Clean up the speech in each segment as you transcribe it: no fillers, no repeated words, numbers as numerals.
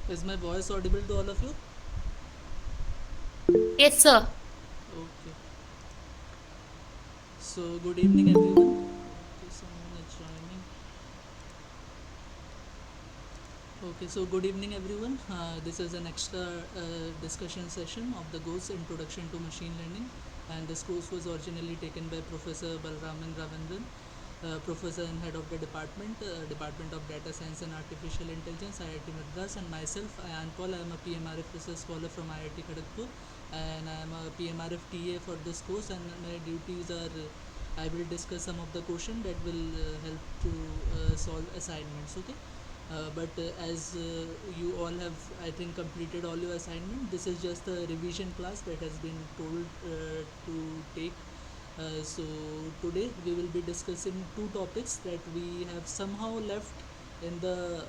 Is my voice audible to all of you? Yes, sir. Okay. So, good evening, everyone. Okay, someone is joining. Okay, so good evening, everyone. This is an extra discussion session of the course Introduction to Machine Learning, and this course was originally taken by Professor Balraman Ravindran, Professor and Head of the Department of Data Science and Artificial Intelligence, IIT Madras, and myself, Ayan Paul. I am a PMRF research scholar from IIT Kharagpur, and I am a PMRF TA for this course. And my duties are I will discuss some of the questions that will help to solve assignments. Okay. But as you all have, I think, completed all your assignment, this is just a revision class that has been told to take. So today we will be discussing two topics that we have somehow left in the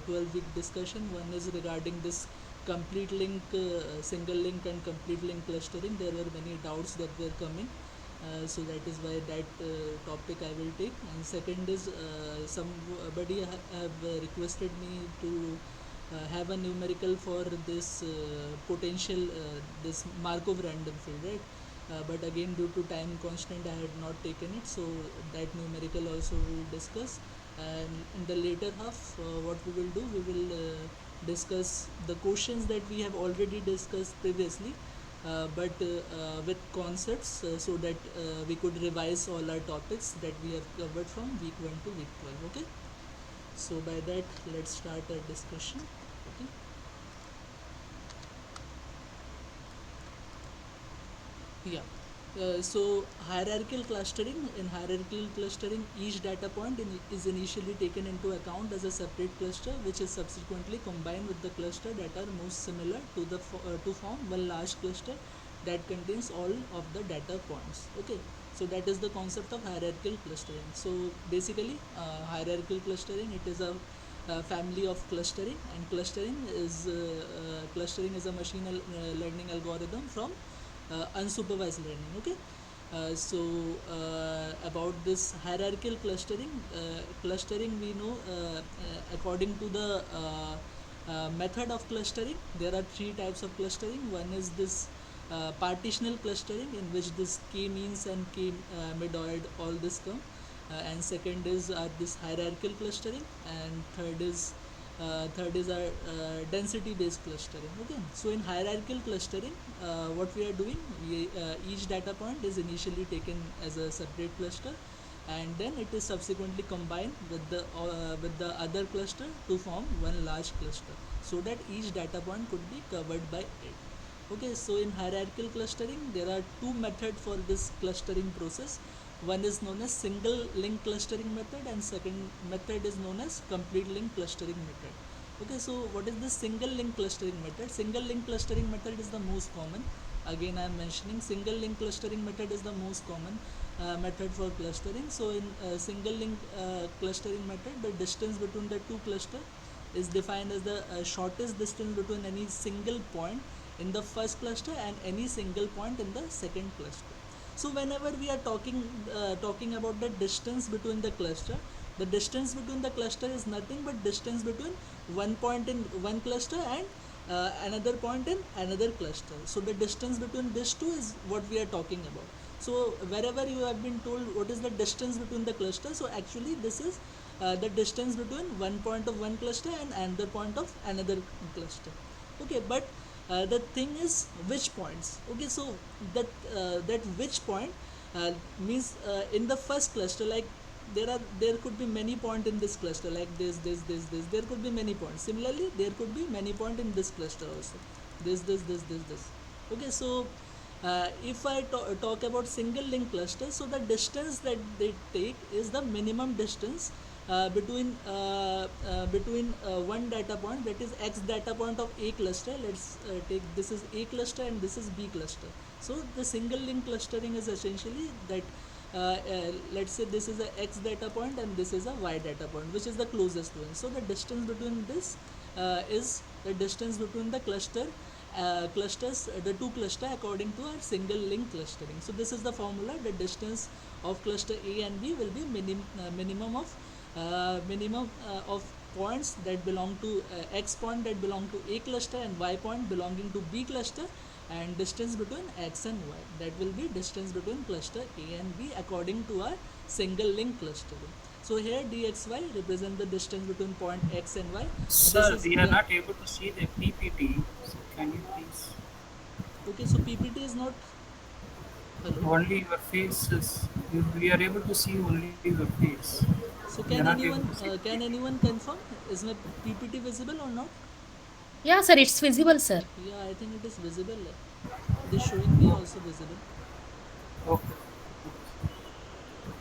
12-week discussion. One is regarding this complete link, single link and complete link clustering. There were many doubts that were coming, so that is why that topic I will take. And second is somebody have requested me to have a numerical for this potential this Markov random field, right? But again, due to time constraint, I had not taken it, so that numerical also we will discuss. And in the later half, what we will do, we will discuss the questions that we have already discussed previously, but with concepts, so that we could revise all our topics that we have covered from week 1 to week 12. Okay, so by that, let's start our discussion. Okay. Yeah. So hierarchical clustering. In hierarchical clustering, each data point is initially taken into account as a separate cluster, which is subsequently combined with the cluster that are most similar to to form one large cluster that contains all of the data points. Okay. So that is the concept of hierarchical clustering. So basically, hierarchical clustering, it is a family of clustering, and clustering is a machine learning algorithm from unsupervised learning. Okay. About this hierarchical clustering we know, according to the method of clustering, there are three types of clustering. One is this partitional clustering, in which this k means and k midoid all this come, and second is this hierarchical clustering, and third is our density based clustering. Okay, so in hierarchical clustering, what we are doing, each data point is initially taken as a separate cluster, and then it is subsequently combined with the other cluster to form one large cluster, so that each data point could be covered by it. Okay, so in hierarchical clustering, there are two methods for this clustering process. One is known as single link clustering method, and second method is known as complete link clustering method. Okay, so what is the single link clustering method? Single link clustering method is the most common. Again, I am mentioning single link clustering method is the most common method for clustering. So in single link clustering method, the distance between the two cluster is defined as the shortest distance between any single point in the first cluster and any single point in the second cluster. So whenever we are talking about the distance between the cluster, the distance between the cluster is nothing but distance between one point in one cluster and another point in another cluster. So the distance between these two is what we are talking about. So wherever you have been told what is the distance between the cluster, so actually this is the distance between one point of one cluster and another point of another cluster. Okay, but the thing is which points. Okay, so that which point means in the first cluster, like there could be many point in this cluster, like this, there could be many points. Similarly, there could be many point in this cluster also, this. Okay, so if I talk about single link cluster, so the distance that they take is the minimum distance between one data point, that is x data point of a cluster. Let's take this is a cluster and this is b cluster. So the single link clustering is essentially that let's say this is a x data point and this is a y data point, which is the closest one. So the distance between this is the distance between the clusters, the two cluster, according to our single link clustering. So this is the formula. The distance of cluster A and B will be minimum of points that belong to x point that belong to A cluster and y point belonging to B cluster, and distance between x and y, that will be distance between cluster A and B according to our single link clustering. So here dxy represent the distance between point x and y. This Sir, is, we are yeah. not able to see the PPT. So can you please? Okay, so PPT is not. Hello. Only your face is. We are able to see only your face. We So are not able to see the can PPT. anyone confirm, is my PPT visible or not? Yeah, sir, it's visible, sir. Yeah, I think it is visible. It is showing me Okay. also visible. Okay.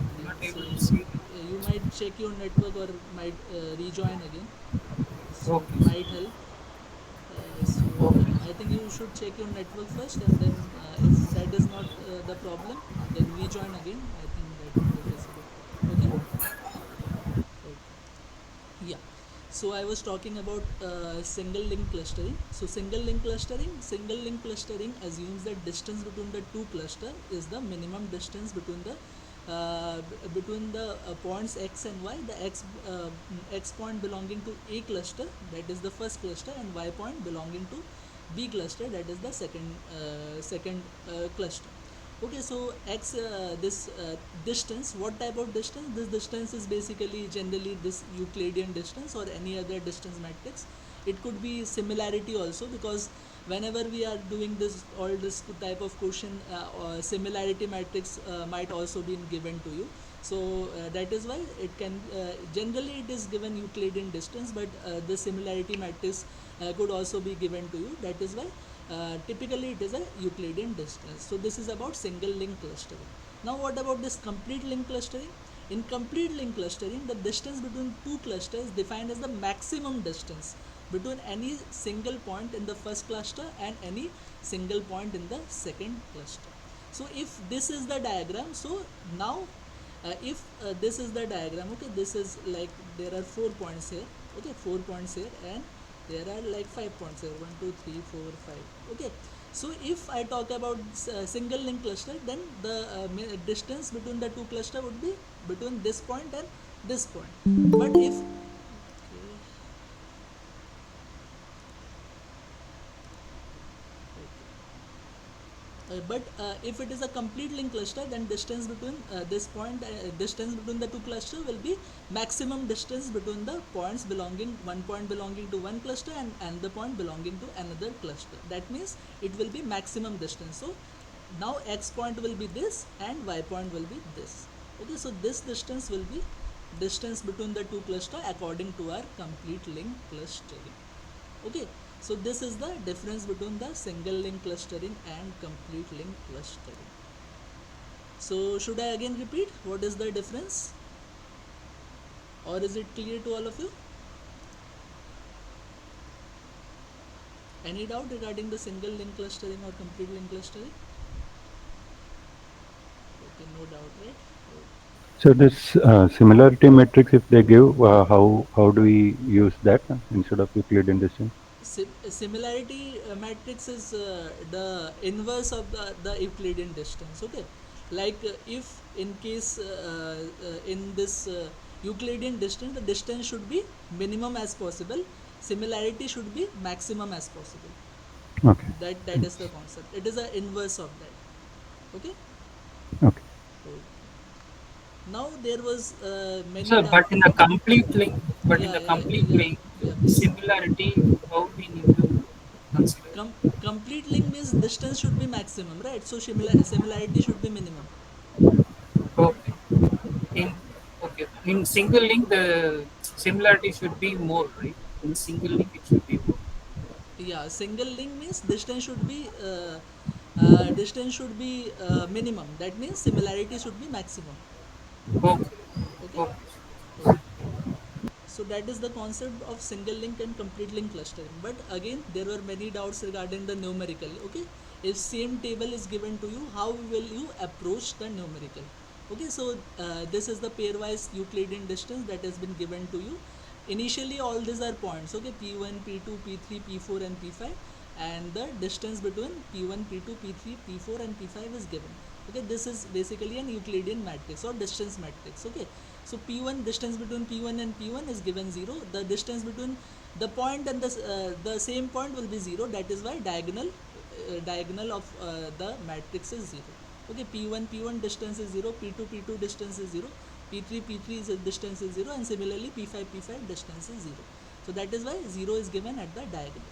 I'm Yeah, not so able to see. you might check your network or might rejoin again. So Okay. might help. Okay. I think you should check your network first, and then if that is not the problem, then rejoin again. I think that would be possible. Okay. Okay. Yeah. So I was talking about single link clustering. So single link clustering assumes that distance between the two cluster is the minimum distance between the points x and y. The x point belonging to A cluster, that is the first cluster, and y point belonging to B cluster, that is the second cluster. Okay, so x this distance, what type of distance? This distance is basically generally this Euclidean distance or any other distance matrix. It could be similarity also, because whenever we are doing this type of question, or similarity matrix might also be given to you. So that is why it can generally it is given Euclidean distance, but the similarity matrix could also be given to you. That is why typically it is a Euclidean distance. So this is about single link clustering. Now what about this complete link clustering? In complete link clustering, the distance between two clusters is defined as the maximum distance between any single point in the first cluster and any single point in the second cluster. So if this is the diagram, so now if this is the diagram, okay, this is like there are 4 points here, okay, 4 points here, and there are like 5 points here, 1 2 3 4 5, okay. So if I talk about single link cluster, then the distance between the two cluster would be between this point and this point. But if okay, okay. But if it is a complete link cluster, then distance between distance between the two cluster will be maximum distance between the points belonging, one point belonging to one cluster and another point belonging to another cluster. That means it will be maximum distance. So now x point will be this and y point will be this. Okay, so this distance will be distance between the two cluster according to our complete link clustering. Okay, so this is the difference between the single link clustering and complete link clustering. So should I again repeat what is the difference, or is it clear to all of you? Any doubt regarding the single link clustering or complete link clustering? Okay, no doubt, right? Okay. So this similarity matrix, if they give, how do we use that instead of Euclidean distance? Similarity matrix is the inverse of the Euclidean distance. Okay, like if in case in this Euclidean distance, the distance should be minimum as possible, similarity should be maximum as possible. Okay. That is the concept. It is a inverse of that. Okay. Okay. Okay. Now there was many Sir, but in the complete link, yeah, yeah, yeah, yeah, please. similarity, how we need to consider? Complete link means distance should be maximum, right? So similarity should be minimum. Okay. In okay. In single link, the similarity should be more, right? In single link, it should be more. Yeah, single link means distance should be minimum. That means similarity should be maximum. Okay. Okay. Okay. Okay. So that is the concept of single link and complete link clustering. But again, there were many doubts regarding the numerical. Okay, if same table is given to you, how will you approach the numerical? Okay, so this is the pairwise Euclidean distance that has been given to you. Initially all these are points, okay, p1 p2 p3 p4 and p5, and the distance between p1 p2 p3 p4 and p5 is given. Okay, this is basically an Euclidean matrix or distance matrix. Okay, so P1, distance between P1 and P1 is given 0. The distance between the point and the same point will be 0. That is why diagonal of the matrix is 0. Okay, P1 distance is 0, P2 distance is 0, P3 is distance is 0, and similarly P5 distance is 0. So that is why 0 is given at the diagonal.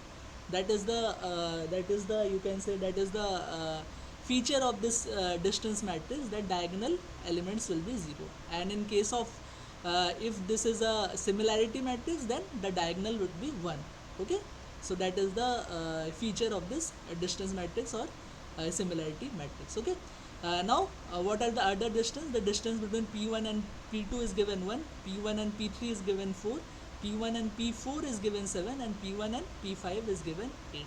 That is the you can say that is the feature of this distance matrix, that diagonal elements will be 0. And in case of if this is a similarity matrix, then the diagonal would be 1. Okay, so that is the feature of this distance matrix or similarity matrix. Okay, what are the other distance? The distance between P1 and P2 is given 1, P1 and P3 is given 4, P1 and P4 is given 7, and P1 and P5 is given 8.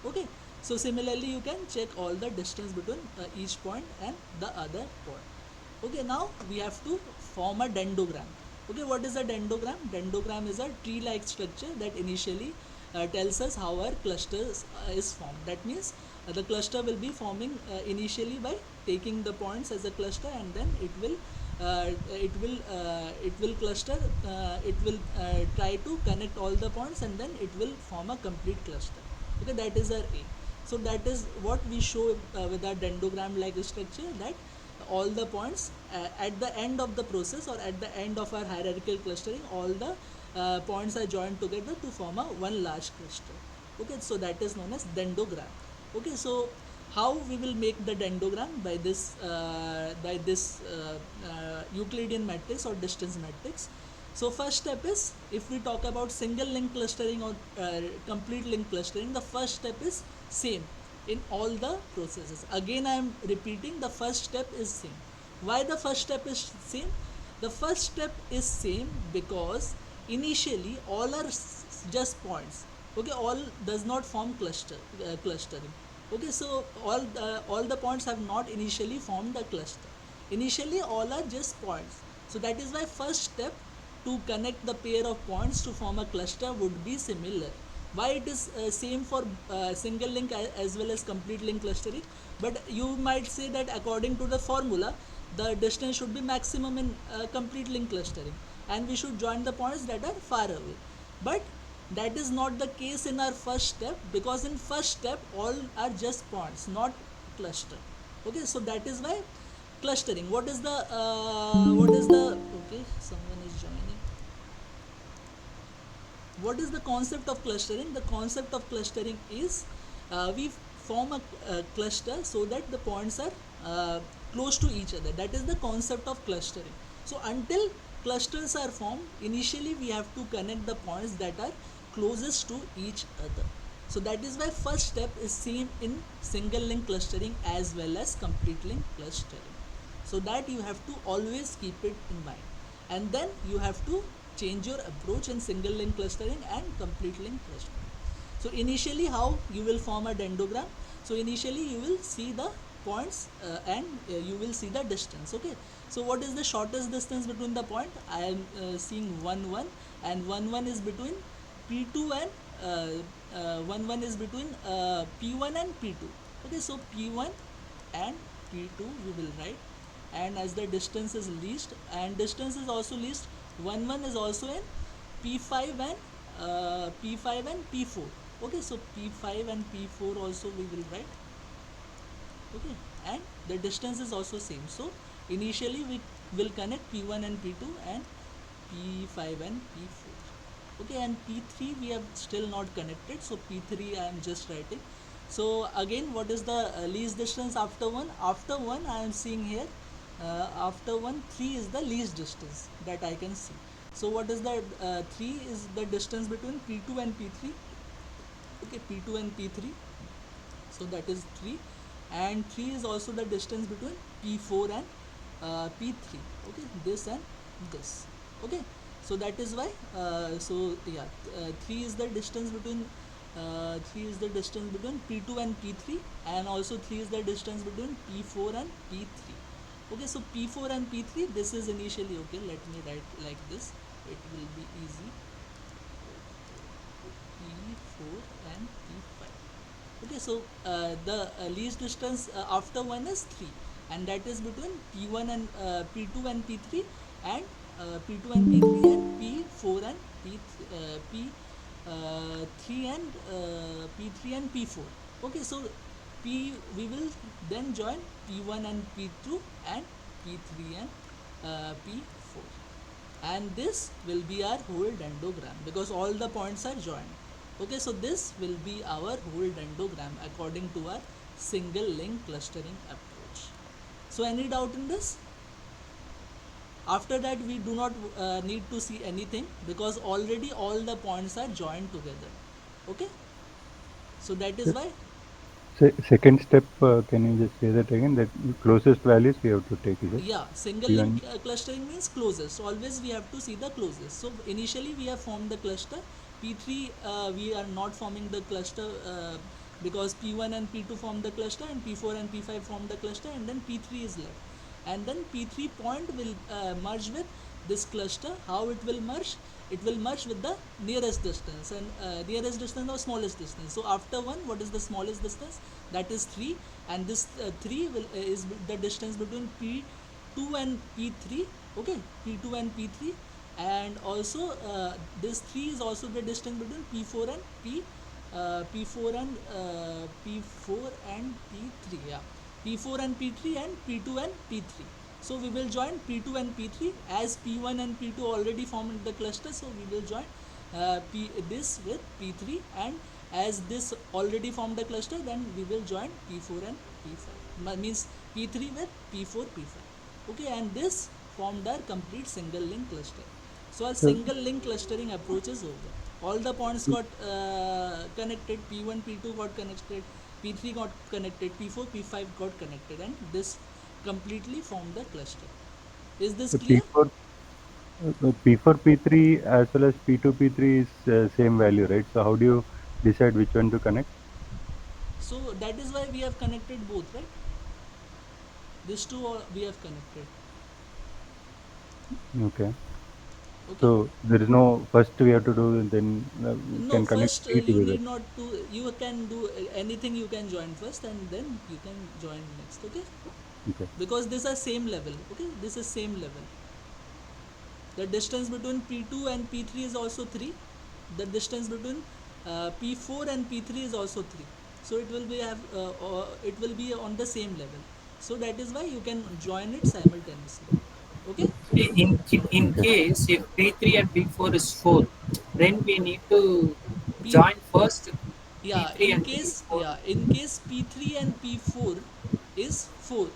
Okay, so similarly you can check all the distance between each point and the other point. Okay, now we have to form a dendrogram. Okay, what is a dendrogram? Dendrogram is a tree like structure that initially tells us how our cluster is formed. That means the cluster will be forming initially by taking the points as a cluster, and then it will cluster, it will try to connect all the points, and then it will form a complete cluster. Okay, that is our aim. So that is what we show with our dendrogram like structure, that all the points at the end of the process or at the end of our hierarchical clustering, all the points are joined together to form a one large cluster. Okay, so that is known as dendrogram. Okay, so how we will make the dendrogram? By this Euclidean matrix or distance matrix. So first step is, if we talk about single link clustering or complete link clustering, the first step is same in all the processes. Again I am repeating, the first step is same. Why the first step is same? The first step is same because initially all are just points. Okay, all does not form clustering. Okay, so all the points have not initially formed a cluster. Initially all are just points. So that is why first step to connect the pair of points to form a cluster would be similar. Why it is same for single link as well as complete link clustering? But you might say that according to the formula, the distance should be maximum in complete link clustering, and we should join the points that are far away. But that is not the case in our first step, because in first step all are just points, not cluster. Okay, so that is why clustering, what is the okay, someone is joining. What is the concept of clustering? The concept of clustering is we form a cluster so that the points are close to each other. That is the concept of clustering. So until clusters are formed, initially we have to connect the points that are closest to each other. So that is why first step is same in single link clustering as well as complete link clustering. So that you have to always keep it in mind, and then you have to change your approach in single link clustering and complete link clustering. So initially how you will form a dendrogram? So initially you will see the points and you will see the distance. Okay, so what is the shortest distance between the point? I am seeing 1 1, and 1 1 is between P2 and 1 1 is between P1 and P2. Okay, so P1 and P2 we will write, and as the distance is least, and distance is also least, 1 1 is also in P5 and P5 and P4. Okay, so P5 and P4 also we will write. Okay, and the distance is also same. So initially we will connect P1 and P2 and P5 and P4. Okay, and P3 we have still not connected, so P3 I am just writing. So again, what is the least distance after 1? After 1 I am seeing here, after 1 3 is the least distance that I can see. So what is the 3 is the distance between P2 and P3. Okay, P2 and P3, so that is 3, and 3 is also the distance between P4 and P3. Okay, this and this. Okay, so that is why 3 is the distance between 3 is the distance between P2 and P3, and also 3 is the distance between P4 and P3. Okay, so P4 and P3, this is initially, okay, let me write like this, it will be easy. P4 and P5. Okay, so the least distance after 1 is 3. and that is between P1 and P2 and P3, and P2 and P3, and P4 and P3 and P3 and P4. Okay, so we will then join P1 and P2 and P3 and P4, and this will be our whole dendrogram because all the points are joined. Okay, so this will be our whole dendrogram according to our single link clustering approach. So any doubt in this? After that we do not need to see anything because already all the points are joined together. Okay, so that is why. Second step, can you just say that again? That closest values we have to take, is it? Yeah, single link P1. clustering means closest. So always we have to see the closest. So initially we have formed the cluster. P3 we are not forming the cluster because P1 and P2 form the cluster, and P4 and P5 form the cluster, and then P3 is left. And then P3 point will merge with this cluster. How it will merge? It will merge with the nearest distance, and nearest distance or smallest distance. So after 1, what is the smallest distance? That is 3, and this 3 is the distance between P2 and P3. Okay, P2 and P3, and also this 3 is also the distance between P4 and P4 and P3. Yeah, P4 and P3 and P2 and P3. So we will join P2 and P3 as P1 and P2 already formed the cluster. So we will join this with P3, and as this already formed the cluster, then we will join P4 and P5. Means P3 with P4, P5. Okay, and this formed our complete single link cluster. So our So, single link clustering approach is over. All the points got connected. P1, P2 got connected. P3 got connected. P4, P5 got connected, and this completely formed the cluster. Is this so clear? P4, P4, P3 as well as P2, P3 is same value, right? So how do you decide which one to connect? So that is why we have connected both, right? These two we have connected. Okay. Okay. So there is no first we have to do, and then we No, can connect first three you together. need not to. You can do anything. You can join first, and then you can join next. Okay, Okay. because these are same level. Okay, this is same level. The distance between P2 and P3 is also 3. The distance between P4 and P3 is also 3. So it will be on the same level. So that is why you can join it simultaneously. Okay. In Okay. case if P3 and P4 is 4, then we need to P join first Yeah, P3 and P4. in case P3 and P4 is 4.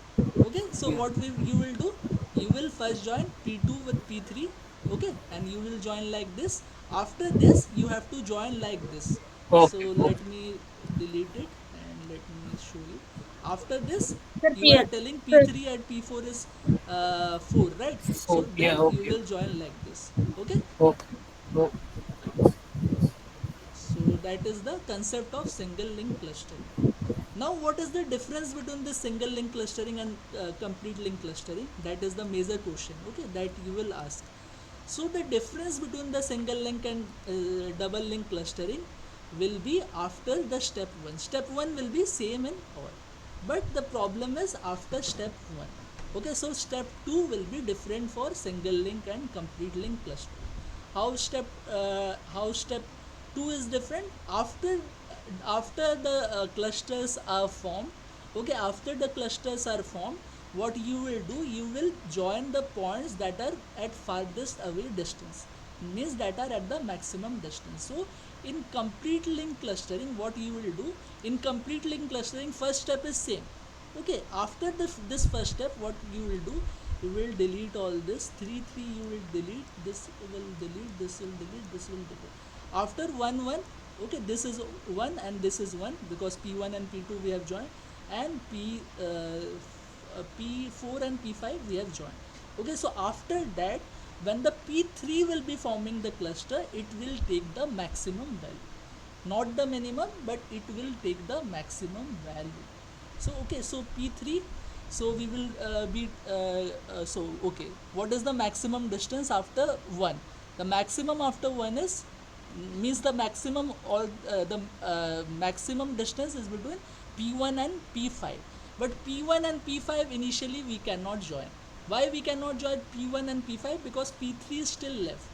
Okay, so Yeah. what you will do, you will first join P2 with P3. Okay, and you will join like this. After this you have to join like this. So Okay. Okay. let me delete it and let me show you. After this Sir, you are here. telling Sir, P3 and P4 is 4, right? 4. So Yeah. then you Okay. will join like this. Okay. Okay. Okay. So that is the concept of single link clustering. Now, what is the difference between the single link clustering and complete link clustering? That is the major question, okay, that you will ask. So, the difference between the single link and double link clustering will be after the step 1. Step 1 will be same in all, but the problem is after step 1. Okay, so step 2 will be different for single link and complete link clustering. How step 2 is different? After the clusters are formed. Okay, after the clusters are formed, what you will do, you will join the points that are at farthest away distance, means that are at the maximum distance. So in complete link clustering, what you will do, in complete link clustering, first step is same. Okay, after this first step, what you will do, you will delete all this 3 3, you will delete this, will delete this, will delete this, will delete after 1 1. Okay, this is 1 and this is 1 because P1 and P2 we have joined, and P4 and P5 we have joined. Okay, so after that, when the P3 will be forming the cluster, it will take the maximum value, not the minimum, but it will take the maximum value. So okay, so P3, so we will so okay, what is the maximum distance after 1? The maximum after 1 is, means the maximum, or the maximum distance is between P1 and P5. But P1 and P5 initially we cannot join. Why we cannot join P1 and P5? Because P3 is still left.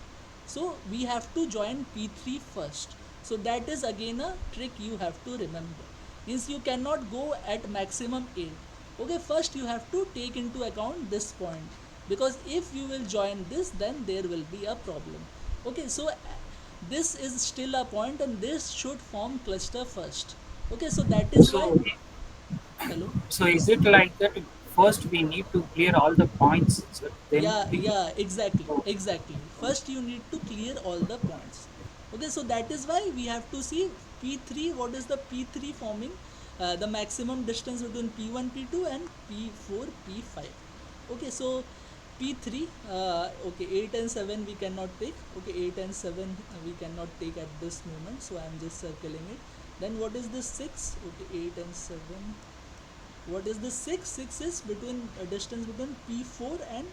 So we have to join P3 first. So that is again a trick you have to remember. Means you cannot go at maximum 8. Okay, first you have to take into account this point, because if you will join this, then there will be a problem. Okay, so this is still a point, and this should form cluster first. Okay, so that is why. So, Hello. so is it like that? First, we need to clear all the points, so then Yeah, we. yeah, exactly, Oh, exactly. First you need to clear all the points. Okay, so that is why we have to see P3. What is the P3 forming? The maximum distance between P1 P2 and P4 P5. Okay, so P3, okay, 8 and 7 we cannot take. Okay, 8 and 7 we cannot take at this moment, so I am just circling it. Then what is this 6? Okay, 8 and 7. What is the 6? 6 is between distance between P4 and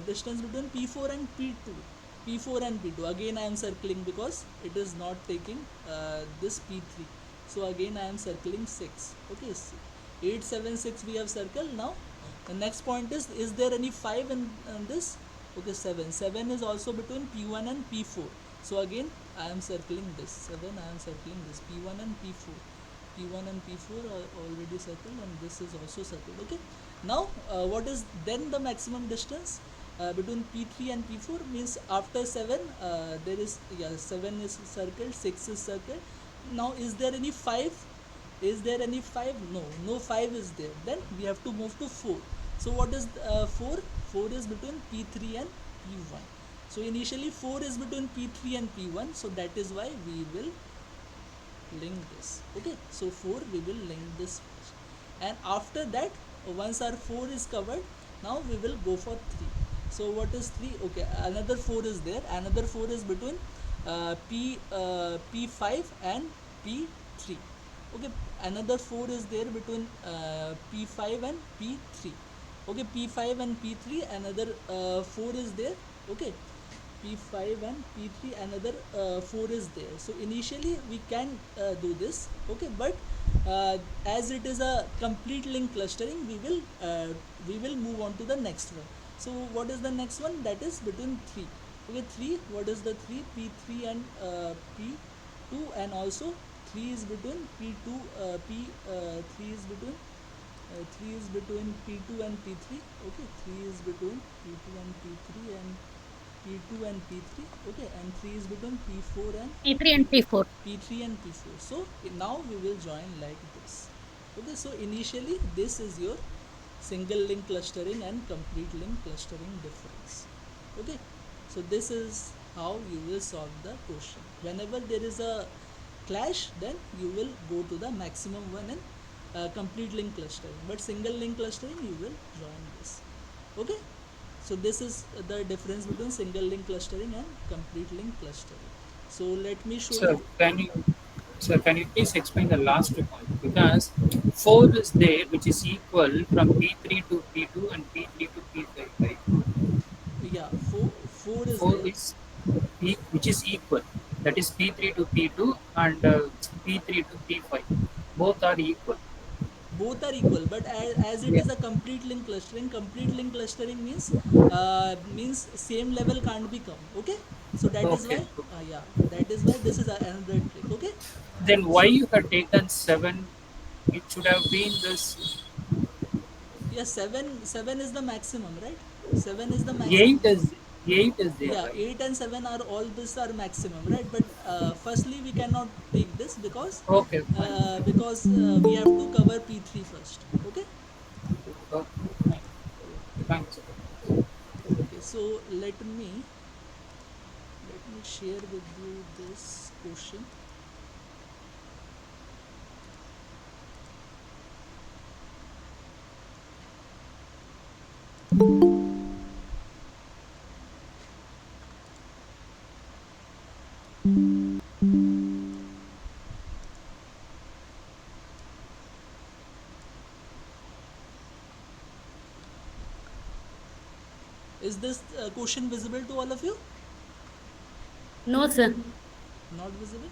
distance between P4 and P2. P4 and P2 again I am circling, because it is not taking this P3. So again I am circling 6. Okay, 8 7 6 we have circled. Now the next point is there any 5 in this? Okay, 7 7 is also between P1 and P4. So again I am circling this 7. I am circling this P1 and P4. P1 and P4 are already circled, and this is also circled. Okay, now what is then the maximum distance between P3 and P4? Means after 7 there is, yeah, 7 is circled, 6 is circled. Now is there any 5? Is there any 5? No, no 5 is there. Then we have to move to 4. So what is 4? 4 is between P3 and P1. So initially 4 is between P3 and P1, so that is why we will link this. Okay, so 4 we will link this first, and after that, once our 4 is covered, now we will go for 3. So what is 3? Okay, another 4 is there. Another 4 is between P5 and P3. Okay, another 4 is there between P5 and P3. Okay, P5 and P3, another 4 is there. Okay, P5 and P3, another 4 is there. So initially we can do this. Okay, but as it is a complete link clustering, we will move on to the next one. So what is the next one? That is between 3. Okay, 3. What is the 3? P3 and P2, and also 3 is between P2 P 3 is between 3 is between P2 and P3. Okay, 3 is between P2 and P3, and P2 and P3. Okay, and 3 is between P4 and P3 P and P4. P3 and P4. So now we will join like this. Okay, so initially this is your single link clustering and complete link clustering difference. Okay, so this is how you will solve the question. Whenever there is a clash, then you will go to the maximum one in complete link clustering, but single link clustering you will join this. Okay, so this is the difference between single link clustering and complete link clustering. So let me show sir, you. can you please explain the last point? Because 4 is there, which is equal from P3 to P2 and P3 to P5, right? Yeah, 4 is 4 there. is which is equal. That is P3 to P2 and P3 to P5. Both are equal. Both are equal, but as it Yeah. is a complete link clustering means same level can't be come. Okay, so that is Okay. why, yeah, that is why this is another trick. Okay, Then why so you have taken 7? It should have been this. yeah, 7 is the maximum, right? 7 is the 8 maximum. is 8 is there, Yeah, right? 8 and 7 are all, this are maximum, right? But firstly we cannot take this, Okay, fine. because we have to cover P3 first. Okay, Okay, fine. okay, Fine, sir. okay. So let me share with you this question. Is this question visible to all of you? No, sir. Not visible?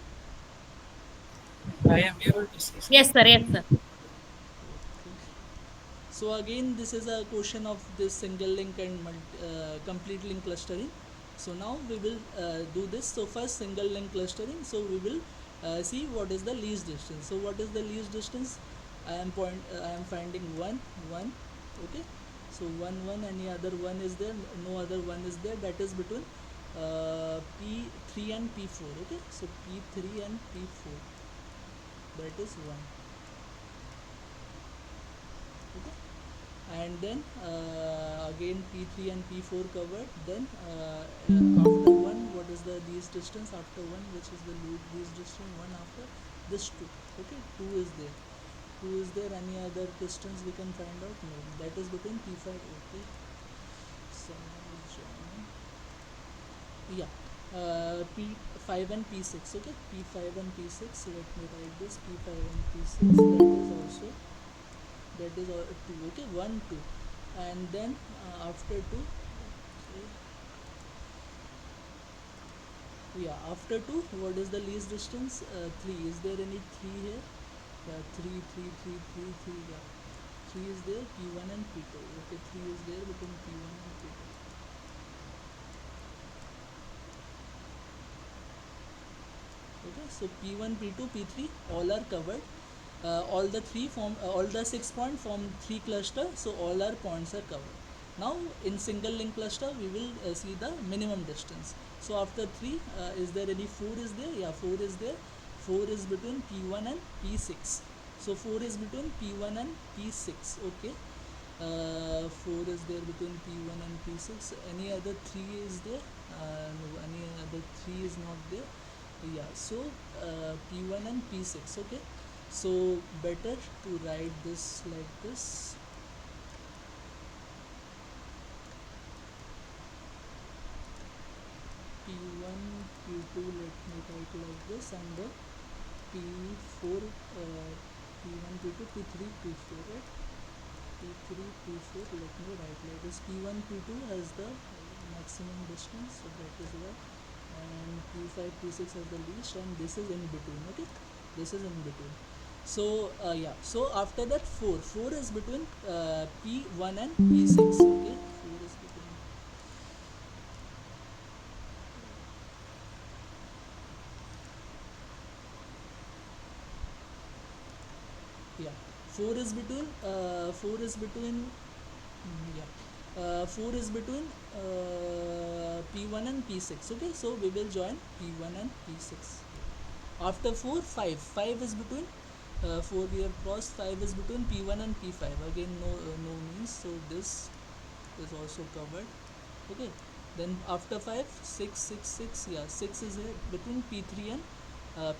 I am able to see, sir. Yes, sir. Yes, sir. So again, this is a question of this single link and complete link clustering. So now we will do this. So first, single link clustering. So we will see what is the least distance. So what is the least distance? I am finding one. Okay. So one. Any other one is there? No other one is there. That is between P3 and P4. Okay. So P3 and P4. That is one. Okay. And then again P3 and P4 covered. Then after 1, what is the least distance after 1, which is the least distance? 1 after this 2. Okay, 2 is there. 2 is there. Any other distance we can find out? No, that is between P5. Okay, so yeah, P5 and P6. Okay, P5 and P6. Let me write this. P5 and P6. That is 2. Okay, 1 2. And then after 2, okay, yeah, after 2, what is the least distance? 3. Is there any 3 here? Yeah, 3. Yeah, 3 is there. P1 and P2. Okay, 3 is there between P1 and P2. Okay, so P1, P2, P3 all are covered. All the 6 points form 3 cluster, so all our points are covered. Now in single link cluster we will see the minimum distance. So after 3, is there any 4 is there? Yeah, 4 is there. 4 is between P1 and P6. So 4 is between P1 and P6. Okay, 4 is there between P1 and P6. Any other 3 is there? No, any other 3 is not there. Yeah, so P1 and P6. Okay, so better to write this like this. P1, P2, let me write like this, and then P4, P1, P2, P3, P4, right? P3, P4, let me write like this. P1, P2 has the maximum distance, so that is why, and P5, P6 has the least, and this is in between. Okay, this is in between. So yeah, so after that 4 is between P1 and P6. Okay, 4 is between, yeah, 4 is between, yeah, 4 is between P1 and P6. Okay, so we will join P1 and P6. After 4, 5 is between 4 we have crossed. 5 is between P1 and P5. Again, no means, so this is also covered. Okay, then after 5, 6. Yeah, 6 is here between P3 and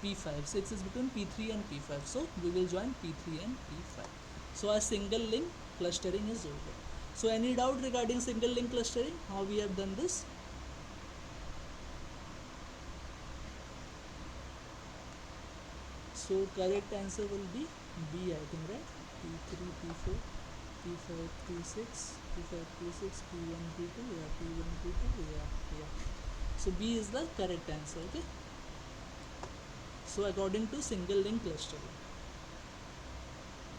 P5. 6 is between P3 and P5, so we will join P3 and P5. So our single link clustering is over. So any doubt regarding single link clustering, how we have done this? So correct answer will be B, I think, right? P3, P4, P5, P6, P5, P6, P1, P2, yeah, P1, P2, yeah. So B is the correct answer. Okay, so according to single link clustering.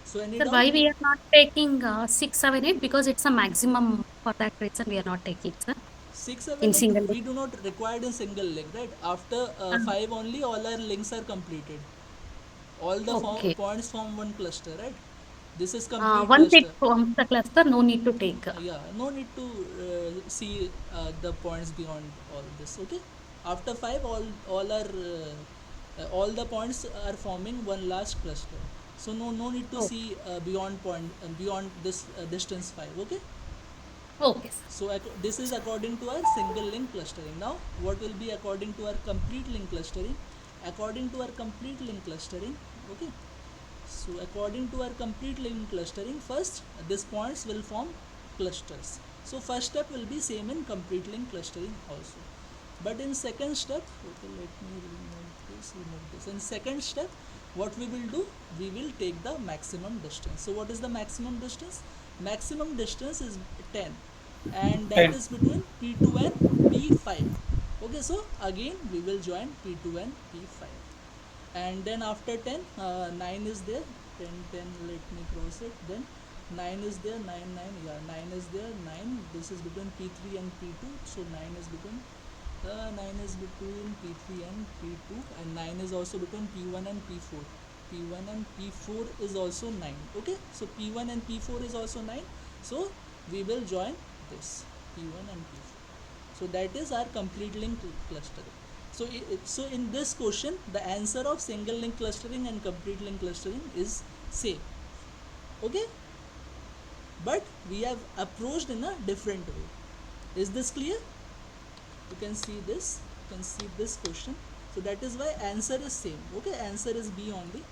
So any Sir, doubt? why we are not taking 6, 7, 8? Because it's a maximum. For that reason, we are not taking, sir, 6, in 7, 8 single link. we do not require in single link, right? After 5 only all our links are completed. All the Okay. points form one cluster, right? This is complete Once it cluster. forms the cluster, no need to take. Yeah, no need to see the points beyond all this. Okay, after 5 all the points are forming one last cluster, so no need to Oh, see beyond this distance 5. Okay, okay, sir. so this is according to our single link clustering. Now what will be according to our complete link clustering? According to our complete link clustering, okay, so according to our complete link clustering, first these points will form clusters. So first step will be same in complete link clustering also. But in second step, okay, let me remove this. In second step, what we will do? We will take the maximum distance. So what is the maximum distance? Maximum distance is 10, and that 10. is between P2 and P5. Okay, so again we will join P2 and P5, and then after 10, 9 is there. 10, 10, let me cross it. Then 9 is there, 9 9, yeah, 9 is there, 9, this is between P3 and P2, so 9 is between 9 is between P3 and P2, and 9 is also between P1 and P4. P1 and P4 is also 9. Okay, so P1 and P4 is also 9, so we will join this P1 and P4. So that is our complete link clustering. So so in this question, the answer of single link clustering and complete link clustering is same. Okay, but we have approached in a different way. Is this clear? You can see this, you can see this question. So that is why answer is same. Okay, answer is B only,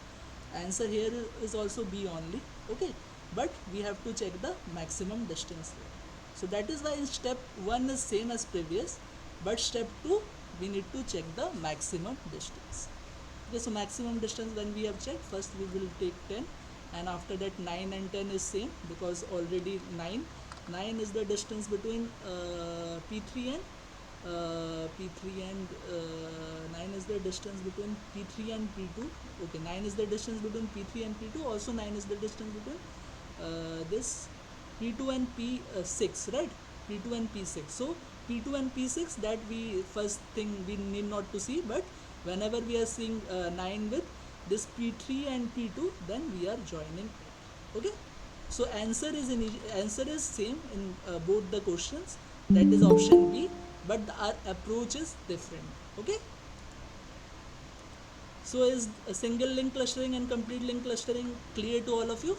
answer here is also B only. Okay, but we have to check the maximum distance here. So that is why in step 1 is same as previous, but step 2 we need to check the maximum distance. Okay, so maximum distance when we have checked, first we will take 10, and after that 9 and 10 is same, because already 9 is the distance between P3 and P3 and 9 is the distance between P3 and P2. Okay, 9 is the distance between P3 and P2, also 9 is the distance between this P2 and P6, right? P2 and P6. So P2 and P6, that we first thing we need not to see, but whenever we are seeing 9 with this P3 and P2, then we are joining it. Okay, so answer is same in both the questions, that is option B, but our approach is different. Okay, so is a single link clustering and complete link clustering clear to all of you?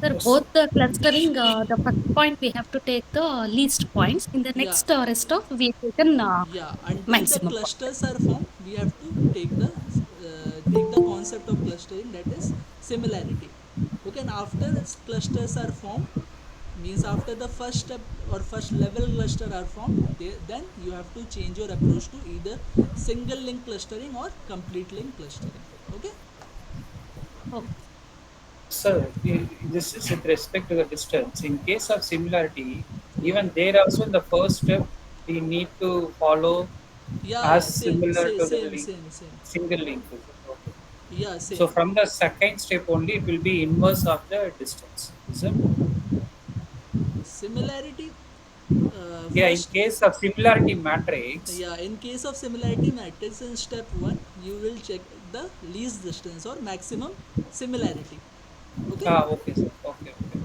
Sir, Yes. both the clustering, the first point we have to take the least points. In the Yeah, next rest of we taken yeah, until the maximum point. clusters are formed, we have to take the concept of clustering, that is similarity. Okay, and after clusters are formed, means after the first step or first level cluster are formed, then you have to change your approach to either single link clustering or complete link clustering. Okay, Oh, Sir, this is with respect to the distance. In case of similarity, yeah, even there also in the first step, we need to follow yeah, as same similar to the link, same, single link. Is it? Okay. yeah, So same. from the second step only, it will be inverse of the distance. Is it? Similarity, Yeah, in first, case of similarity matrix. yeah, in case of similarity matrix, in step 1 you will check the least distance or maximum similarity. Okay, Ah, okay, sir. Okay, okay.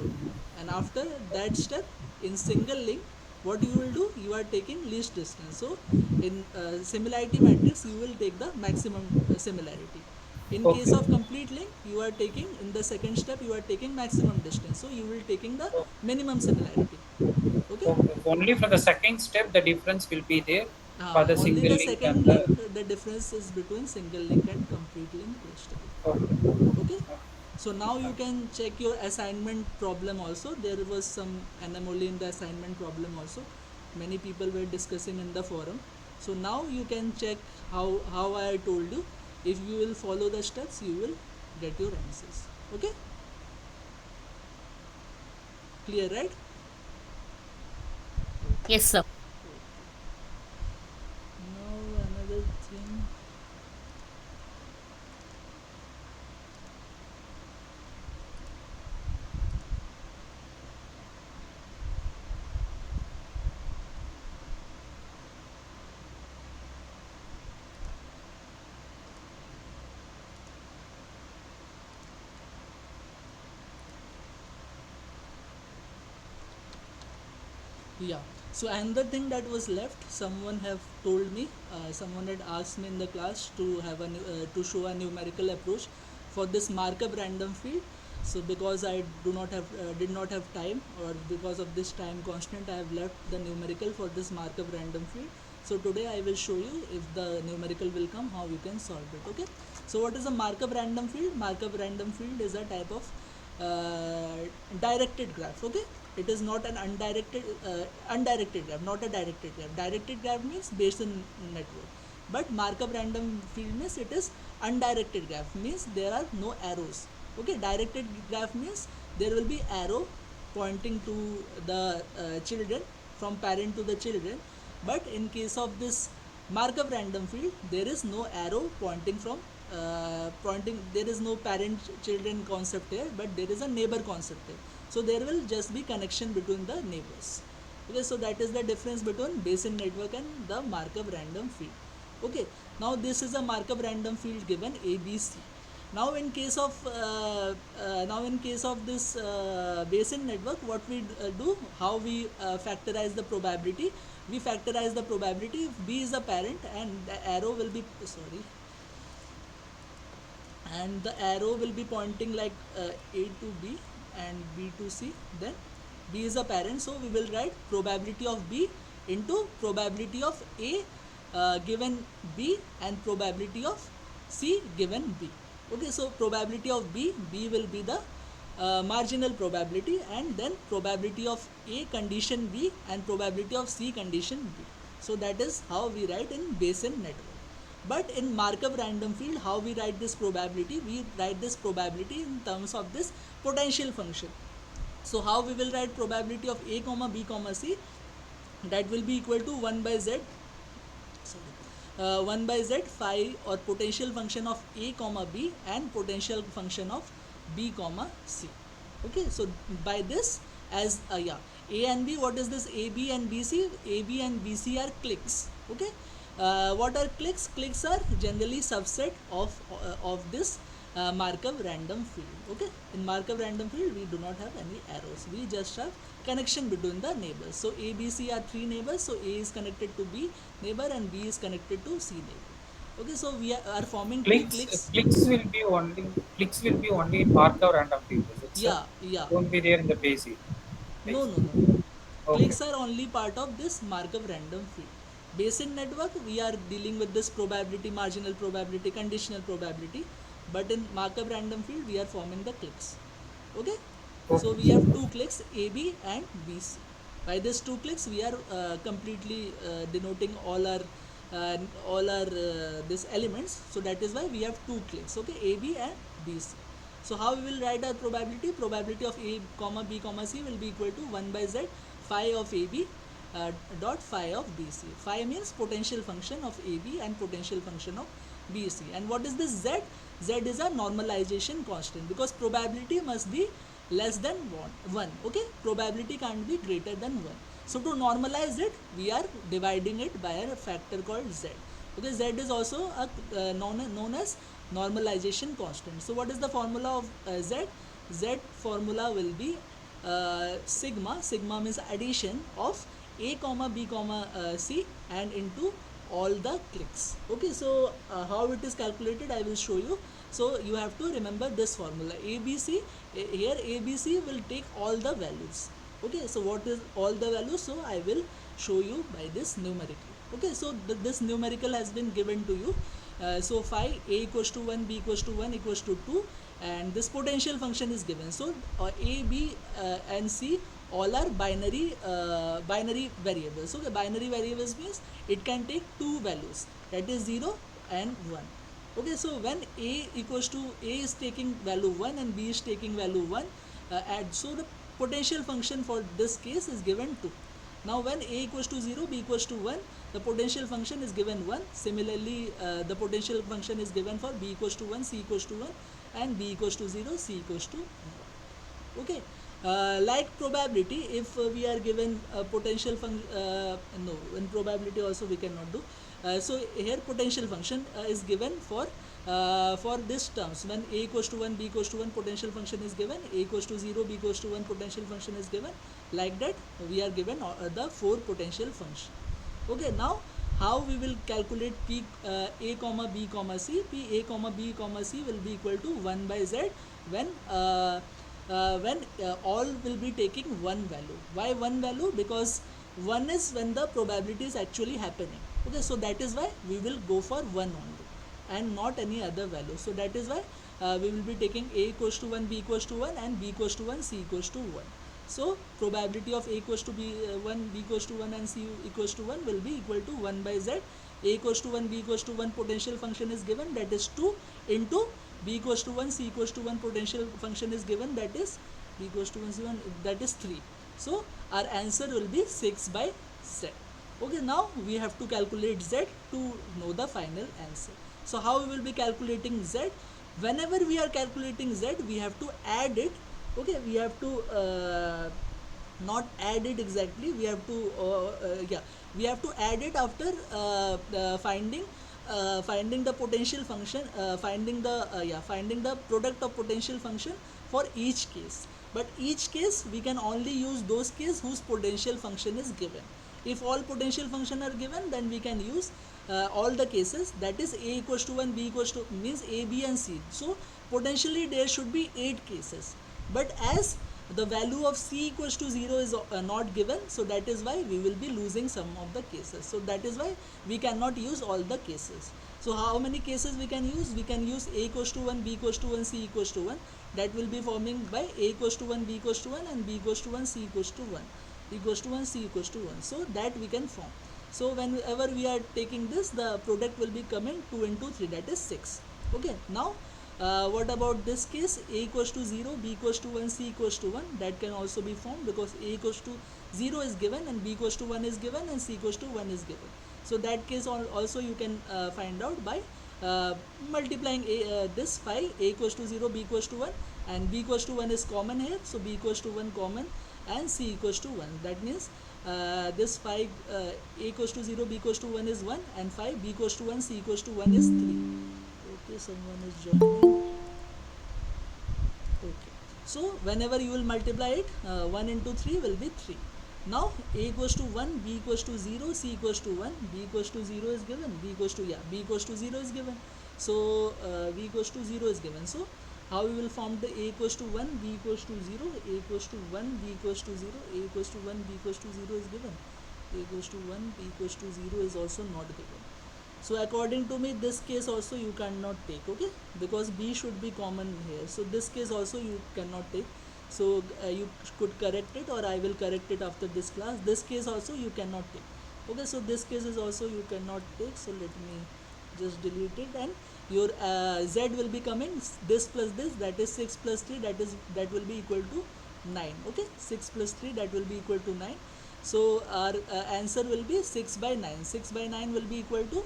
and after that step, in single link, what you will do, you are taking least distance. So in similarity matrix you will take the maximum similarity. In case Okay. of complete link, you are taking, in the second step you are taking maximum distance, so you will taking the Oh, minimum similarity. Okay, okay. Only for the second step, the difference will be there for the only single the link and second the. link, the difference is between single link and complete link clustering. Okay. Okay, so now you can check your assignment problem also. There was some anomaly in the assignment problem also, many people were discussing in the forum. So now you can check how I told you. If you will follow the steps, you will get your answers. Okay, clear, right? Okay, yes, sir. okay. Now another thing. Yeah, so another thing that was left, someone have told me, someone had asked me in the class to have to show a numerical approach for this Markov random field. So because I do not have did not have time, or because of this time constant, I have left the numerical for this Markov random field. So today I will show you, if the numerical will come, how you can solve it. Okay, so what is a Markov random field? Markov random field is a type of uh, directed graph. Okay, it is not an undirected graph, not a directed graph. Directed graph means based on network, but Markov random field means it is undirected graph, means there are no arrows. Okay, directed graph means there will be arrow pointing to the children, from parent to the children, but in case of this Markov random field, there is no arrow pointing from pointing, there is no parent children concept here, but there is a neighbor concept here. So there will just be connection between the neighbors. Okay, so that is the difference between Bayesian network and the Markov random field. Okay, now this is a Markov random field given ABC. Now in case of this Bayesian network, what we do, how we factorize the probability. We factorize the probability if B is a parent, and the arrow will be pointing like A to B and B to C. Then B is a parent, so we will write probability of B into probability of A given B and probability of C given B. Okay, so probability of B will be the marginal probability, and then probability of A condition B and probability of C condition B. So that is how we write in Bayesian network. But in Markov random field, how we write this probability? We write this probability in terms of this potential function. So how we will write probability of A comma B comma C? That will be equal to 1 by Z, 1 by Z phi, or potential function of A comma B and potential function of B comma C. Okay, so by this, as A and B, what is this A, B and BC? A, B and BC are cliques. Okay, what are cliques? Cliques are generally subset of this Markov random field. Okay, in Markov random field we do not have any arrows, we just have connection between the neighbors. So A, B, C are three neighbors, so A is connected to B neighbor and B is connected to C neighbor. Okay, so we are forming two Clicks, cliques. clicks will be only in Markov random field, is it, sir? Yeah. Won't be there in the basic. No, Right. no, no, no. Okay. Cliques are only part of this Markov random field. Bayesian network, we are dealing with this probability, marginal probability, conditional probability. But in Markov random field, we are forming the cliques. Okay? So Okay, we sir. have two cliques, AB and BC. By this two cliques, we are completely denoting all our these elements. So that is why we have two cliques. Okay, AB and BC. So how we will write our probability? Probability of A comma B comma C will be equal to 1 by Z phi of AB dot phi of BC. Phi means potential function of AB and potential function of BC. And what is this Z? Z is a normalization constant, because probability must be less than 1. Okay, probability can't be greater than 1. So to normalize it, we are dividing it by a factor called Z. Okay, Z is also known as normalization constant. So what is the formula of Z? Z formula will be sigma. Sigma means addition of A comma B comma C and into all the cliques. Okay, so how it is calculated, I will show you. So you have to remember this formula. ABC, here ABC will take all the values. Okay, so what is all the values? So I will show you by this numerical. Okay, so this numerical has been given to you. So phi A equals to 1, B equals to 1 equals to 2, and this potential function is given. So A, B and C all are binary variables. Okay, binary variables means it can take two values, that is 0 and 1. Okay, so when A is taking value 1 and B is taking value 1, so the potential function for this case is given 2. Now when A equals to 0, B equals to 1, the potential function is given 1. Similarly, the potential function is given for B equals to 1, C equals to 1, and B equals to 0, C equals to 1. Okay, like probability, if we are given a potential function, no, in probability also we cannot do. So here potential function is given for this terms. When A equals to 1, B equals to 1, potential function is given. A equals to 0, B equals to 1, potential function is given. Like that, we are given the 4 potential function. Okay, now how we will calculate P A comma B comma C? P A comma B comma C will be equal to 1 by Z when all will be taking one value. Why one value? Because 1 is when the probability is actually happening. Okay, so that is why we will go for 1 only and not any other value. So that is why we will be taking A equals to 1, B equals to 1, and B equals to 1, C equals to 1. So probability of A equals to B 1, B equals to 1, and C equals to 1 will be equal to 1 by Z. A equals to 1, B equals to 1, potential function is given, that is 2, into B equals to 1, C equals to 1, potential function is given, that is B equals to 1, C 1, that is 3. So our answer will be 6 by 7. Okay, now we have to calculate Z to know the final answer. So how we will be calculating z? Whenever we are calculating z, we have to add it. Okay, we have to not add it exactly, we have to yeah, we have to add it after finding the potential function, finding the product of potential function for each case. But each case we can only use those cases whose potential function is given. If all potential function are given, then we can use all the cases, that is a equals to 1, b equals to, means a, b and c. So potentially there should be 8 cases, but as the value of c equals to 0 is not given, so that is why we will be losing some of the cases. So that is why we cannot use all the cases. So how many cases we can use? We can use a equals to 1, b equals to 1, c equals to 1. That will be forming by a equals to 1, b equals to 1, and b equals to 1, c equals to 1, equals to 1, c equals to 1. So that we can form. So whenever we are taking this, the product will be coming 2 into 3, that is 6. Okay, now what about this case? A equals to 0, b equals to 1, c equals to 1. That can also be formed because a equals to 0 is given, and b equals to 1 is given, and c equals to 1 is given. So that case also you can find out by multiplying this 5. A equals to 0, b equals to 1, and b equals to 1 is common here, so b equals to 1 common, and c equals to 1. That means this 5, a equals to 0, b equals to 1 is 1, and 5, b equals to 1, c equals to 1 is 3. Okay, someone is joining. Okay, so whenever you will multiply it, 1 into 3 will be 3. Now a equals to 1, b equals to 0, c equals to 1, b equals to 0 is given, b equals to, yeah, b equals to 0 is given. So b equals to 0 is given. So how we will form the a equals to 1, b equals to 0, a equals to 1, b equals to 0, a equals to 1, b equals to 0 is given, a equals to 1, b equals to 0 is also not given. So according to me, this case also you cannot take, okay, because b should be common here. So this case also you cannot take. So you could correct it, or I will correct it after this class. This case also you cannot take. Okay, so this case is also you cannot take. So let me just delete it, and your z will be coming this plus this, that is 6 plus 3, that will be equal to 9. Okay, 6 plus 3, that will be equal to 9. So our answer will be 6 by 9. 6 by 9 will be equal to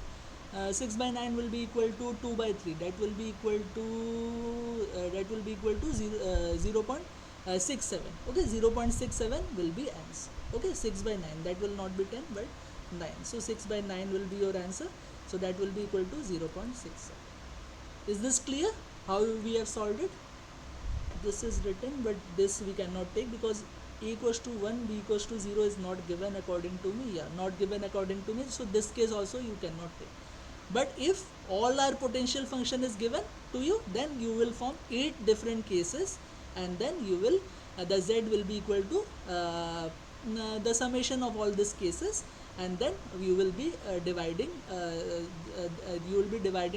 6 by 9 will be equal to 2 by 3, that will be equal to 0.67. Okay, 0.67 will be answer. Okay, 6 by 9, that will not be 10 but 9. So 6 by 9 will be your answer. So that will be equal to 0.67. Is this clear how we have solved it? This is written, but this we cannot take because a equals to 1, b equals to 0 is not given according to me. Yeah, not given according to me. So this case also you cannot take. But if all our potential function is given to you, then you will form 8 different cases, and then you will the z will be equal to the summation of all these cases, and then you will be dividing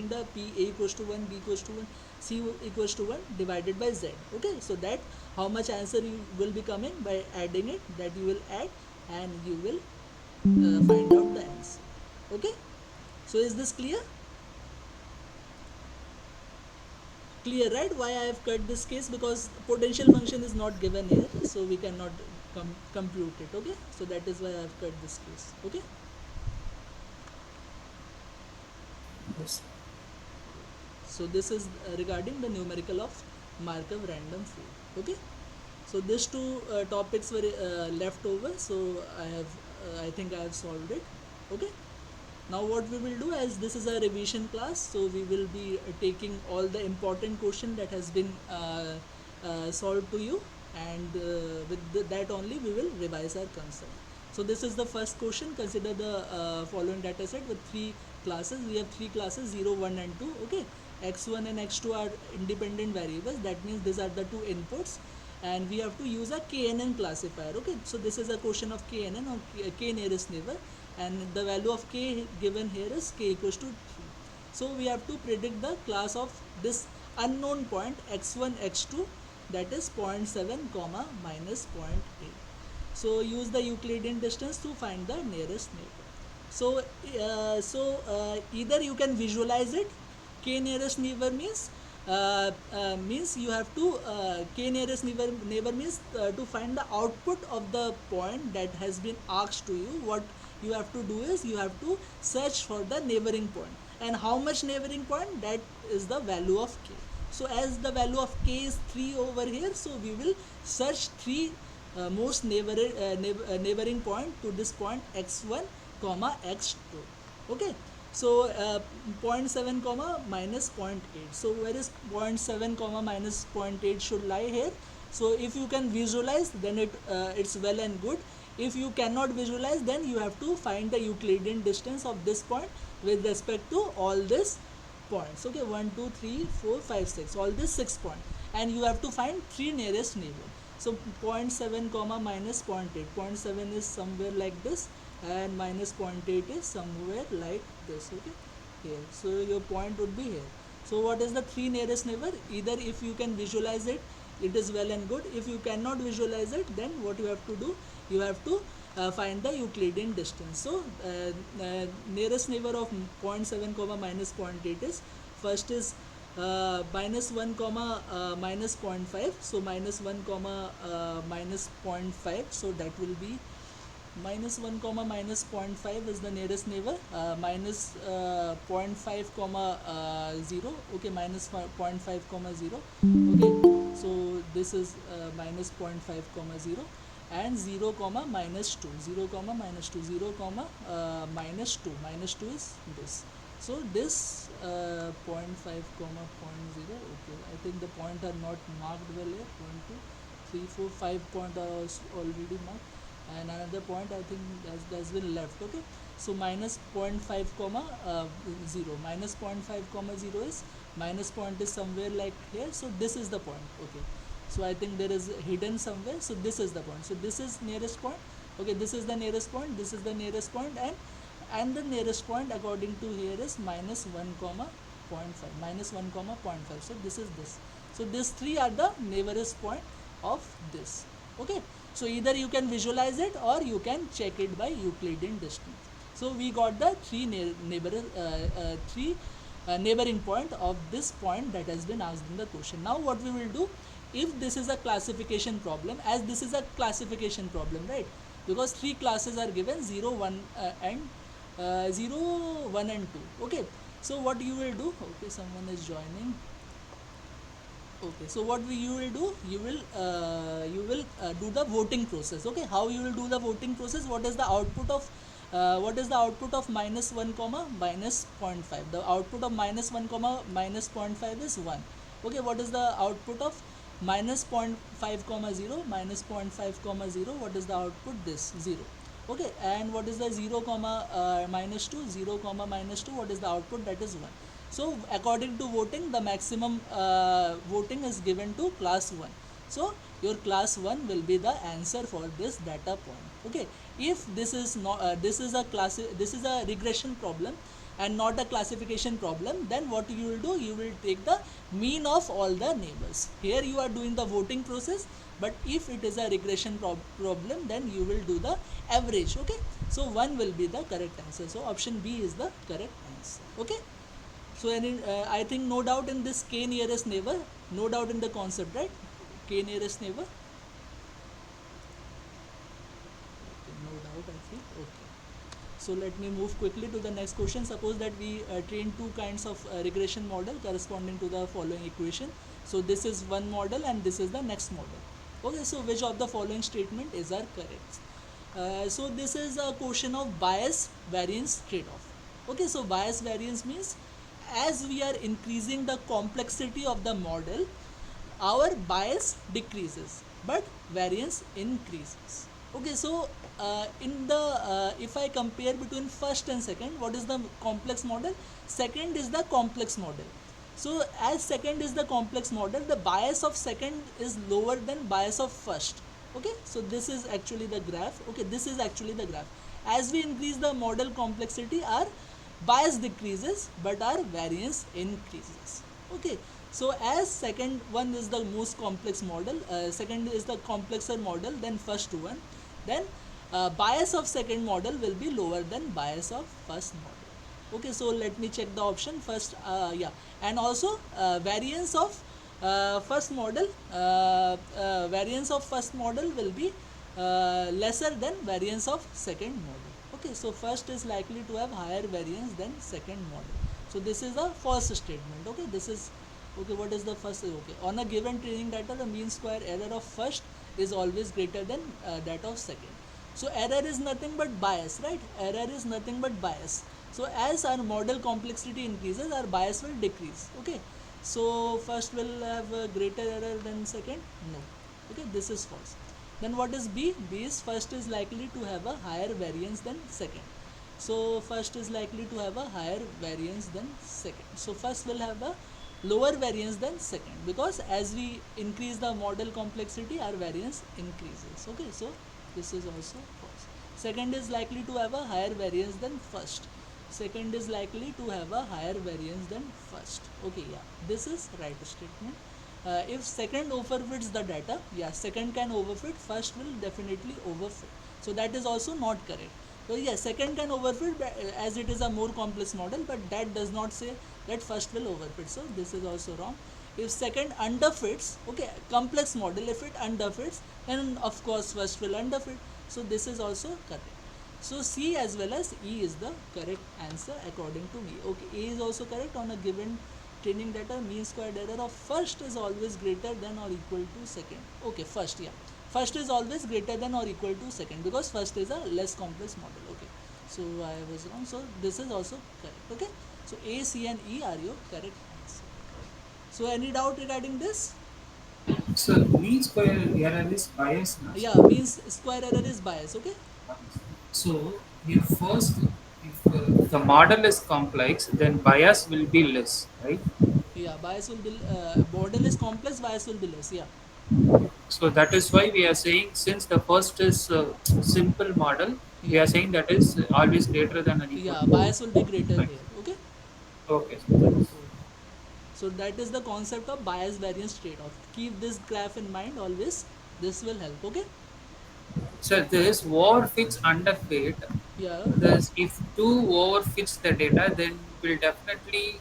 the p a equals to 1, b equals to 1, c equals to 1 divided by z. Okay, so that how much answer you will be coming by adding it, that you will add, and you will find out the answer. Okay, so is this clear? Clear, right? Why I have cut this case? Because potential function is not given here, so we cannot compute it. Okay, so that is why I have cut this case. Okay, Yes. so this is regarding the numerical of Markov random field. Okay, so these two topics were left over, so I think I have solved it. Okay, now what we will do, as this is a revision class, so we will be taking all the important question that has been solved to you, and with that only we will revise our concept. So this is the first question. Consider the following data set with 3 classes. We have 3 classes, 0, 1 and 2. Okay, x1 and x2 are independent variables. That means these are the 2 inputs, and we have to use a KNN classifier. Okay, so this is a question of KNN, or K nearest neighbor, and the value of k given here is k equals to 3. So we have to predict the class of this unknown point x1 x2, that is 0.7 comma minus 0.8. So use the Euclidean distance to find the nearest neighbor. So either you can visualize it. K nearest neighbor means you have to k nearest neighbor means to find the output of the point that has been asked to you. What you have to do is you have to search for the neighboring point, and how much neighboring point, that is the value of k. So as the value of k is 3 over here, so we will search 3 most neighboring point to this point x1 comma x2. Okay, so 0.7 comma minus 0.8. So where is 0.7 comma minus 0.8 should lie here. So if you can visualize, then it's well and good. If you cannot visualize, then you have to find the Euclidean distance of this point with respect to all these points. Okay, 1 2 3 4 5 6, all these 6 points, and you have to find 3 nearest neighbor. So 0.7 comma minus 0.8, 0.7 is somewhere like this, and minus 0.8 is somewhere like this. Okay, here, so your point would be here. So what is the 3 nearest neighbor? Either if you can visualize it, it is well and good. If you cannot visualize it, then what you have to do, you have to find the Euclidean distance. So nearest neighbor of 0.7 comma minus 0.8 is, first is minus 1 comma minus 0.5. So minus 1 comma minus 0.5, so that will be minus 1 comma minus 0.5 is the nearest neighbor, minus 0.5 comma 0. Okay, minus 0.5 comma 0. Okay, so this is minus 0.5 comma 0, and 0 comma minus 2, 0 comma minus 2, 0 comma minus 2, minus 2 is this. So this 0.5 comma 0.0. Okay, I think the point are not marked well here. 1 2 3 4 5 point are already marked, and another point I think that's been left. Okay, so minus 0.5 comma 0, minus 0.5 comma 0 is, minus point is somewhere like here, so this is the point. Okay, so I think there is hidden somewhere, so this is the point, so this is nearest point. Okay, this is the nearest point, this is the nearest point, and the nearest point according to here is minus 1 comma 0.5, minus 1 comma 0.5. So this is this, so these 3 are the nearest point of this. Okay, so either you can visualize it or you can check it by Euclidean distance. So we got the 3 neighboring point of this point that has been asked in the question. Now what we will do, if this is a classification problem, as this is a classification problem, right, because 3 classes are given, 0 1 and 0 1 and 2. Okay, so what you will do, okay, someone is joining. Okay, so what you will do, you will do the voting process. Okay, how you will do the voting process? What is the output of minus 1 comma minus 0.5? The output of minus 1 comma minus 0.5 is 1. Okay, what is the output of minus 0.5 comma 0, minus 0.5 comma 0? What is the output? This 0. Okay, and what is the 0 comma minus 2, 0 comma minus 2? What is the output? That is 1. So according to voting, the maximum voting is given to class 1. So your class 1 will be the answer for this data point. Okay, if this is not this is a regression problem and not a classification problem, then what you will do, you will take the mean of all the neighbors. Here you are doing the voting process, but if it is a regression problem, then you will do the average. Okay, so 1 will be the correct answer. So option B is the correct answer. Okay, so I think no doubt in this k nearest neighbor, no doubt in the concept, right? K nearest neighbor. Okay, no doubt, I think. Okay, so let me move quickly to the next question. Suppose that we train 2 kinds of regression model corresponding to the following equation. So this is one model and this is the next model. Okay, so which of the following statement is our correct? So this is a question of bias variance trade-off. Okay, so bias variance means, as we are increasing the complexity of the model, our bias decreases but variance increases. Okay, so in the if I compare between first and second, what is the complex model? Second is the complex model. So as second is the complex model, the bias of second is lower than bias of first. Okay, so this is actually the graph. Okay, this is actually the graph. As we increase the model complexity, our bias decreases but our variance increases. Okay, so as second one is the most complex model, second is the complexer model than first one, then bias of second model will be lower than bias of first model. Okay, so let me check the option first. Yeah, and also variance of first model, variance of first model will be lesser than variance of second model. Okay, so first is likely to have higher variance than second model. So this is the first statement. Okay, this is okay. What is the first? Okay, on a given training data, the mean square error of first is always greater than that of second. So error is nothing but bias, right? Error is nothing but bias. So as our model complexity increases, our bias will decrease. Okay, so first will have a greater error than second. No. Okay, this is false. Then what is B? B is first is likely to have a higher variance than second. So first is likely to have a higher variance than second. So first will have a lower variance than second, because as we increase the model complexity, our variance increases. Okay, so this is also false. Second is likely to have a higher variance than first. Second is likely to have a higher variance than first. Okay, yeah, this is right statement. If second overfits the data, yeah, second can overfit, first will definitely overfit. So that is also not correct. So yes, second can overfit as it is a more complex model, but that does not say that first will overfit. So this is also wrong. If second underfits, okay, complex model, if it underfits, then of course first will underfit. So this is also correct. So C as well as E is the correct answer according to me. Okay, A is also correct. On a given training data, mean squared error of first is always greater than or equal to second. Okay, first, yeah. First is always greater than or equal to second, because first is a less complex model. Okay, so I was wrong. So this is also correct. Okay, so A, C and E are your correct answer. So any doubt regarding this? So mean square error is bias now. Yeah, means square error is bias. Okay. So if first, if the model is complex, then bias will be less, right? Yeah, bias will be model is complex, bias will be less. Yeah. So that is why we are saying, since the first is simple model, we Yeah. are saying that is always greater than or equal Yeah, to bias will be greater bias. here. Okay. Okay, so that is. Okay. So that is the concept of bias variance trade-off. Keep this graph in mind always. This will help. Okay. So this overfits underfit. Yeah. Thus, if two overfits the data, then will definitely,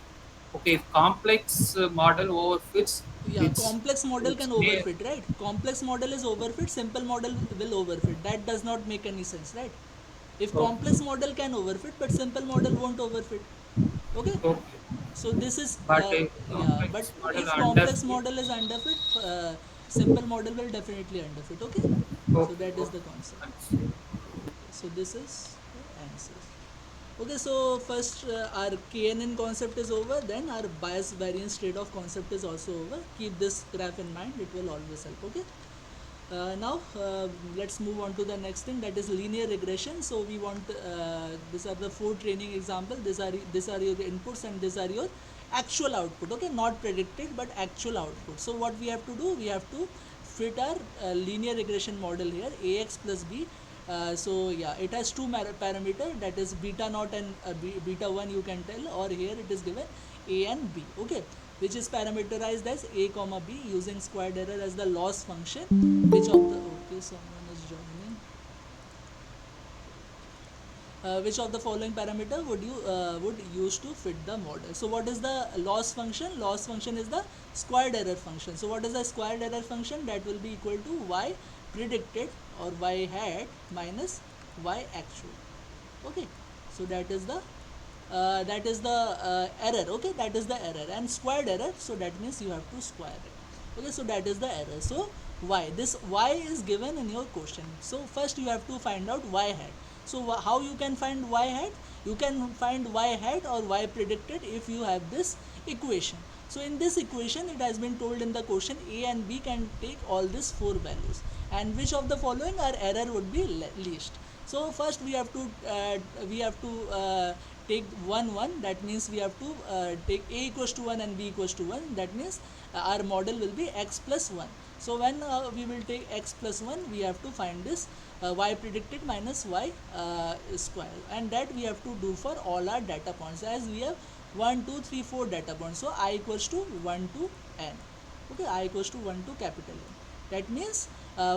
okay. If complex model overfits, Yeah, it's complex model it's can near. overfit, right? Complex model is overfit, simple model will overfit. That does not make any sense, right? If Okay, complex model can overfit, but simple model won't overfit. Okay. okay. So this is But if yeah, but complex model if complex underfit, model is underfit, simple model will definitely underfit. Okay. So okay, that is okay. the concept. Understood. Okay, so this is the answers. Okay, so first our KNN concept is over, then our bias variance trade-off concept is also over. Keep this graph in mind, it will always help. Okay. Now let's move on to the next thing, that is linear regression. So we want these are the four training example. These are your inputs and these are your actual output. Okay, not predicted but actual output. So what we have to do, we have to fit our linear regression model here, ax plus b. So yeah, it has two parameter, that is beta naught and beta 1 you can tell, or here it is given a and b. Okay, which is parameterized as a comma b using squared error as the loss function. Which of the, okay, someone is joining. Which of the following parameter would use to fit the model? So what is the loss function? Loss function is the squared error function. So what is the squared error function? That will be equal to y predicted or y hat minus y actual. Okay, so that is the error. Okay, that is the error, and squared error, so that means you have to square it. Okay, so that is the error. So y, this y is given in your question. So first you have to find out y hat. So how you can find y hat? You can find y hat or y predicted if you have this equation. So in this equation, it has been told in the question, a and b can take all these four values, and which of the following our error would be least. So first we have to take 1 1, that means we have to take a equals to 1 and b equals to 1, that means our model will be x plus 1. So when we will take x plus 1, we have to find this y predicted minus y square, and that we have to do for all our data points, as we have 1 2 3 4 data points. So I equals to 1 to n. Okay, I equals to 1 to capital N. That means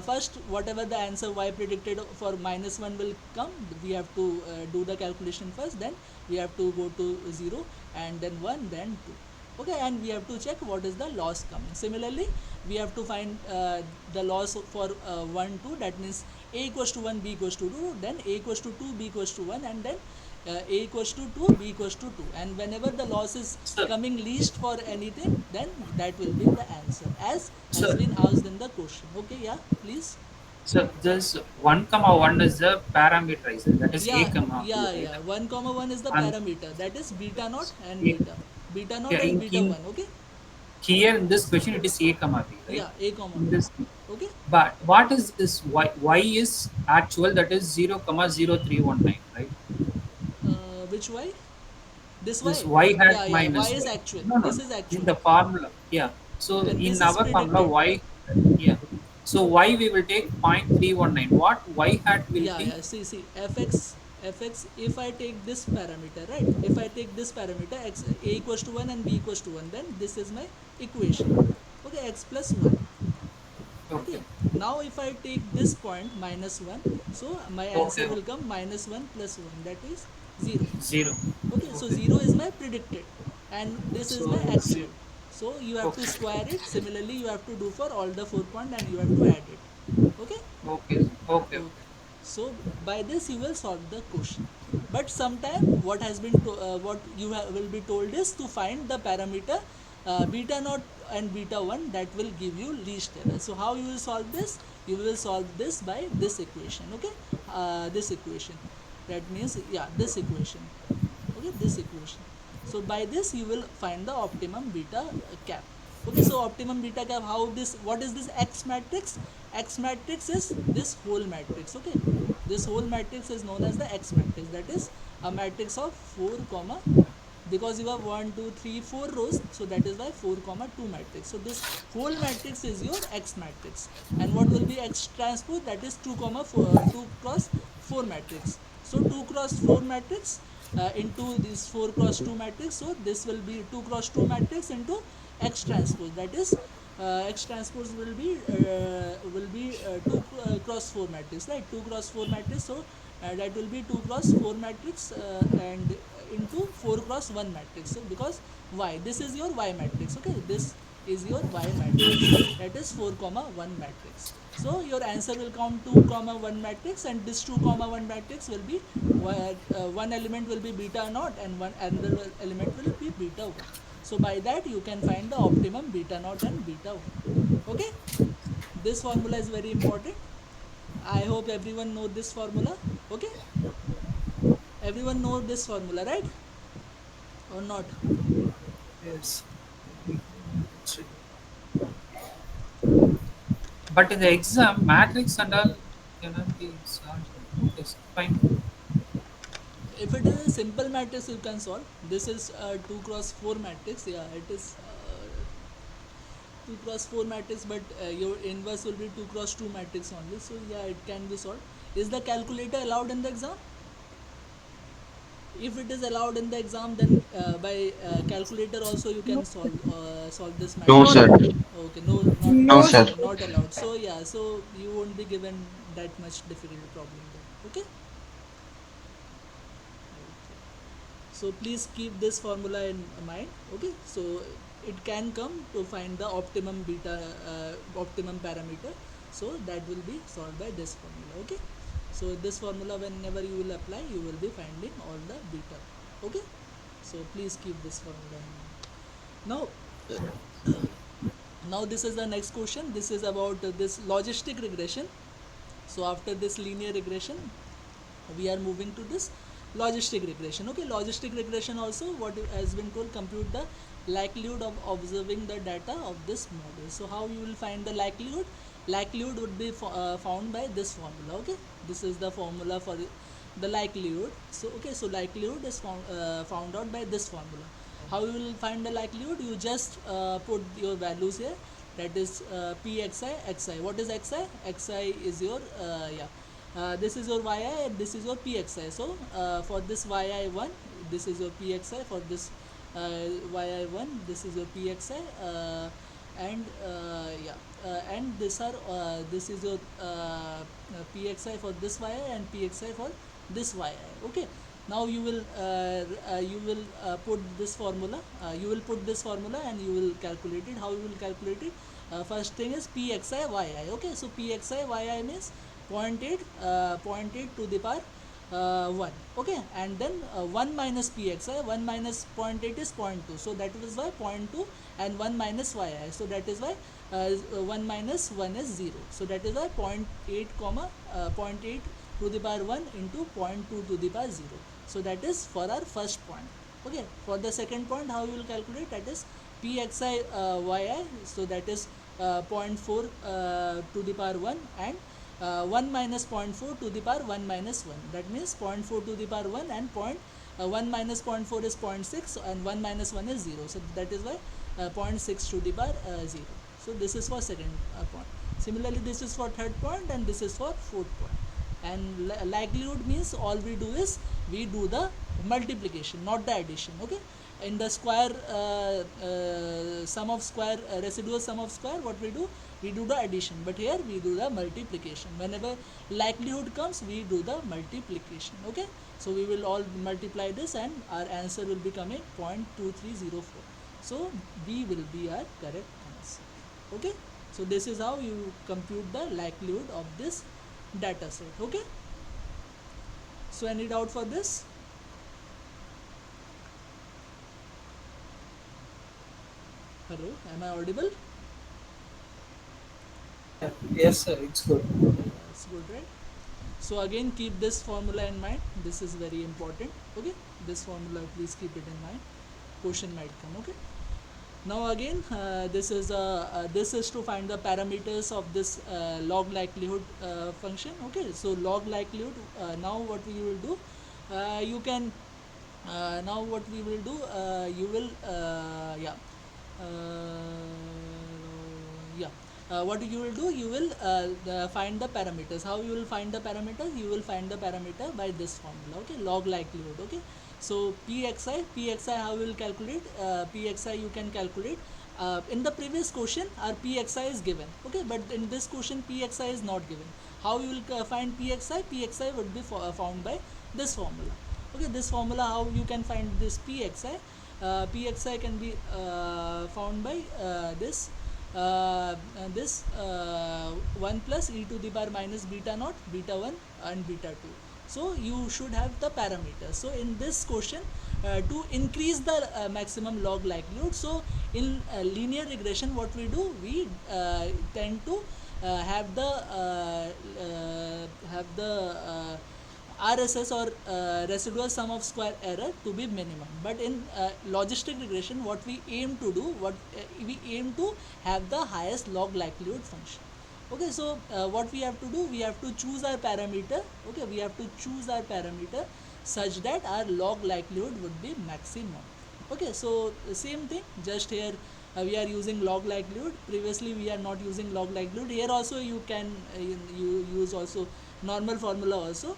first whatever the answer y predicted for minus 1 will come, we have to do the calculation first, then we have to go to 0 and then 1 then 2. Okay, and we have to check what is the loss coming. Similarly, we have to find the loss for 1 2, that means a equals to 1 b equals to 2, then a equals to 2 b equals to 1, and then A equals to 2, B equals to 2, and whenever the loss is So, coming least for anything, then that will be the answer as has so, been asked in the question. Okay, yeah, please. so this 1 comma 1 is the parameterizer, that is a Yeah, comma b, yeah, right? yeah. 1 comma 1 is the And parameter, that is beta naught and a, beta. Beta naught yeah, and beta in 1. Okay, here in this question it is a comma b, right? yeah, A comma In B. this, Okay, but what is this y is actual, that is 0 comma 0319, right? which y? This This y? y hat Yeah, yeah, y minus is y. actual. No, no, This no. is In actual. the formula, yeah. So And in this is our formula, predicted. y, yeah. So y we will take 0.319. What y hat will Yeah, be? yeah, see, fx, if I take this parameter, right, if I take this parameter x, a equals to 1 and b equals to 1, then this is my equation. Okay, x plus 1. Okay, Okay, now if I take this point minus 1, so my answer okay, will come minus 1 plus 1, that is 0. 0. Okay, so Okay. 0 is my predicted and this is my So actual. So you have to okay, square it. Similarly, you have to do for all the 4 point and you have to add it. Okay. okay, okay, Okay. okay. So by this you will solve the question. But sometime what has been what you will be told is to find the parameter beta naught and beta 1 that will give you least error. So how you will solve this? You will solve this by this equation. Okay, this equation. That means, yeah, this equation. Okay, this equation. So by this you will find the optimum beta cap. Okay, so optimum beta cap, how this, what is this x matrix? X matrix is this whole matrix. Okay, this whole matrix is known as the x matrix, that is a matrix of 4 comma, because you have 1 2 3 4 rows, so that is why 4 comma 2 matrix. So this whole matrix is your x matrix, and what will be x transpose? That is 2 comma 4, 2 cross 4 matrix. So 2 cross 4 matrix into this 4 cross 2 matrix, so this will be 2 cross 2 matrix into x transpose, that is x transpose will be 2 cross 4 matrix, right? 2 cross 4 matrix, so that will be 2 cross 4 matrix and into 4 cross 1 matrix. So because y, this is your y matrix. Okay, this is your y matrix, that is 4 comma 1 matrix. So your answer will come 2 comma 1 matrix, and this 2 comma 1 matrix will be one element will be beta naught and one another element will be beta 1. So by that you can find the optimum beta naught and beta 1. Okay, this formula is very important. I hope everyone know this formula. Okay, everyone know this formula, right, or not? Yes. But in the exam, matrix and all cannot be solved. Okay, so fine. If it is a simple matrix, you can solve. This is 2 cross 4 matrix. Yeah, it is 2 cross 4 matrix, but your inverse will be 2 cross 2 matrix only. So yeah, it can be solved. Is the calculator allowed in the exam? If it is allowed in the exam, then by calculator also you can solve this No, No, matrix. sir. sir. Okay, no, not No, No, sir. sir. not allowed. So yeah, so you won't be given that much difficult problem there. Okay. So please keep this formula in mind. Okay, so it can come to find the optimum beta optimum parameter, so that will be solved by this formula. Okay, so this formula, whenever you will apply, you will be finding all the beta. Okay, so please keep this formula in mind. Now this is the next question. This is about this logistic regression. So after this linear regression, we are moving to this logistic regression. Okay, logistic regression also, what has been told, compute the likelihood of observing the data of this model. So how you will find the likelihood? Likelihood would be found by this formula. Okay, this is the formula for the likelihood. So okay, so likelihood is found out by this formula. How you will find the likelihood? You just put your values here, that is pxi xi. What is xi? Xi is your this is your yi and this is your pxi. So for this yi1, this is your pxi. For this yi1, this is your pxi, and and this is your pxi for this yi and pxi for this yi. Okay, now you will put this formula, you will put this formula and you will calculate it. How you will calculate it? First thing is pxi yi. Okay, so pxi yi means 0.8 to the power 1. Okay, and then 1 minus pxi, 1 minus zero point 0.8 is zero point 0.2, so that is why zero point 0.2, and 1 minus yi, so that is why 1 minus 1 is 0, so that is why zero point 0.8 comma zero point 0.8 to the power 1 into zero point 0.2 to the power 0. So that is for our first point. Okay, for the second point, how you will calculate, that is pxi yi, so that is 0.4 to the power 1, and 1 minus zero point 0.4 to the power 1 minus 1, that means zero point 0.4 to the power 1, and 1 minus zero point 0.4 is zero point 0.6, and 1 minus 1 is 0, so that is why 0 0.6 to the power 0. So this is for second point. Similarly, this is for third point, and this is for fourth point. And likelihood means all we do is we do the multiplication, not the addition. Okay, in the square sum of square, residual sum of square, what we do the addition, but here we do the multiplication. Whenever likelihood comes, we do the multiplication. Okay, so we will all multiply this, and our answer will be coming 0.2304. So B will be our correct answer. Okay, so this is how you compute the likelihood of this data set. Okay, so any doubt for this? Hello, am I audible? Yes, sir, it's good. Yeah, it's good, right? So again, keep this formula in mind, this is very important. Okay, this formula, please keep it in mind, question might come. Okay, now again, this is to find the parameters of this log likelihood function. Okay, so log likelihood, now what we will do, you can now what we will do, you will yeah what you will do, you will find the parameters. How you will find the parameters? You will find the parameter by this formula. Okay, log likelihood. Okay, so pxi how you will calculate? Pxi you can calculate, in the previous question our pxi is given. Okay, but in this question pxi is not given. How you will find pxi would be found by this formula. Okay, this formula, how you can find this pxi? Pxi can be found by this 1 plus e to the power minus beta naught, beta 1 and beta 2. So you should have the parameters. So in this question, to increase the maximum log likelihood, so in linear regression what we do, we tend to have the RSS, or residual sum of square error, to be minimum. But in logistic regression, what we aim to do, we aim to have the highest log likelihood function. Okay, so what we have to do, we have to choose our parameter. Okay, we have to choose our parameter such that our log likelihood would be maximum. Okay, so same thing, just here we are using log likelihood. Previously we are not using log likelihood. Here also you can you use also normal formula also.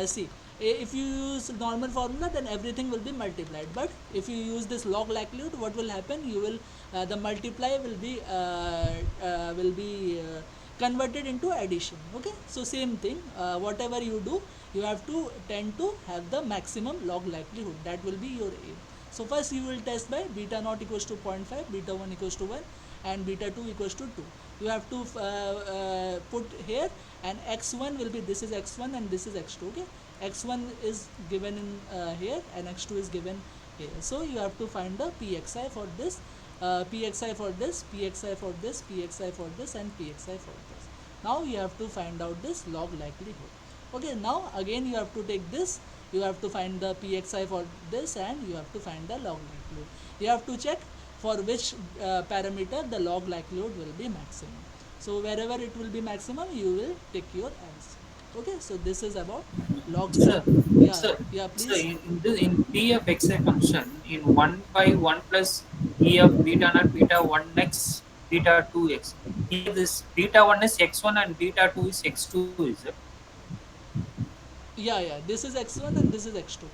See, if you use normal formula, then everything will be multiplied, but if you use this log likelihood, what will happen, you will the multiply will be converted into addition. Okay, so same thing, whatever you do, you have to tend to have the maximum log likelihood. That will be your aim. So first you will test by beta naught equals to 0.5, beta 1 equals to 1, and beta 2 equals to 2. You have to put here, and x1 will be, this is x1 and this is x2. Okay, x1 is given in here, and x2 is given here. So you have to find the pxi for this, pxi for this, pxi for this, pxi for this, and pxi for this. Now you have to find out this log likelihood. Okay, now again you have to take this, you have to find the pxi for this, and you have to find the log likelihood. You have to check for which parameter the log likelihood will be maximum. So wherever it will be maximum, you will take your answer. Okay, so this is about log Sir, yeah, sir, yeah, sir, please. in P of xi function, in 1 by 1 plus E of beta naught beta 1 x beta 2x. Here this beta 1 is x1 and beta 2 is x2, is it? Yeah, this is x1 and this is x2.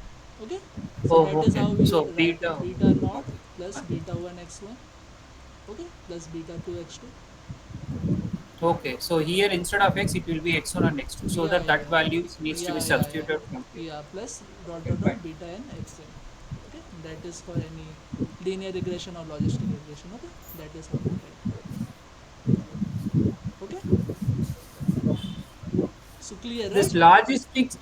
Okay, so Oh, that is okay. how we So write beta, it, beta naught okay, plus fine. beta 1 x1, okay, plus beta 2 x2. Okay, so here instead of x, it will be x1 and x2. So Yeah, that yeah, that values yeah, needs to be yeah. substituted from here. Yeah, plus dot Okay, dot fine. dot beta and xn. Okay, that is for any linear regression or logistic regression. Okay, that is how we write. Okay, So clear, This right? logistics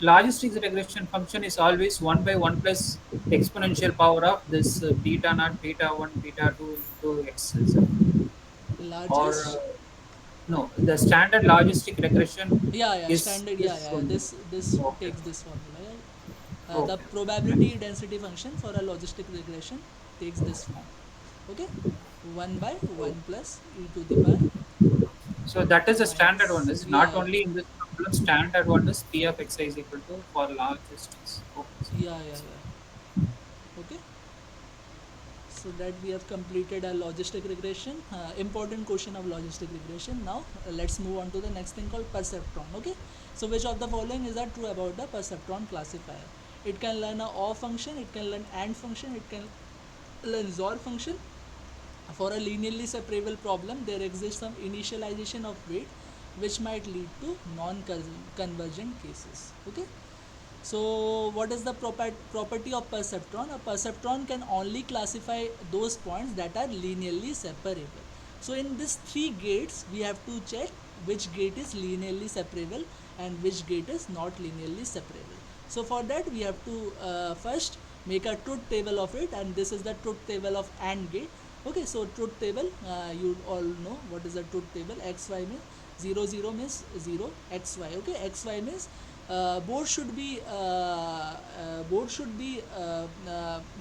regression function is always 1 by 1 plus exponential power of this beta naught, beta 1, beta 2 into x, is it? Or Largest. no, the standard logistic regression Yeah, yeah, is standard. Yeah, this yeah. only. This Okay, takes this formula. Yeah. The okay, probability nice. density function for a logistic regression takes this form. Okay, 1 by Oh. 1 plus e to the power So that is a standard one. minus. Is Yeah, not yeah, only in this problem, standard one is p of x is equal to for logistics. Okay. yeah, yeah, yeah. Okay. So that we have completed a logistic regression. Important question of logistic regression. Now let's move on to the next thing called perceptron. Okay. So which of the following is true about the perceptron classifier? It can learn a or function. It can learn and function. It can learn XOR function. For a linearly separable problem, there exists some initialization of weight which might lead to non-convergent cases. Okay. So, what is the property of perceptron? A perceptron can only classify those points that are linearly separable. So, in these three gates, we have to check which gate is linearly separable and which gate is not linearly separable. So, for that, we have to first make a truth table of it, and this is the truth table of AND gate. Okay, so truth table, you all know what is the truth table. XY means 0 means 0, XY. Okay, XY means board should be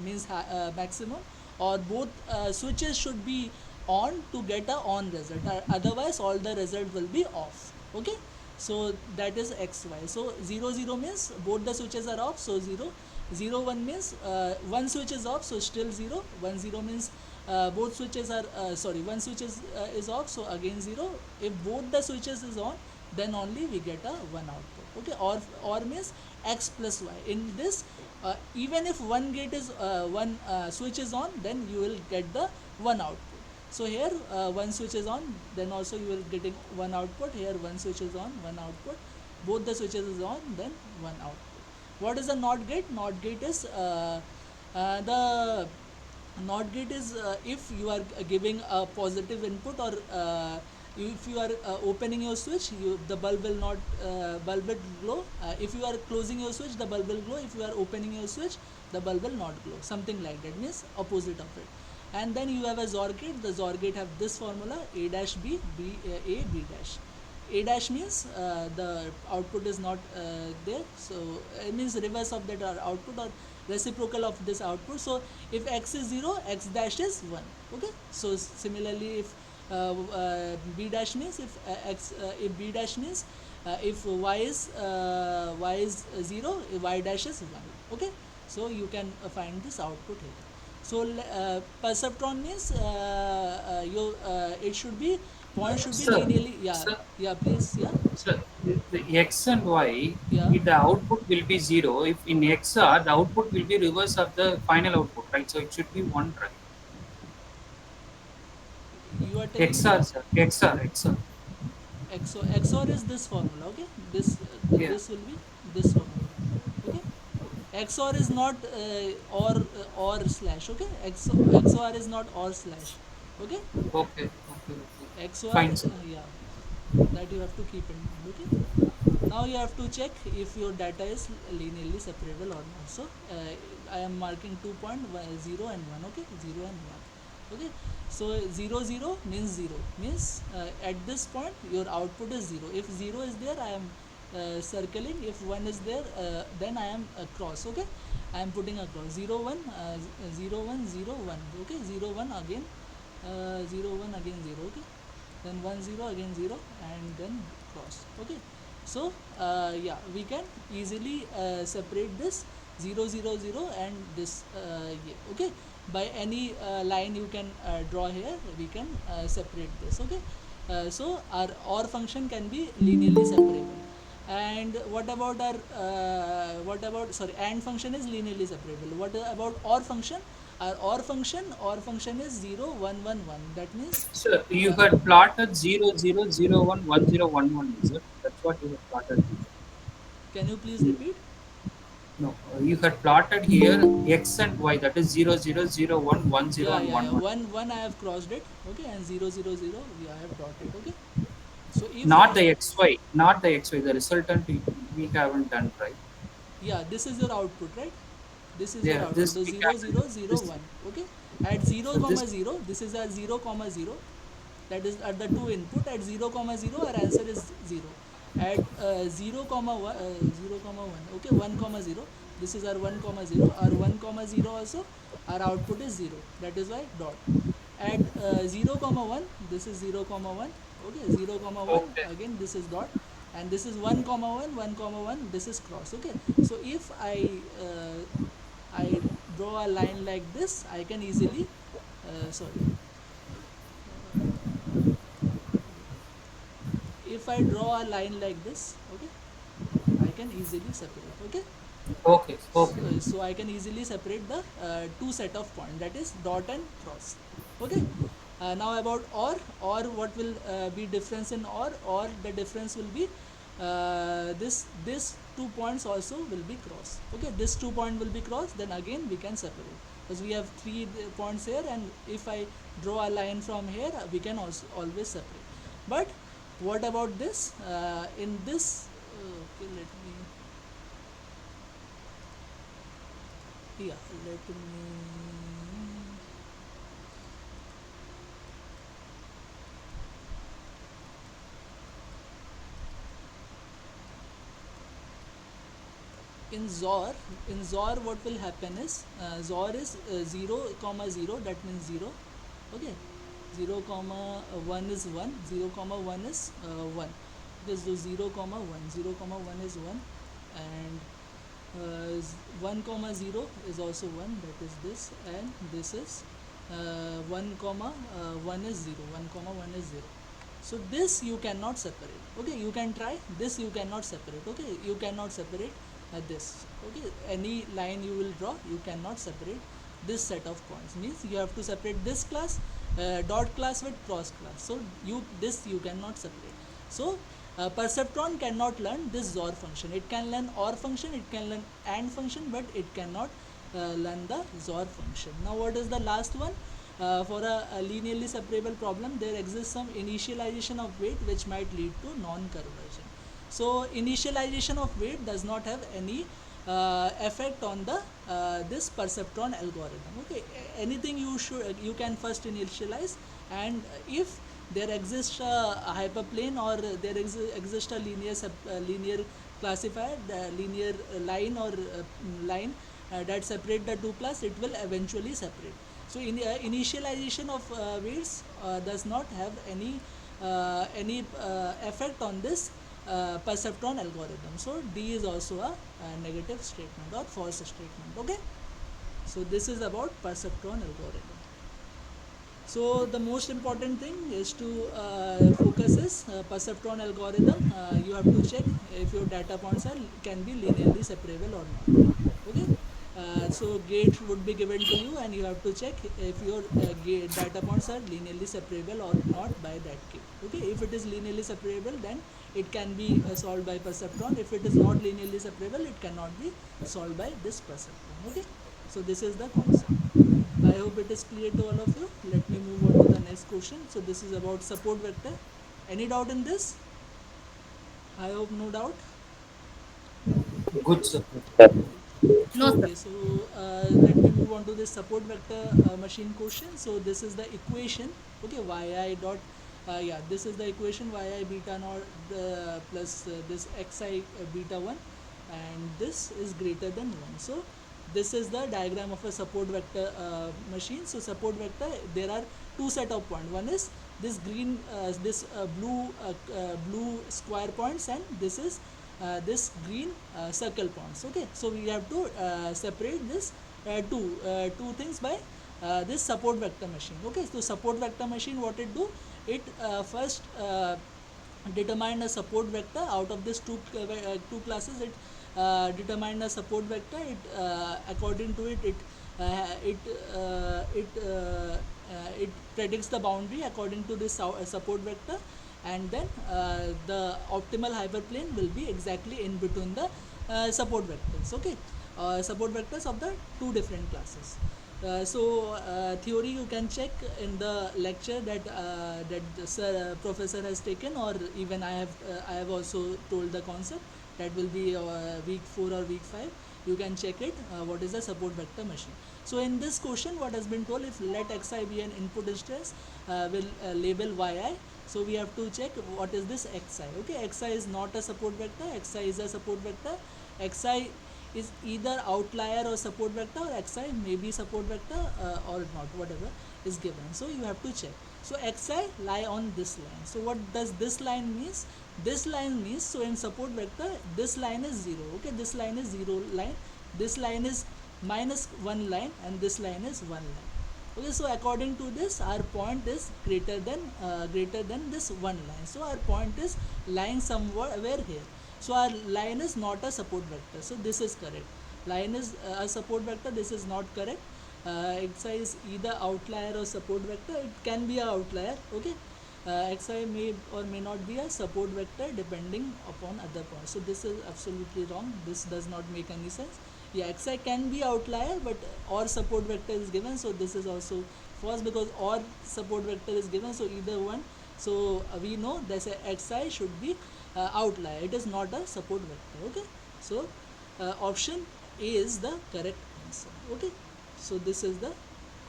means maximum, or both switches should be on to get a on result, otherwise all the result will be off. Okay, so that is xy. So 0 means both the switches are off, so 0 means one switch is off, so still 0 means both switches are one switch is off, so again 0. If both the switches is on, then only we get a 1 output. Okay, or means x plus y. In this, even if one gate is one switch is on, then you will get the 1 output. So here one switch is on, then also you will getting 1 output. Here one switch is on, 1 output. Both the switches is on, then 1 output. What is a NOT gate? NOT gate is the NOT gate is if you are giving a positive input, or if you are opening your switch, the bulb will not bulb will glow. If you are closing your switch, the bulb will glow. If you are opening your switch, the bulb will not glow. Something like that, means opposite of it. And then you have a XOR gate. The XOR gate have this formula: a dash b, a b dash. A dash means the output is not there, so it means reverse of that output, or reciprocal of this output. So if x is 0, x dash is 1. Okay, so similarly, if b dash means if b dash means if y is 0, y dash is 1. Okay, so you can find this output here. So perceptron means it should be, point should be Sir, linearly. Yeah, sir, yeah, please. Yeah, sir, the x and y, yeah. the output will be 0. If in XR, the output will be reverse of the final output, right? So it should be 1, right? You are telling me XR, sir. XR. XOR is this formula. Okay, Yeah. this will be this formula. Okay, XOR is not or slash. Okay, XOR is not or slash. Okay, Okay. XOR, Fine, sir. yeah, that you have to keep in mind. Okay, now you have to check if your data is linearly separable or not. So I am marking 2.0 and 1. Okay, 0 and 1. Okay, so 0 means 0 means at this point your output is 0. If 0 is there, I am circling. If 1 is there, then I am cross. Okay, I am putting a cross. 0 1 0 1 0 1. Okay, 0 1 again, 0 1 again 0. Okay, then 1 0 again 0, and then cross. Okay, so yeah, we can easily separate this 0 0 0 and this yeah. Okay, by any line you can draw here, we can separate this. Okay, so our OR function can be linearly separable. And what about our what about, sorry, AND function is linearly separable. What about OR function? Our OR function is 0 1 1 1. That means Sir, you uh, had plotted 0 0 0 1 1 0 1 1, is it? That's what you had plotted here. can you please repeat? No, you had plotted here x and y, that is 0 0 0 1 1 0 Yeah, and yeah, 1 yeah. 1. One I have crossed it. Okay, and 0 0 0 we I have dotted. Okay, So if Not I, the xy, not the xy. The resultant we haven't done, right? yeah, this is your output, right? This is your Yeah, output, this the we 0 haven't 0 done. 0 This 1. Okay, at 0 so this comma 0, this is a 0 comma 0, that is at the two input. At 0 comma 0 our answer is 0. At 0 comma 1, 0 comma 1, okay, 1 comma 0, this is our 1 comma 0. Our 1 comma 0 also, our output is 0, that is why dot. At 0 comma 1, this is 0 comma 1, okay, 0 comma 1, okay. again this is dot, and this is 1 comma 1, 1 comma 1, this is cross. Okay, so if I draw a line like this, I can easily, sorry, if I draw a line like this, okay, I can easily separate. Okay, Okay, okay. so I can easily separate the two set of points, that is dot and cross. Okay, now about or what will be difference in or the difference will be this 2 points also will be cross. Okay, this 2 point will be cross, then again we can separate, because we have three points here, and if I draw a line from here, we can also always separate. But what about this, in this, okay, let me, yeah, let me, in XOR, what will happen is, XOR is 0 comma 0, that means 0. Okay, 0 comma 1 is 1, 0 comma 1 is 1. Okay, so 0 comma 1, 0 comma 1 is 1, and 1 comma 0 is also 1, that is this, and this is 1 comma 1 is 0, 1 comma 1 is 0. So this you cannot separate. Okay, you can try, this you cannot separate. Okay, you cannot separate this. Okay, any line you will draw, you cannot separate this set of points, means you have to separate this class, dot class with cross class. So you cannot separate. So perceptron cannot learn this XOR function. It can learn OR function, it can learn AND function, but it cannot learn the XOR function. Now what is the last one? For a linearly separable problem, there exists some initialization of weight which might lead to non-conversion. So initialization of weight does not have any effect on the this perceptron algorithm. Okay, anything you can first initialize, and if there exists a hyperplane, or there exists a linear classifier, the linear line, or line that separate the two class, it will eventually separate. So initialization of weights does not have any effect on this perceptron algorithm. So D is also a negative statement or false statement. Okay, so this is about perceptron algorithm. So the most important thing is to focus is perceptron algorithm. You have to check if your data points can be linearly separable or not. Okay, so gate would be given to you, and you have to check if your data points are linearly separable or not by that gate. Okay, if it is linearly separable, then it can be solved by perceptron. If it is not linearly separable, it cannot be solved by this perceptron. Okay, so this is the concept. I hope it is clear to all of you. Let me move on to the next question. So this is about support vector. Any doubt in this? I hope no doubt. Good, sir. No, sir. Okay, so let me move on to this support vector machine question. So this is the equation. Okay, yi dot, yeah, this is the equation yi beta naught plus this xi beta 1, and this is greater than 1. So this is the diagram of a support vector machine. So support vector, there are two set of points. One is this green, this blue square points, and this is this green circle points. Okay, so we have to separate this two things by this support vector machine. Okay, so support vector machine, what it do, it first determine a support vector out of this two classes. It determine a support vector. It according to it, it predicts the boundary according to this support vector, and then the optimal hyperplane will be exactly in between the support vectors. Okay, support vectors of the two different classes. Theory you can check in the lecture that the professor has taken, or even I have also told the concept that will be week 4 or week 5. You can check it. What is the support vector machine? So in this question, what has been told, if let xi be an input stress, will label yi. So we have to check what is this xi. Okay, xi is not a support vector. Xi is a support vector. Xi is either outlier or support vector, or xi may be support vector or not, whatever is given. So you have to check. So xi lie on this line. So what does this line means? This line means, so in support vector, this line is 0. Okay, this line is 0 line, this line is minus 1 line, and this line is 1 line. Okay, so according to this, our point is greater than this one line. So our point is lying somewhere here. So our line is not a support vector. So this is correct. Line is a support vector. This is not correct. Xi is either outlier or support vector. It can be a outlier. Okay. Xi may or may not be a support vector depending upon other points. So this is absolutely wrong. This does not make any sense. Yeah, xi can be outlier, but or support vector is given, so this is also false, because or support vector is given, so either one. So we know that xi should be outlier. It is not a support vector. Okay, so option A is the correct answer. Okay, so this is the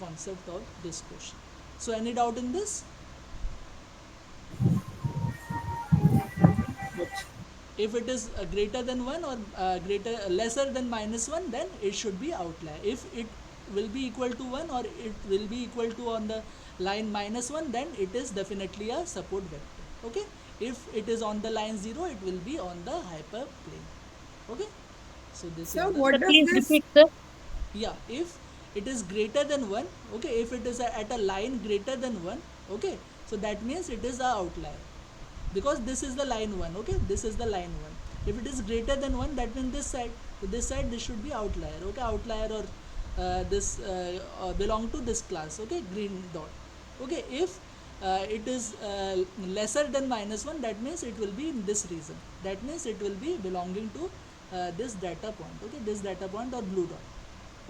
concept of this question. So any doubt in this? If it is greater than 1 or lesser than minus 1, then it should be outlier. If it will be equal to 1 or it will be equal to on the line minus 1, then it is definitely a support vector. Okay, if it is on the line 0, it will be on the hyperplane. Okay, so this So is the, what Sir, does please this? repeat, sir. yeah, if it is greater than 1. Okay, if it is at a line greater than 1, okay, so that means it is a outlier, because this is the line 1. Okay, this is the line 1. If it is greater than 1, that means this side this should be outlier. Okay, outlier, or this belong to this class. Okay, green dot. Okay, if it is lesser than minus 1, that means it will be in this region. That means it will be belonging to this data point. Okay, this data point or blue dot.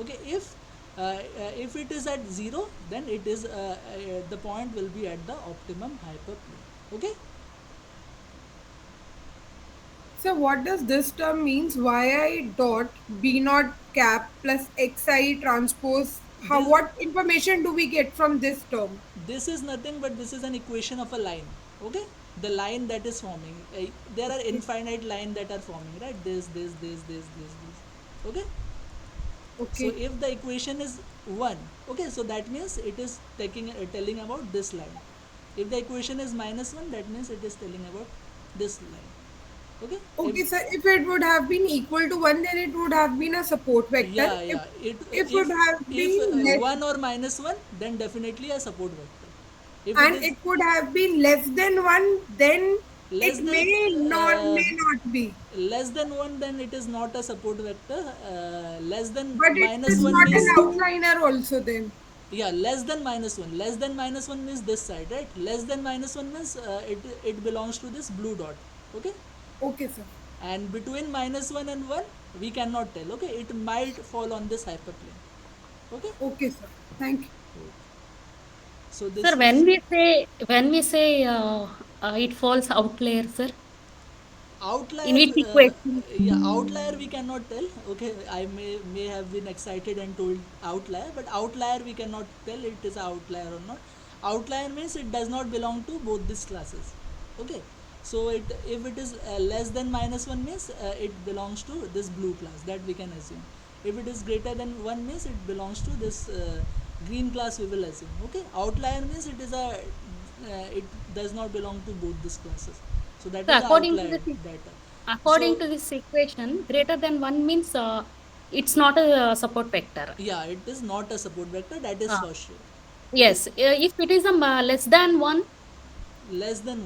Okay, if it is at 0, then it is the point will be at the optimum hyperplane. Okay, So what does this term means? Yi dot b naught cap plus xi transpose. How, this what information do we get from this term? this is nothing but this is an equation of a line. Okay, the line that is forming, there are Okay. infinite line that are forming, right? This. Okay, so Okay. if the equation is 1, okay, so that means it is telling about this line. If the equation is minus 1, that means it is telling about this line. Okay, if Okay, so if it would have been equal to 1, then it would have been a support vector. If yeah, it if would have if been less, 1 or minus 1, then definitely a support vector. If it and is it would have been less than 1, then less it than uh, may not be. less than 1, then it is not a support vector. Less than But it minus is 1 not an means, outliner also then. yeah, less than minus 1 means this side, right? Less than minus 1 means it belongs to this blue dot. Okay, Okay, sir. and between minus 1 and 1, we cannot tell. Okay, it might fall on this hyperplane. Okay, Okay, sir. Thank you. so Sir, this is when we say it falls outlier, sir, in outlier. which equation? Yeah, outlier we cannot tell. Okay, I may have been excited and told outlier, but outlier we cannot tell it is outlier or not. Outlier means it does not belong to both these classes. Okay, so if it is less than minus 1 means it belongs to this blue class, that we can assume. If it is greater than 1 means it belongs to this green class, we will assume. Okay, outlier means it is a it does not belong to both these classes, so that So is the outlier data. according So to this equation, greater than 1 means it's not a support vector. yeah, it is not a support vector, that is Uh, for sure. Okay, yes, if it is less than 1, less than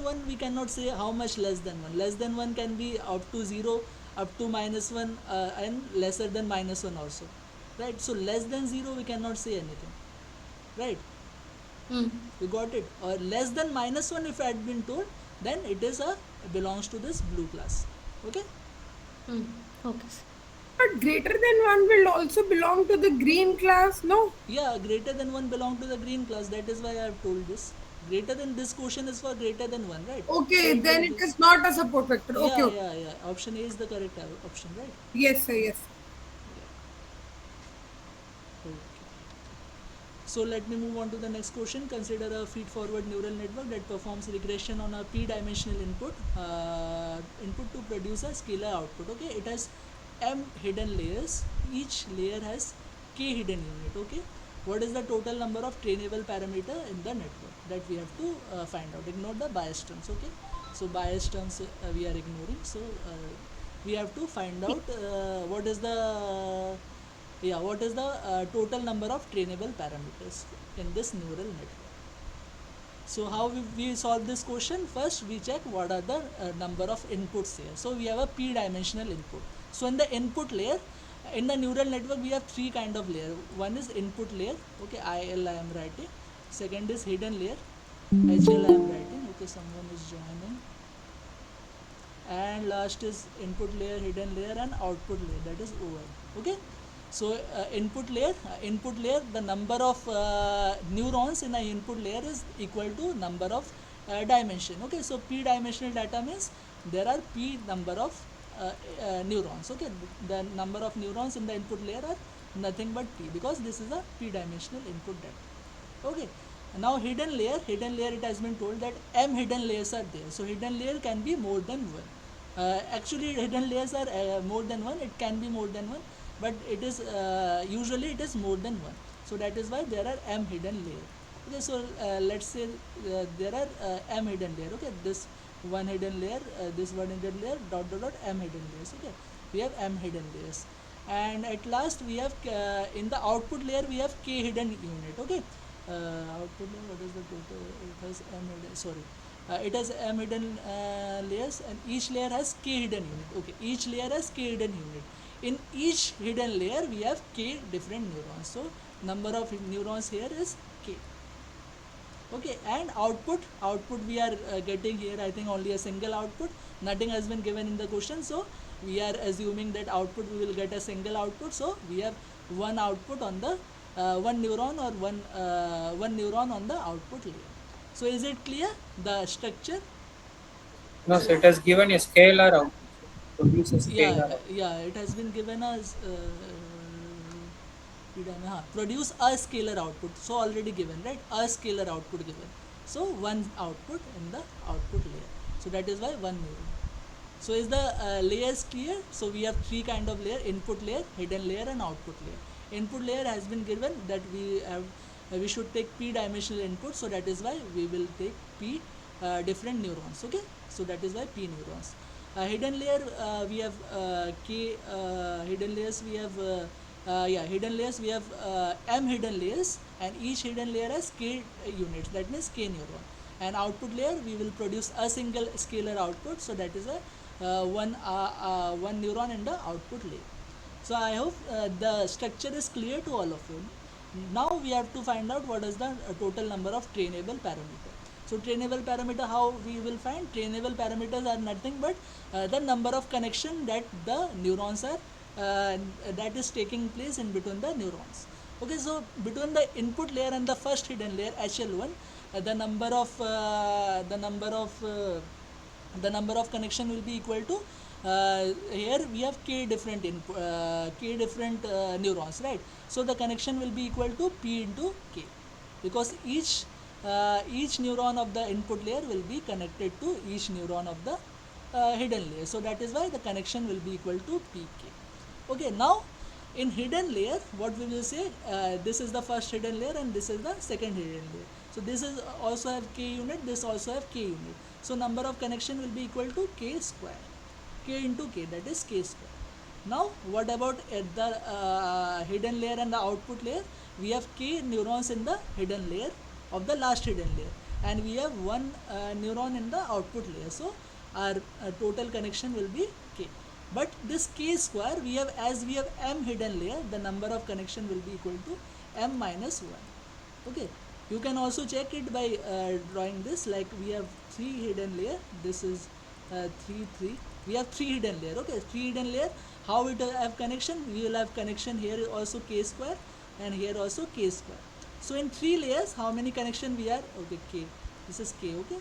1 we cannot say how much less than 1. Less than 1 can be up to 0, up to minus 1, and lesser than minus 1 also, right? So less than 0 we cannot say anything, right? mm, You got it? Or less than minus 1, if I had been told, then it is a belongs to this blue class. Okay, mm, okay, sir. But greater than 1 will also belong to the green class, no? Yeah, greater than 1 belong to the green class. That is why I have told this. Greater than this question is for greater than 1, right? So Okay, it will then it be. is not a support vector. Okay, Yeah, okay. yeah, yeah. Option A is the correct option, right? Yes, sir, yes, sir. Okay. So let me move on to the next question. Consider a feed-forward neural network that performs regression on a p-dimensional input to produce a scalar output. Okay, it has m hidden layers. Each layer has k hidden unit. Okay, what is the total number of trainable parameter in the network that we have to find out? Ignore the bias terms. Okay, so bias terms we are ignoring. So we have to find out what is the total number of trainable parameters in this neural network. So how we solve this question? First we check what are the number of inputs here. So we have a p-dimensional input. So in the input layer, in the neural network we have three kind of layer. One is input layer, okay, IL I am writing. Second is hidden layer, HL I am writing, okay, someone is joining. And last is input layer, hidden layer, and output layer, that is OI. Okay, so input layer, the number of neurons in the input layer is equal to number of dimension. Okay, so p dimensional data means there are p number of neurons. Okay, the number of neurons in the input layer are nothing but p, because this is a p dimensional input data. Okay, now hidden layer, it has been told that m hidden layers are there. So hidden layer can be more than one. Actually hidden layers are more than one. It can be more than one, but it is usually it is more than one. So that is why there are m hidden layer. Okay, so let's say there are m hidden layer. Okay, this one hidden layer, this one hidden layer, dot dot dot m hidden layers. Okay, we have m hidden layers. And at last we have in the output layer we have k hidden unit. Okay, output layer, what is the total? It has m hidden, sorry, it has m hidden layers, and each layer has k hidden unit. Okay, each layer has k hidden unit. In each hidden layer we have k different neurons. So number of neurons here is k. Okay, and output we are getting here, I think only a single output. Nothing has been given in the question, so we are assuming that output we will get a single output. So we have one output on the one neuron, or one neuron on the output layer. So is it clear, the structure? No, So so it has given a scalar output. So it produces yeah, scalar output. yeah, it has been given as produce a scalar output. So already given, right? A scalar output given. So one output in the output layer. So that is why one neuron. So is the layers clear? So we have three kind of layer: input layer, hidden layer, and output layer. Input layer has been given that we should take p dimensional input. So that is why we will take p different neurons. Okay, so that is why p neurons. Hidden layer, we have k hidden layers. We have hidden layers. We have m hidden layers, and each hidden layer has k units. That means k neuron. And output layer, we will produce a single scalar output. So that is a one neuron in the output layer. So I hope the structure is clear to all of you. Now we have to find out what is the total number of trainable parameter. So trainable parameter, how we will find? Trainable parameters are nothing but the number of connection that the neurons are that is taking place in between the neurons. Okay, so between the input layer and the first hidden layer HL1, the number of the number of connection will be equal to here we have k different neurons, right? So the connection will be equal to p into k, because each neuron of the input layer will be connected to each neuron of the hidden layer. So that is why the connection will be equal to pk. Okay, now in hidden layer, what we will say, this is the first hidden layer and this is the second hidden layer. So this is also have k unit, this also have k unit. So number of connection will be equal to k square, k into k, that is k square. Now what about at the hidden layer and the output layer? We have k neurons in the hidden layer of the last hidden layer, and we have one neuron in the output layer. So our total connection will be k. But this k square, we have, as we have m hidden layer, the number of connection will be equal to m minus 1. Okay, you can also check it by drawing this, like we have 3 hidden layer. This is 3 3, we have 3 hidden layer. Okay, 3 hidden layer. how it will have connection? We will have connection here also k square and here also k square. So in 3 layers, how many connection we are? Okay, k. This is k. Okay.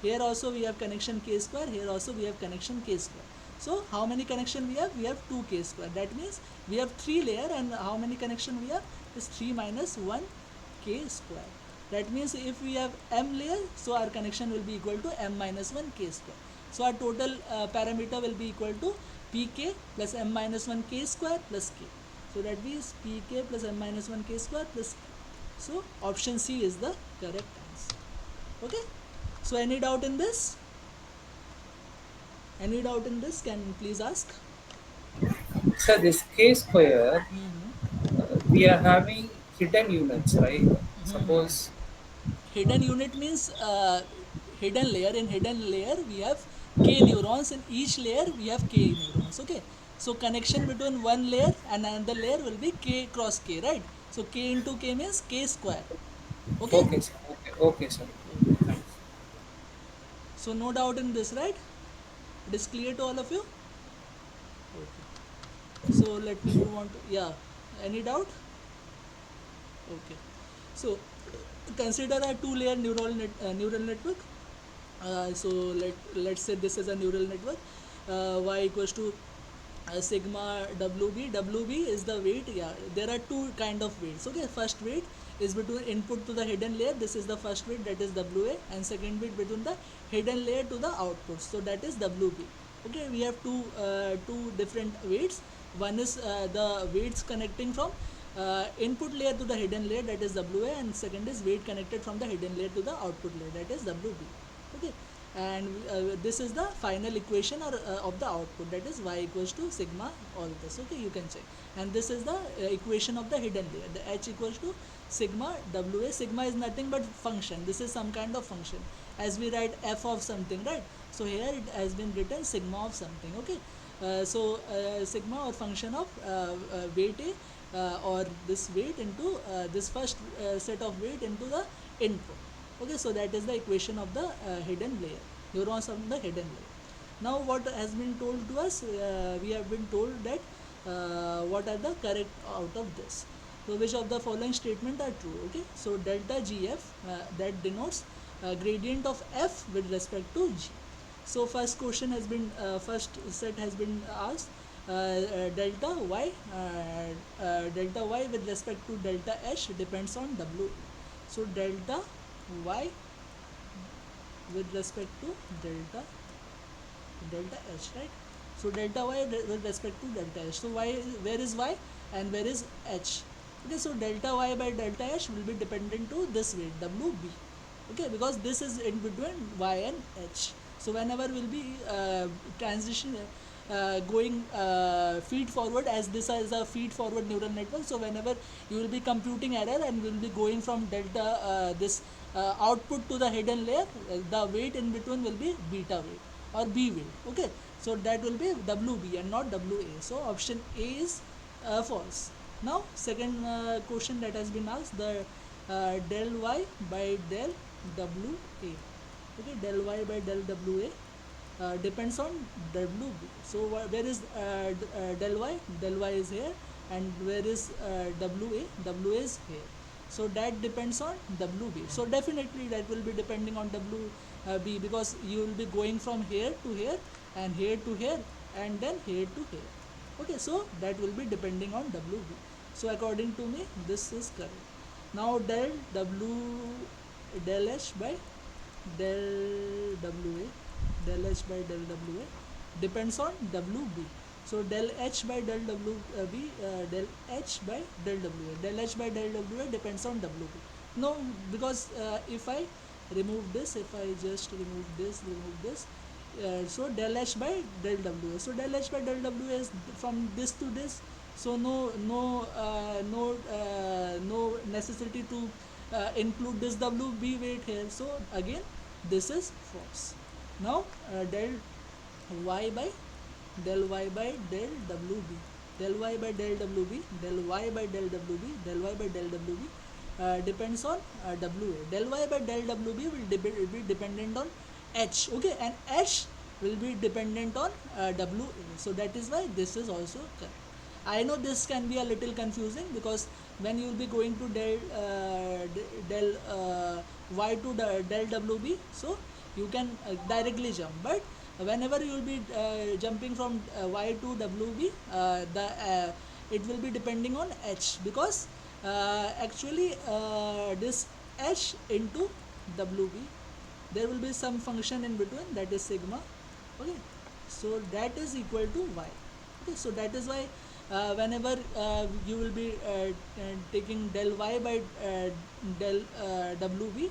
Here also we have connection k square. Here also we have connection k square. So how many connection we have? We have 2k square. That means we have 3 layer, and how many connection we have? Is 3 minus 1 k square. That means if we have m layer, so our connection will be equal to m minus 1 k square. So our total parameter will be equal to pk plus m minus 1 k square plus k. So that means pk plus m minus 1 k square plus k. So option C is the correct answer. Okay. So any doubt in this? Any doubt in this? Can you please ask? So this k square, we are having hidden units, right? Suppose Hidden unit means hidden layer. In hidden layer we have k neurons. In each layer we have k neurons. Okay. So connection between one layer and another layer will be k cross k, right? So k into k means k square. Okay. okay, sir. Okay, sir. Okay. Thanks. So no doubt in this, right? It is clear to all of you? Okay. So let me move on to, yeah. Any doubt? Okay. So consider a two-layer neural network. So let's say this is a neural network. Y equals to sigma wb. Wb is the weight. Yeah, there are two kind of weights. Okay, first weight is between input to the hidden layer. This is the first weight, that is wa, and second weight between the hidden layer to the output. So that is wb. Okay, we have two different weights. One is the weights connecting from input layer to the hidden layer, that is wa, and second is weight connected from the hidden layer to the output layer, that is wb. Okay, and this is the final equation of the output, that is y equals to sigma all this. Okay, you can check. And this is the equation of the hidden layer, the h equals to sigma wa. Sigma is nothing but function. This is some kind of function, as we write f of something, right? So here it has been written sigma of something. Okay, sigma or function of weight a, or this weight into this first set of weight into the input. Okay, so that is the equation of the hidden layer, neurons of the hidden layer. Now what has been told to us? We have been told that what are the correct out of this. So which of the following statement are true? Okay, so delta gf, that denotes gradient of f with respect to g. So first question has been first set has been asked, delta y with respect to delta h depends on w. So delta y with respect to delta h, right? So delta y with respect to delta h. So y, where is y and where is h? Okay, so delta y by delta h will be dependent to this weight wb. Okay, because this is in between y and h. So whenever we'll be transition going feed forward, as this is a feed forward neural network, so whenever you will be computing error and will be going from delta this output to the hidden layer, the weight in between will be beta weight or b weight. Okay, so that will be wb and not wa. So option a is false. Now second question that has been asked, the del y by del wa. Okay, del y by del wa depends on wb. So where is del y? Del y is here, and where is wa is here. So that depends on wb. So definitely that will be depending on wb, because you will be going from here to here and here to here and then here to here. Okay, so that will be depending on wb. So according to me, this is correct. Now del h by del wa, del h by del wa depends on wb. So del h by del wb, del h by del wa, del h by del wa depends on wb. No, because if I remove this, if I just remove this, so del h by del wa. So del h by del wa is from this to this. So no necessity to include this wb weight here. So again, this is false. Now del y by del wb, del y by del wb, del y by del wb, del y by del wb depends on wa. Del y by del wb will be dependent on h. Okay, and h will be dependent on WA. So that is why this is also correct. I know this can be a little confusing because when you will be going to del y to del WB, so you can directly jump. But whenever you will be jumping from y to WB, it will be depending on h, because actually this h into WB, there will be some function in between, that is sigma. Okay, so that is equal to y. Okay, so that is why whenever you will be taking del y by del WB,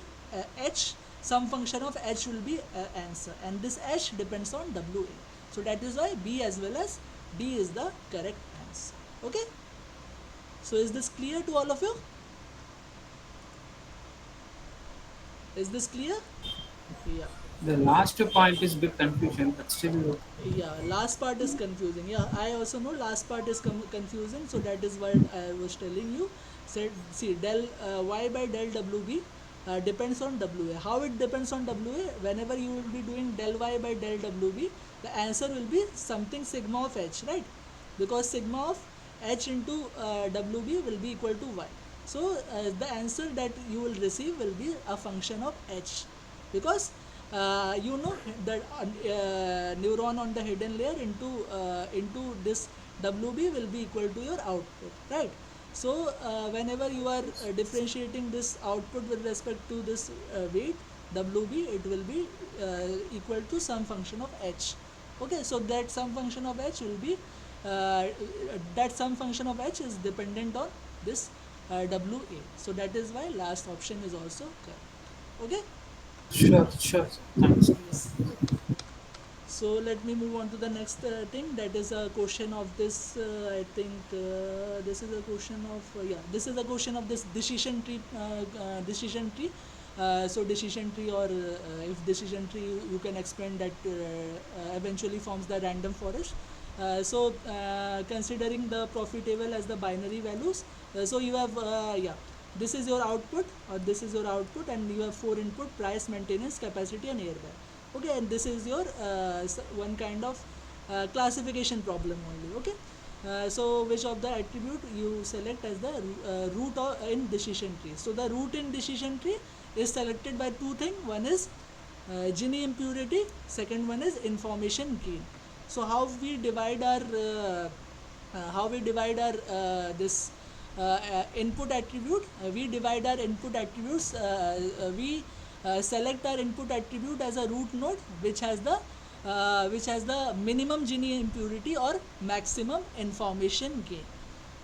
h, some function of h will be answer, and this h depends on WA. So that is why B as well as D is the correct answer. Okay, so is this clear to all of you? Is this clear? Yeah. The last point is bit confusion, but still. Yeah, last part is confusing. Yeah, I also know last part is confusing, so that is what I was telling you. Said, see, del y by del WB depends on WA. How it depends on WA? Whenever you will be doing del y by del WB, the answer will be something sigma of h, right? Because sigma of h into WB will be equal to y. So the answer that you will receive will be a function of h, because you know that neuron on the hidden layer into this WB will be equal to your output, right? So whenever you are differentiating this output with respect to this weight WB, it will be equal to some function of h. Okay, so that some function of h will be that some function of h is dependent on this WA. So that is why last option is also correct. Okay. Sure, sure. Thanks. Yeah. So let me move on to the next thing. That is a question of this. I think this is a question of yeah. This is a question of this decision tree. Decision tree. So decision tree, or if decision tree, you can explain that eventually forms the random forest. Considering the profit table as the binary values, so you have yeah. This is your output, or this is your output, and you have 4 input: price, maintenance, capacity, and airbag. Okay, and this is your one kind of classification problem only. Okay, so which of the attribute you select as the root in decision tree? So the root in decision tree is selected by two things. One is Gini impurity, second one is information gain. So how we divide our this input attribute? We divide our input attributes. We select our input attribute as a root node which has the minimum Gini impurity or maximum information gain.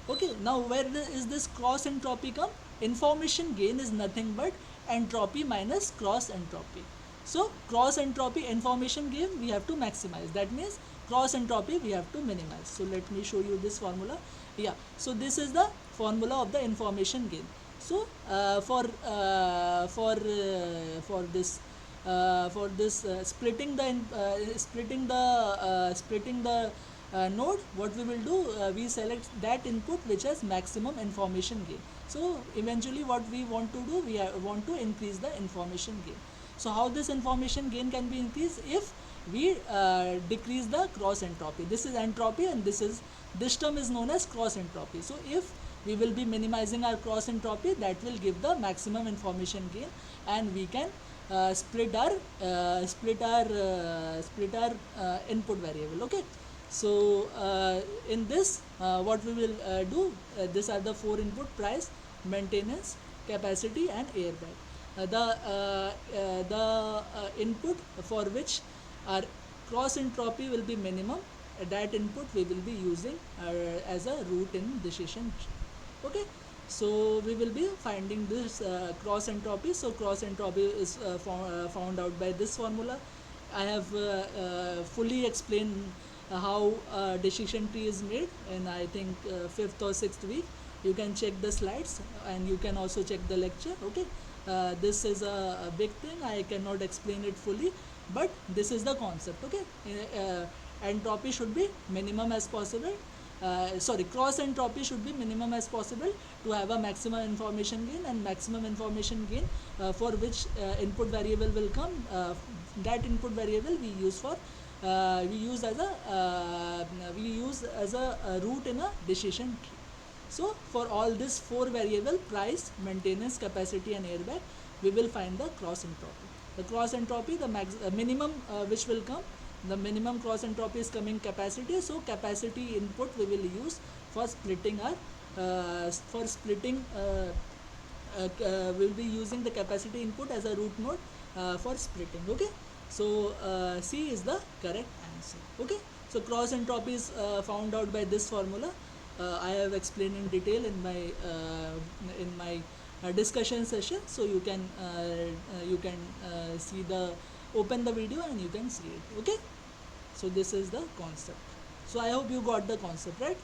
Okay, now is this cross entropy come? Information gain is nothing but entropy minus cross entropy. So cross entropy, information gain we have to maximize. That means cross entropy we have to minimize. So let me show you this formula. Yeah, so this is the formula of the information gain. So for this splitting the node, what we will do, we select that input which has maximum information gain. So eventually what we want to do, we want to increase the information gain. So how this information gain can be increased? If we decrease the cross entropy. This is entropy, and this term is known as cross entropy. So if we will be minimizing our cross entropy, that will give the maximum information gain, and we can split our input variable. Okay, so in this what we will do, these are the 4 input: price, maintenance, capacity, and airbag. The input for which our cross entropy will be minimum, that input we will be using as a root in decision tree. Okay, so we will be finding this cross entropy. So cross entropy is found out by this formula. I have fully explained how decision tree is made, and I think 5th or 6th week you can check the slides, and you can also check the lecture. Okay, this is a big thing, I cannot explain it fully, but this is the concept. Okay, entropy should be minimum as possible. Cross entropy should be minimum as possible to have a maximum information gain, and maximum information gain for which input variable will come, that input variable we use for we use as a root in a decision tree. So for all this four variable, price, maintenance, capacity and airbag, we will find the cross entropy. The cross entropy, the minimum which will come, the minimum cross entropy is coming capacity. So capacity input we will use for splitting our we'll be using the capacity input as a root node for splitting. Okay, so C is the correct answer. Okay, so cross entropy is found out by this formula. I have explained in detail in my discussion session, so you can see the open the video and you can see it. Okay, so this is the concept. So I hope you got the concept, right?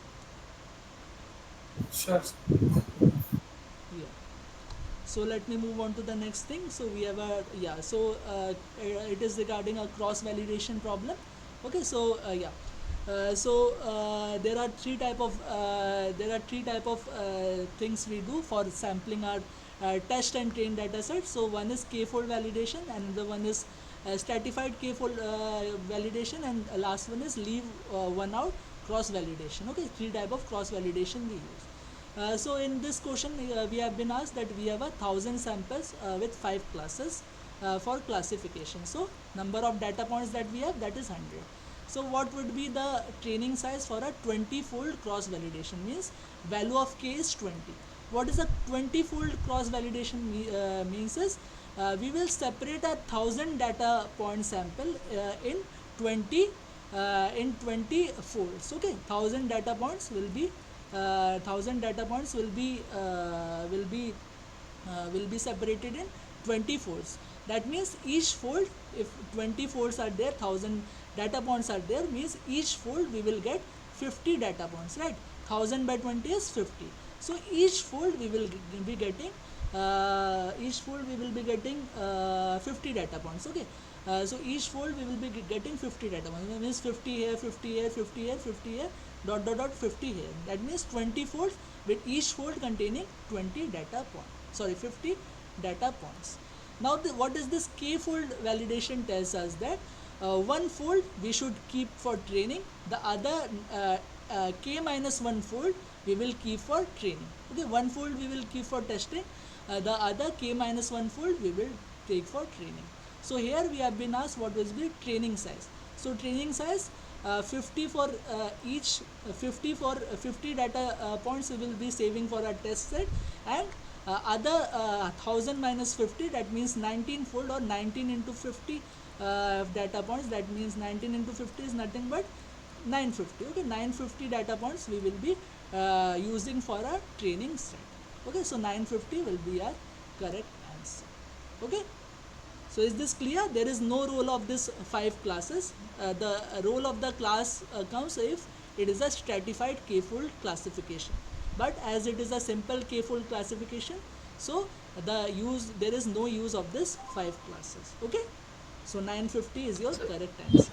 Sure. Yeah. So let me move on to the next thing. So we have a it is regarding a cross validation problem. Okay, so there are three type of things we do for sampling our test and train data sets. So one is k-fold validation, and the one is stratified k-fold validation, and last one is leave one out cross validation. Okay, three type of cross validation we use. So in this question we have been asked that we have 1,000 samples with 5 classes for classification. So number of data points that we have, that is 100. So what would be the training size for a 20-fold cross validation? Means value of k is 20. What is a 20-fold cross validation means is we will separate a 1,000 data point sample in 20 folds. Okay, 1,000 data points will be 1,000 data points will be separated in 20 folds. That means each fold, if 20 folds are there, 1,000 data points are there, means each fold we will get 50 data points, right? 1,000 by 20 is 50. So each fold we will be getting 50 data points. Okay, so each fold we will be getting 50 data points. That means 50 here, 50 here, 50 here, 50 here, dot dot dot 50 here. That means 20 folds with each fold containing 20 data points. Sorry, 50 data points. Now what is this k-fold validation tells us that one fold we should keep for training, the other k minus one fold we will keep for training. Okay, one fold we will keep for testing, the other k minus one fold we will take for training. So here we have been asked what is the training size. So training size 50 for each 50 for 50 data points we will be saving for a test set, and other 1,000 minus 50, that means 19 fold or 19 into 50 data points. That means 19 into 50 is nothing but 950. Okay, 950 data points we will be using for a training set. Okay, so 950 will be our correct answer. Okay, so is this clear? There is no role of this 5 classes. The role of the class comes if it is a stratified k-fold classification. But as it is a simple k-fold classification, so there is no use of this 5 classes. Okay, so 950 is your correct answer.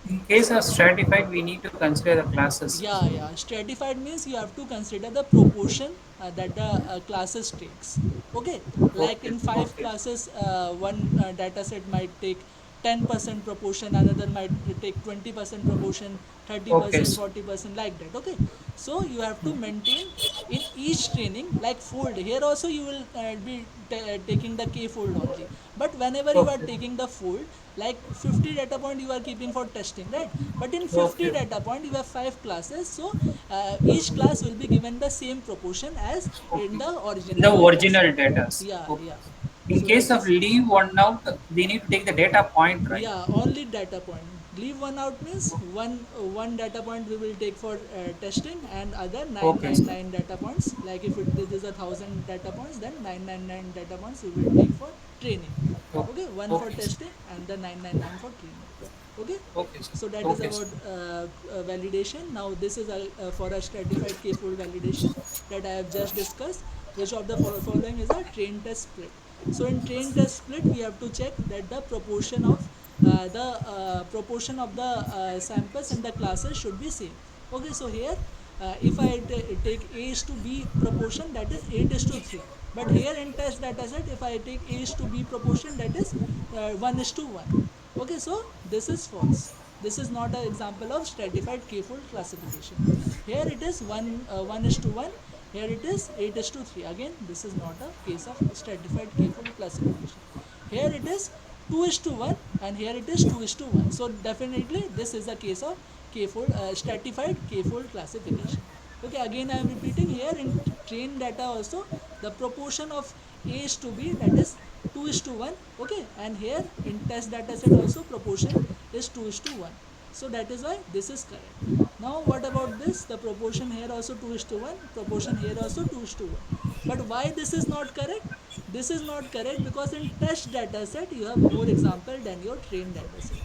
In case of stratified, we need to consider the classes. Yeah. Stratified means you have to consider the proportion that the classes takes. Okay, like Okay. in 5 Okay. classes, one data set might take 10% proportion, another might take 20% proportion, Okay. 30%, 40%, like that. Okay, so you have to maintain in each training, like fold. Here also you will be taking the k fold only, but whenever you are Okay. taking the fold, like 50 data point you are keeping for testing, right? But in 50 Okay. data point you have 5 classes, so each class will be given the same proportion as in Okay. the In the original data set. original data. Yeah. Okay. In So case that of is, leave one out, we need to take the data point, right? yeah, only data point. Leave one out means one data point we will take for testing, and other Okay. 999 data points. Like if it is 1,000 data points, then 999 data points we will take for training. Okay. Okay, one for Okay. testing and the 999 for training. Okay, Okay, sir. so that is Okay, about sir. validation. Now this is for a stratified k-fold validation that I have just discussed. Which of the following is a train test split? So in train test split we have to check that the proportion of the samples in the classes should be same. Okay, so here if I take A is to B proportion, that is 8 is to 3, but here in test data set if I take A is to B proportion, that is 1 is to 1. Okay, so this is false. This is not an example of stratified k-fold classification. Here it is 1 is to 1. Here it is 8 is to 3. Again, this is not a case of stratified k-fold classification. Here it is 2 is to 1 and here it is 2 is to 1. So definitely this is a case of k-fold stratified k-fold classification. Okay, again I am repeating, here in trained data also the proportion of A is to B, that is 2 is to 1. Okay, and here in test data set also proportion is 2 is to 1. So that is why this is correct. Now what about this? The proportion here also 2 is to 1, proportion here also 2 is to 1. But why this is not correct? This is not correct because in test data set you have more example than your trained data set.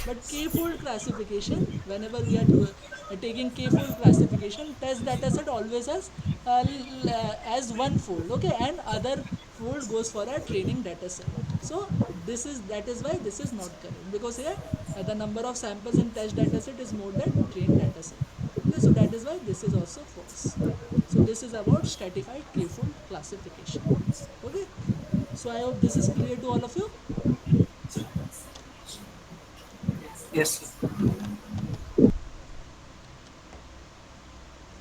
But k-fold classification, whenever we are taking k-fold classification, test data set always has as one fold, okay, and other fold goes for a training data set. So that is why this is not correct, because here the number of samples in test data set is more than trained data set. Okay, so that is why this is also false. So this is about stratified k-fold classification. Okay, so I hope this is clear to all of you. Yes.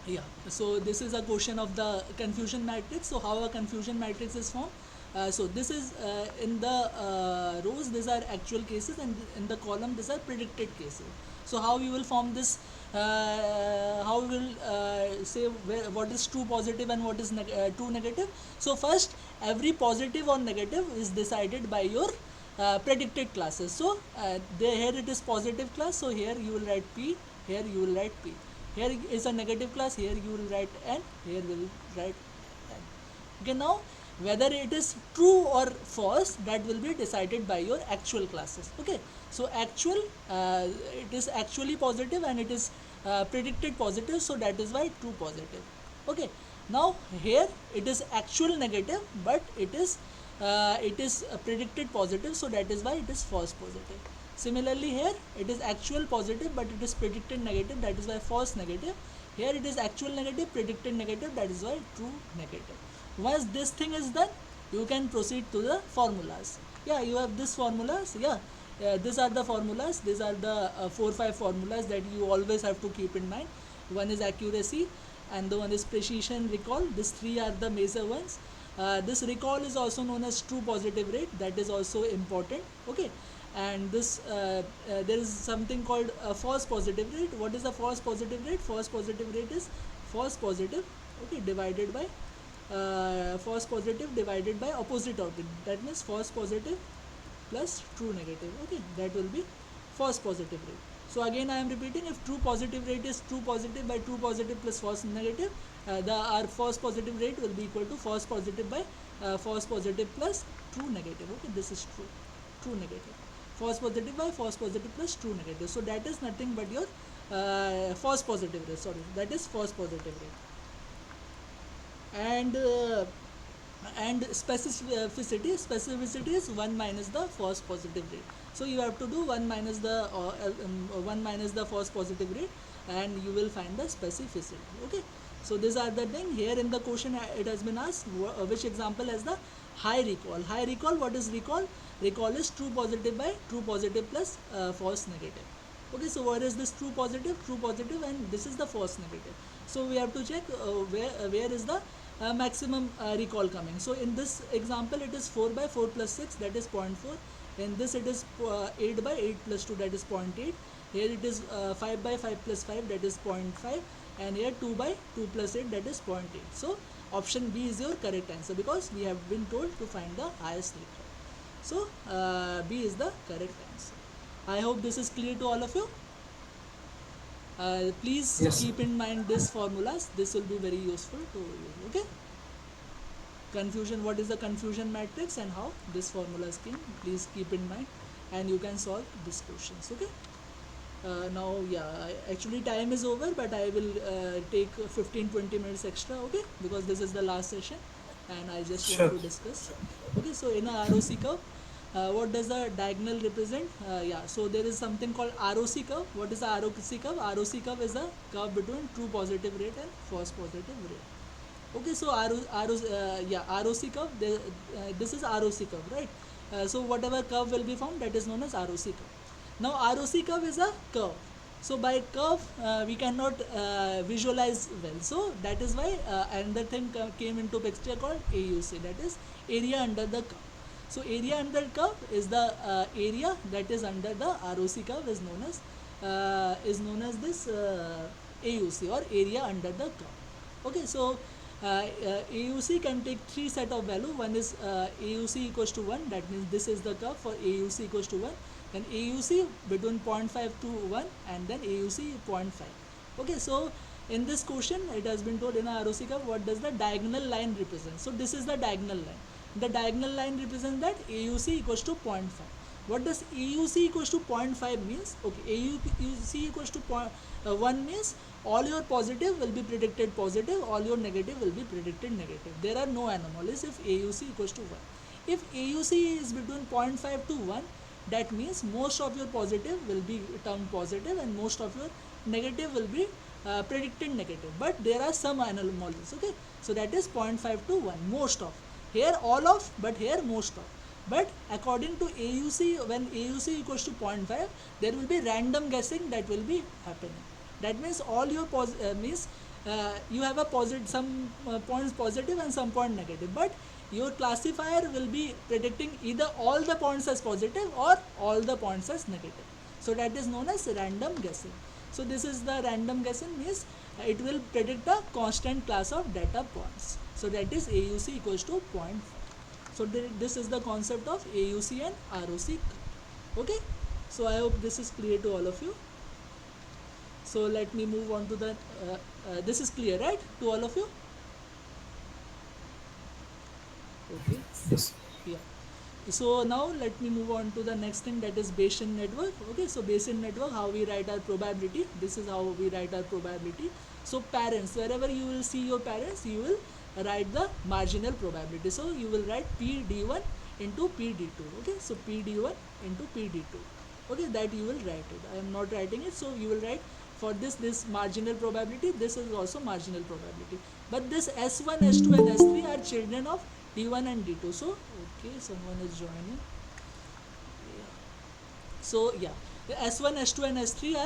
Yeah, so this is a question of the confusion matrix. So how a confusion matrix is formed? So this is in the rows these are actual cases, and in the column these are predicted cases. So how we will form this, how we will say what is true positive and what is true negative. So first, every positive or negative is decided by your predicted classes. So here it is positive class, so here you will write P, here you will write P. Here is a negative class, here you will write N, here we will write N. Okay, now whether it is true or false, that will be decided by your actual classes. Okay, so actual, it is actually positive and it is predicted positive, so that is why true positive. Okay, now here it is actual negative, but it is predicted positive, so that is why it is false positive. Similarly, here it is actual positive but it is predicted negative, that is why false negative. Here it is actual negative, predicted negative, that is why true negative. Once this thing is done, you can proceed to the formulas. Yeah, you have this formulas. Yeah, these are the formulas. These are the 4-5 formulas that you always have to keep in mind. One is accuracy, and the one is precision, recall. These three are the major ones. This recall is also known as true positive rate, that is also important. Okay, and this there is something called false positive rate. What is a false positive rate? False positive rate is false positive, okay, divided by false positive divided by opposite of it. That means false positive plus true negative. Okay, that will be false positive rate. So again I am repeating, if true positive rate is true positive by true positive plus false negative, our false positive rate will be equal to false positive by false positive plus true negative. Okay, this is true negative, false positive by false positive plus true negative. So that is nothing but your false positive rate, sorry, that is false positive rate. And specificity is 1 minus the false positive rate. So you have to do 1 minus the 1 minus the false positive rate, and you will find the specificity. Okay, so these are the thing. Here in the question it has been asked which example has the high recall. High recall, what is recall? Recall is true positive by true positive plus false negative. Okay, so what is this true positive, and this is the false negative. So we have to check where is the maximum recall coming. So in this example it is 4 by 4 plus 6, that is 0.4. In this it is 8 by 8 plus 2, that is 0.8. Here it is 5 by 5 plus 5, that is 0.5, and here 2 by 2 plus 8, that is 0.8. So option B is your correct answer, because we have been told to find the highest recall. So B is the correct answer. I hope this is clear to all of you. Please Yes. keep in mind this formulas. This will be very useful to you. Okay. Confusion. What is the confusion matrix and how this formula scheme? Please keep in mind, and you can solve these questions. Okay. Now, yeah, actually time is over, but I will take 15-20 minutes extra. Okay, because this is the last session, and I just want Sure. to discuss. Okay, so in a ROC curve, what does the diagonal represent? Yeah, so there is something called ROC curve. What is the ROC curve? ROC curve is a curve between true positive rate and false positive rate. Okay, so ROC curve. This is ROC curve, right? So whatever curve will be found, that is known as ROC curve. Now ROC curve is a curve. So by curve we cannot visualize well. So that is why another thing came into picture called AUC, that is area under the curve. So area under curve is the area that is under the ROC curve is known as this AUC, or area under the curve. Okay, so AUC can take three set of value. One is AUC equals to 1, that means this is the curve for AUC equals to 1. Then AUC between 0.5 to 1, and then AUC 0.5. Okay, so in this question it has been told in a ROC curve what does the diagonal line represent. So this is the diagonal line. The diagonal line represents that AUC equals to 0.5. What does AUC equals to 0.5 means? Okay, AUC equals to 1 means all your positive will be predicted positive, all your negative will be predicted negative. There are no anomalies if AUC equals to 1. If AUC is between 0.5 to 1, that means most of your positive will be turned positive and most of your negative will be predicted negative. But there are some anomalies. Okay, so that is 0.5 to 1, most of. Here all of, but here most of. But according to AUC, when AUC equals to 0.5, there will be random guessing that will be happening. That means all your you have a positive, some points positive and some point negative, but your classifier will be predicting either all the points as positive or all the points as negative. So that is known as random guessing. So this is the random guessing means it will predict a constant class of data points. So that is AUC equals to 0.5. So this is the concept of AUC and ROC. Okay, so I hope this is clear to all of you. So let me move on to the this is clear, right, to all of you? Okay, Yes. yeah. So now let me move on to the next thing, that is Bayesian network. Okay, so Bayesian network, how we write our probability. This is how we write our probability. So parents, wherever you will see your parents, you will write the marginal probability. So you will write PD1 into PD2. Okay, so PD1 into PD2. Okay, that you will write it. I am not writing it, so you will write for this marginal probability. This is also marginal probability. But this S1, S2 and S3 are children of D1 and D2. So okay, someone is joining. Yeah. So yeah, the S1, S2 and S3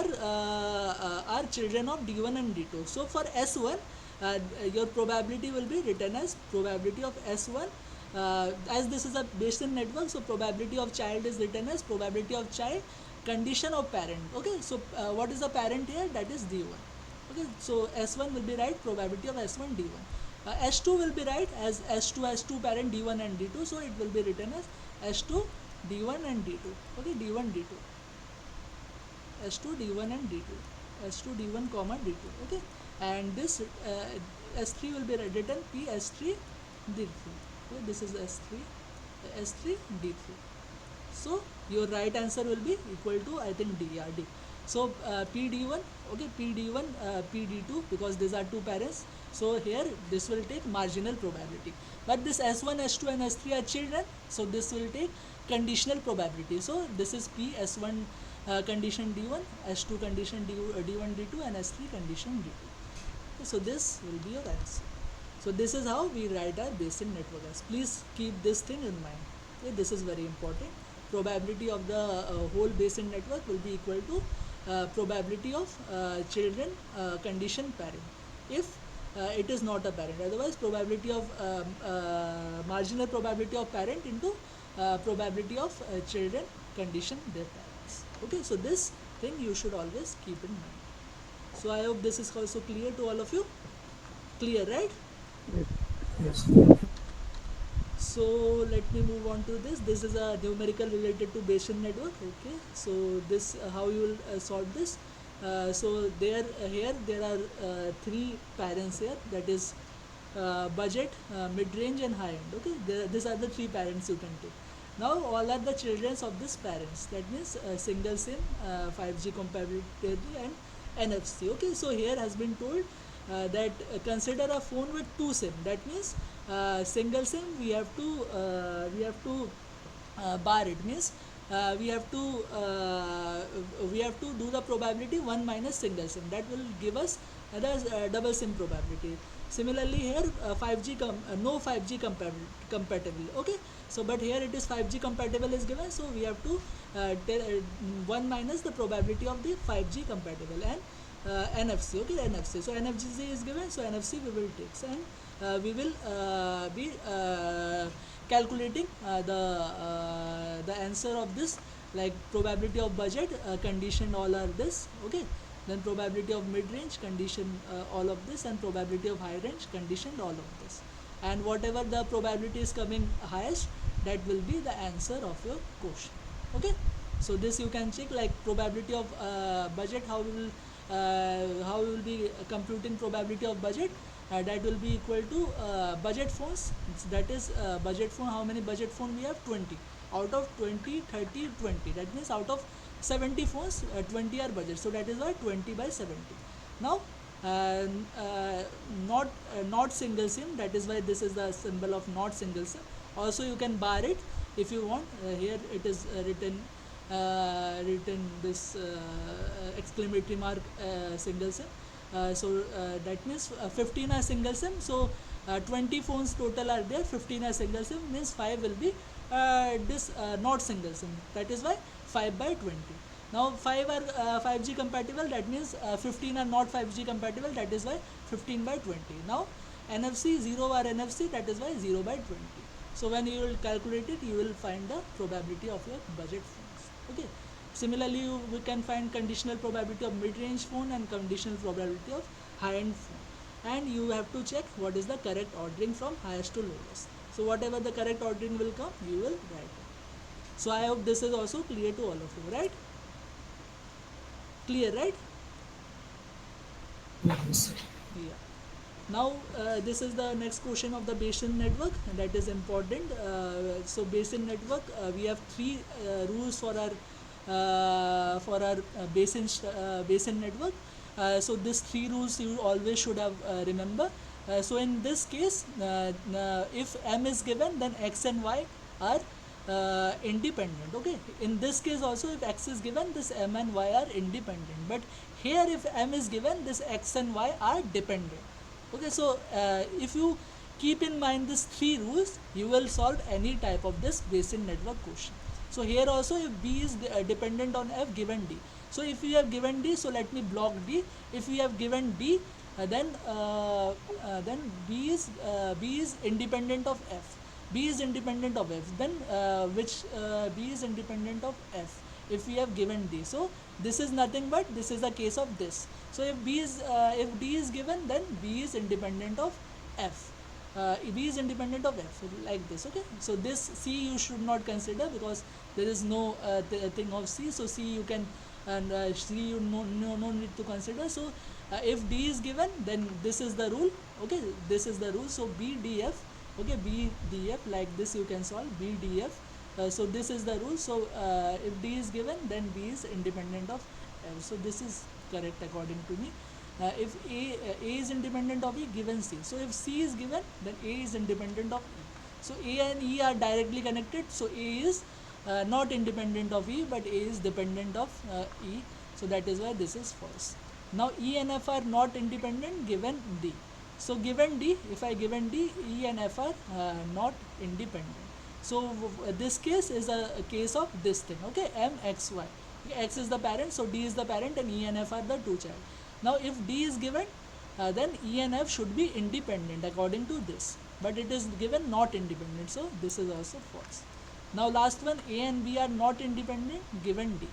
are children of D1 and D2. So for S1, your probability will be written as probability of S1. As this is a Bayesian network, so probability of child is written as probability of child condition of parent. Okay, so what is the parent here? That is D1. Okay, so S1 will be right, probability of S1 D1. S2 will be right as S2 has two parent D1 and D2, so it will be written as S2 D1 and D2. Okay, D1 D2, S2 D1 and D2, S2 D1 comma D2. Okay, and this S3 will be written P S3 D3. Okay, this is S3 S3 D3. So your right answer will be equal to, I think, D. Yeah, D. So PD1, okay, PD1, PD2, because these are two parents. So here this will take marginal probability. But this S1, S2 and S3 are children, so this will take conditional probability. So this is P S1 condition D1, S2 condition D1 D2 and S3 condition D2. Okay, so this will be your answer. So this is how we write our Bayesian network as. Please keep this thing in mind. Okay, this is very important. Probability of the whole Bayesian network will be equal to probability of children condition parent, if it is not a parent. Otherwise, probability of marginal probability of parent into probability of children condition their parents. Okay, so this thing you should always keep in mind. So I hope this is also clear to all of you. Clear, right? Yes. So let me move on to this. This is a numerical related to Bayesian network. Okay, so this how you will solve this. So here there are three parents here, that is budget, mid-range and high-end. Okay, these are the three parents you can take. Now all are the children of these parents. That means single SIM, 5G compatibility and NFC. Okay, so here has been told that consider a phone with two SIM. That means single SIM we have to bar it, means we have to do the probability 1 minus single SIM. That will give us That's double sim probability. Similarly here 5G no 5G compatible. Okay, so but here it is 5G compatible is given, so we have to 1 minus the probability of the 5G compatible, and NFC. Okay, NFC. So NFC is given, so NFC we will take, and we will be calculating the answer of this, like probability of budget condition all are this. Okay, then probability of mid-range condition all of this, and probability of high range conditioned all of this, and whatever the probability is coming highest, that will be the answer of your question. Okay, so this you can check, like probability of budget, how we will be computing probability of budget. That will be equal to budget phones, that is budget phone, how many budget phone we have, 20 out of 20, 30, 20, that means out of 70 phones 20 are budget, so that is why 20 by 70. Now uh, uh, not single sim, that is why this is the symbol of not single sim. Also you can bar it if you want. Here it is written this exclamatory mark single sim. That means 15 are single sim, so 20 phones total are there, 15 are single sim, means 5 will be this not single sim, that is why 5 by 20. Now 5 are 5G compatible, that means 15 are not 5G compatible, that is why 15 by 20. Now NFC 0 are NFC, that is why 0 by 20. So when you will calculate it, you will find the probability of your budget phones. Okay, similarly we can find conditional probability of mid-range phone and conditional probability of high-end phone, and you have to check what is the correct ordering from highest to lowest. So whatever the correct ordering will come, you will write it. So I hope this is also clear to all of you, right? Clear, right? Yes. Yeah. Now this is the next question of the Bayesian network, and that is important. So Bayesian network, we have three rules for our Bayesian network. So these three rules you always should have remember. So in this case, if m is given, then x and y are independent. Okay, in this case also, if x is given, this m and y are independent, but here if m is given, this x and y are dependent. Okay, so if you keep in mind these three rules, you will solve any type of this Bayesian network question. So here also, if b is dependent on f, given d, so if you have given d, so let me block d. If we have given d, then b is independent of f. B is independent of f. Then which b is independent of f if we have given d. So this is nothing but this is the case of this. So if if d is given, then b is independent of f. B is independent of f, like this. Okay, so this c you should not consider because there is no thing of c. So c you can, and c you no need to consider. So if d is given, then this is the rule. Okay, this is the rule. So b df, okay, b df, like this you can solve b df. So this is the rule. So if d is given, then b is independent of f. So this is correct according to me. If a is independent of e, given c. So if c is given, then a is independent of e. So a and e are directly connected. So a is not independent of e, but a is dependent of e. So that is why this is false. Now e and f are not independent given d. So given d, if I given d, e and f are not independent. So this case is a case of this thing. Okay, m x y. Okay, x is the parent, so d is the parent, and e and f are the two child. Now if d is given, then e and f should be independent according to this, but it is given not independent, so this is also false. Now last one, a and b are not independent given d.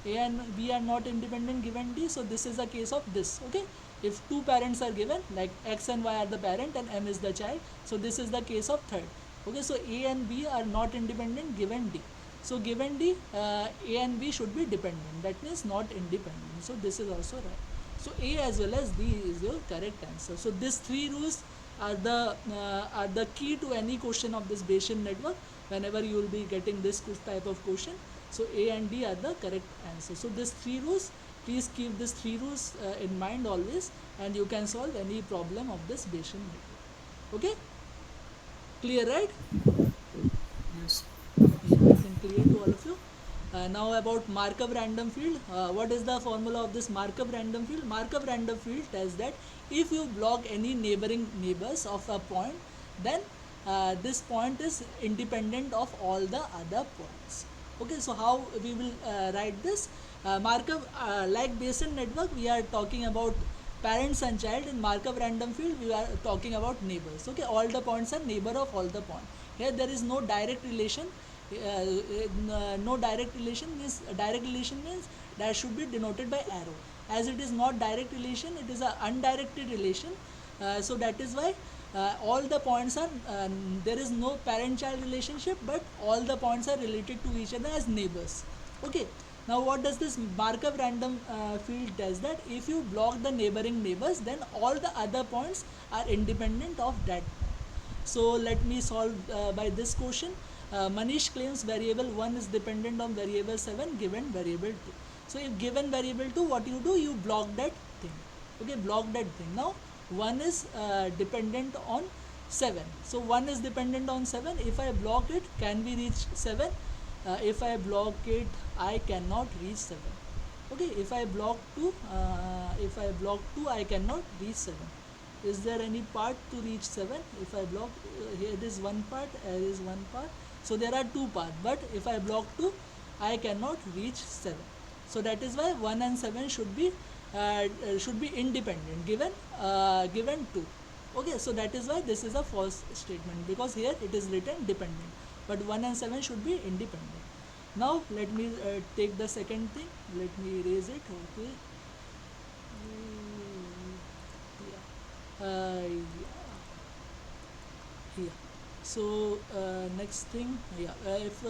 A and b are not independent given d, so this is a case of this. Okay, if two parents are given, like x and y are the parent and m is the child, so this is the case of third. Okay, so a and b are not independent given d. So given d, a and b should be dependent, that means not independent. So this is also right. So a as well as b is your correct answer. So these three rules are the key to any question of this Bayesian network. Whenever you will be getting this type of question, so a and d are the correct answer. So these three rules, please keep these three rules in mind always, and you can solve any problem of this Bayesian network. Okay, clear, right? Yes. Yeah, I think clear to all of you. Now about Markov random field. What is the formula of this Markov random field? Markov random field tells that if you block any neighboring neighbors of a point, then this point is independent of all the other points. Okay, so how we will write this? Markov, like Bayesian network, we are talking about parents and child. In Markov random field, we are talking about neighbors. Okay, all the points are neighbor of all the points. Here there is no direct relation. No direct relation means that should be denoted by arrow. As it is not direct relation, it is a undirected relation. So that is why all the points are there is no parent child relationship, but all the points are related to each other as neighbors. Okay, now what does this Markov random field does? That if you block the neighboring neighbors, then all the other points are independent of that point. So let me solve by this question. Manish claims variable 1 is dependent on variable 7 given variable 2. So if given variable 2, what you do? You block that thing. Okay, block that thing. Now 1 is dependent on 7. So 1 is dependent on 7. If I block it, can we reach 7? If I block it, I cannot reach 7. Okay, if I block 2, I cannot reach 7. Is there any part to reach 7? If I block here, it is one part, here is one part, so there are two paths, but if I block 2, I cannot reach 7. So that is why 1 and 7 should be independent given 2. Okay, so that is why this is a false statement, because here it is written dependent, but 1 and 7 should be independent. Now let me take the second thing. Let me erase it. Okay. Yeah. So next thing, if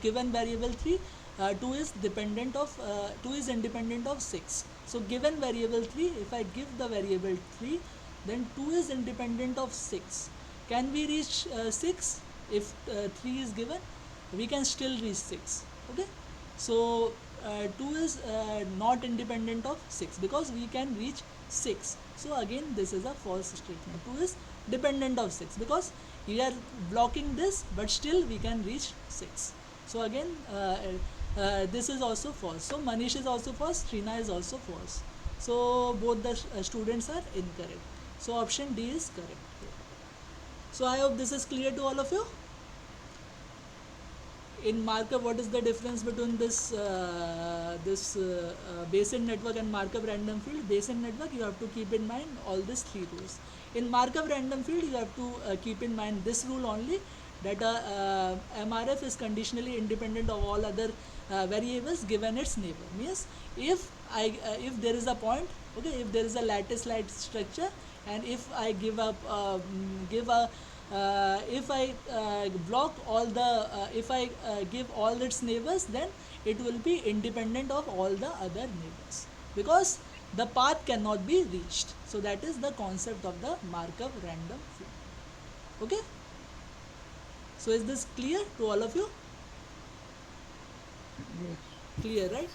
given variable 3, 2 is independent of 6. So given variable 3, if I give the variable 3, then 2 is independent of 6. Can we reach 6? If 3 is given, we can still reach 6. Okay, so 2 is not independent of 6 because we can reach 6. So again this is a false statement. 2 is dependent of 6 because we are blocking this, but still we can reach 6. So again this is also false. So Manish is also false, Trina is also false. So both the students are incorrect. So option D is correct. So I hope this is clear to all of you. In Markov, what is the difference between this Bayesian network and Markov random field? Bayesian network, you have to keep in mind all these 3 rules. In Markov random field, you have to keep in mind this rule only, that MRF is conditionally independent of all other variables given its neighbor. Means if there is a point, okay, if there is a lattice-like structure, and if I give block all the if I give all its neighbors, then it will be independent of all the other neighbors because the path cannot be reached. So that is the concept of the Markov random field. Okay, so is this clear to all of you? Clear, right?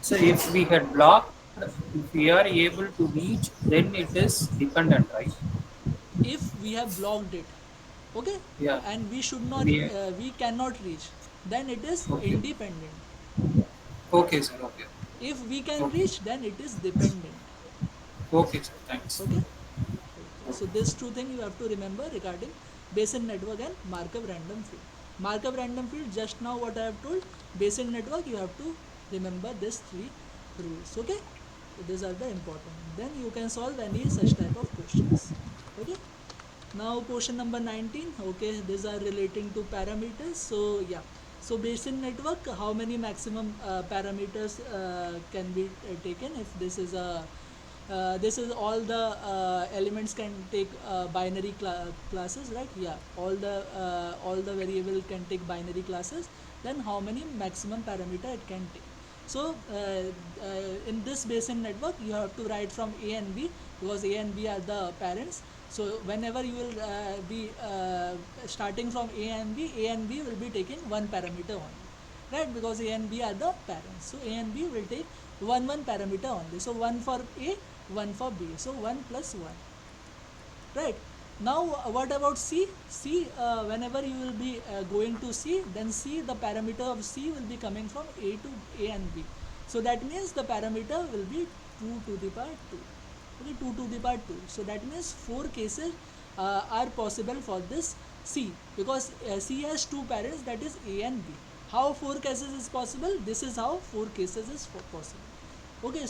So if we had blocked, if we are able to reach, then it is dependent, right? If we have blocked it, okay, Yeah. and we should not We, we cannot reach, then it is okay. independent. Okay, sir. Okay. If we can Okay. reach, then it is dependent. Okay, sir. Thanks. Okay. So these two things you have to remember regarding Bayesian network and Markov random field. Markov random field, just now what I have told. Bayesian network, you have to remember these 3 rules. Okay, so these are the important. Then you can solve any such type of questions. Okay, now question number 19. Okay, these are relating to parameters. So yeah, so Bayesian network, how many maximum parameters can be taken if this is a this is all the elements can take binary classes, right? Yeah, all the variable can take binary classes. Then how many maximum parameter it can take? So in this Bayesian network, you have to write from A and B because A and B are the parents. So whenever you will be starting from A and B will be taking one parameter only, right? Because A and B are the parents. So A and B will take one parameter only. So one for A, one for B. So 1 plus 1, right? Now what about C? C, whenever you will be going to C, then C, the parameter of C will be coming from A to A and B. So that means the parameter will be 2 to the power 2. Okay, 2 to the power 2. So that means 4 cases are possible for this C, because C has 2 parents, that is A and B. How 4 cases is possible? This is how 4 cases is possible. Okay,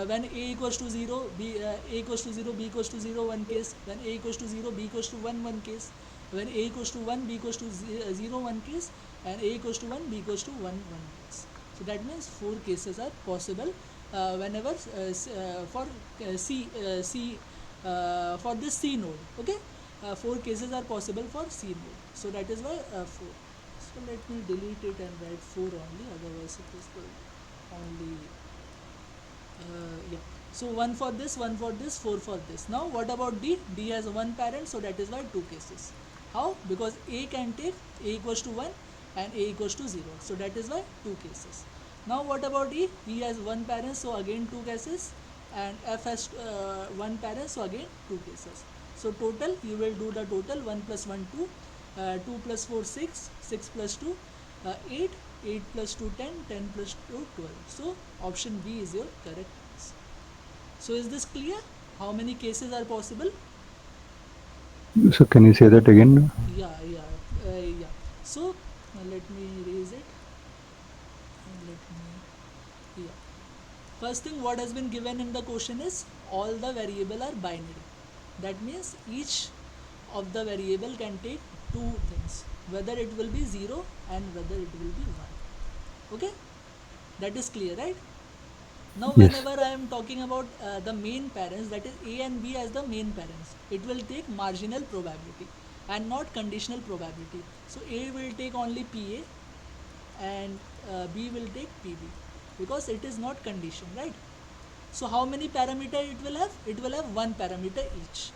when a equals to 0, a equals to 0, b equals to 0, one case. When a equals to 0, b equals to 1, one case. When a equals to 1, b equals to 0, one case. And a equals to 1, b equals to 1, one case. So that means 4 cases are possible whenever for for this C node. Okay, 4 cases are possible for C node. So that is why 4. So let me delete it and write 4 only, otherwise it is only yeah. So 1 for this, 1 for this, 4 for this. Now what about D? D has one parent, so that is why 2 cases. How? Because A can take A equals to 1 and A equals to 0. So that is why 2 cases. Now what about E? E has one parent, so again 2 cases. And F has one parent, so again 2 cases. So total, you will do the total. 1 plus 1, 2. 2 plus 4, 6. 6 plus 2, 8. 8 plus 2, 10. 10 plus 2, 12. So option B is your correct answer. So is this clear? How many cases are possible? So can you say that again? Yeah. So let me erase it. Yeah. First thing, what has been given in the question is all the variable are binary. That means each of the variable can take two things, whether it will be 0 and whether it will be 1. Okay, that is clear, right? Now Yes. whenever I am talking about the main parents, that is A and B as the main parents, it will take marginal probability and not conditional probability. So A will take only PA and B will take PB, because it is not condition, right? So how many parameter it will have? It will have one parameter each.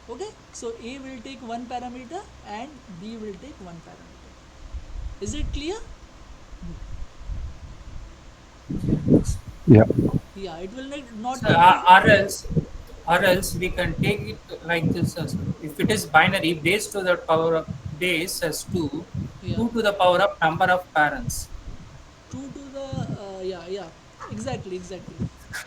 Okay, so A will take one parameter and B will take one parameter. Is it clear? Yeah. Yeah, it will not So, take two. or else we can take it like this as well. If it is binary, base to the power of base as 2, Yeah, 2 to the power of number of parents. 2 to the yeah, exactly,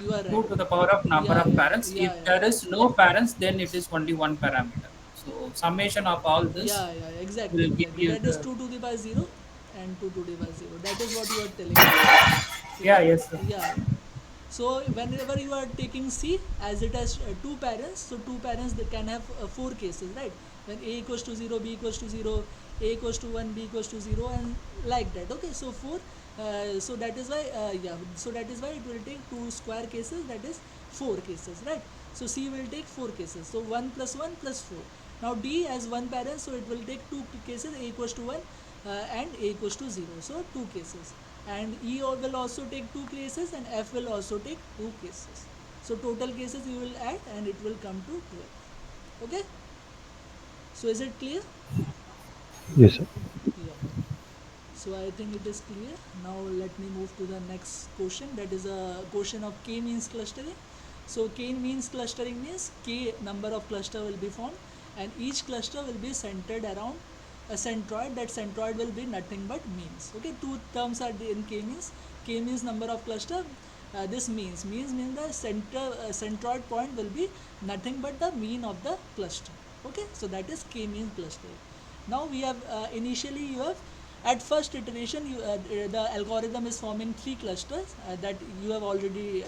you are 2 right. to the power of number Yeah, of yeah, parents. yeah, If yeah, there is no parents, then it is only one parameter. So summation of all this yeah, exactly, will give you that is the 2 to the power 0 and 2 to the power 0. That is what you are telling, right? yeah, yes, sir. Yeah. So whenever you are taking C, as it has two parents, so two parents, they can have 4 cases, right? When A equals to 0, B equals to 0, A equals to 1, B equals to 0, and like that. Okay, so 4. So that is why so that is why it will take 2 square cases, that is 4 cases, right? So C will take 4 cases. So 1 plus 1 plus 4. Now D has one parent, so it will take 2 cases, A equals to 1 and A equals to 0. So 2 cases. And E will also take 2 cases and F will also take 2 cases. So total cases you will add and it will come to 12. Okay. So is it clear? Yes, sir. Yeah. So I think it is clear. Now let me move to the next question. That is a question of k-means clustering. So k-means clustering means k number of cluster will be formed and each cluster will be centered around a centroid. That centroid will be nothing but means. Okay, two terms are in k-means. K-means number of cluster. This means the centroid point will be nothing but the mean of the cluster. Okay, so that is k-means clustering. Now we have initially you have at first iteration the algorithm is forming 3 clusters that you have already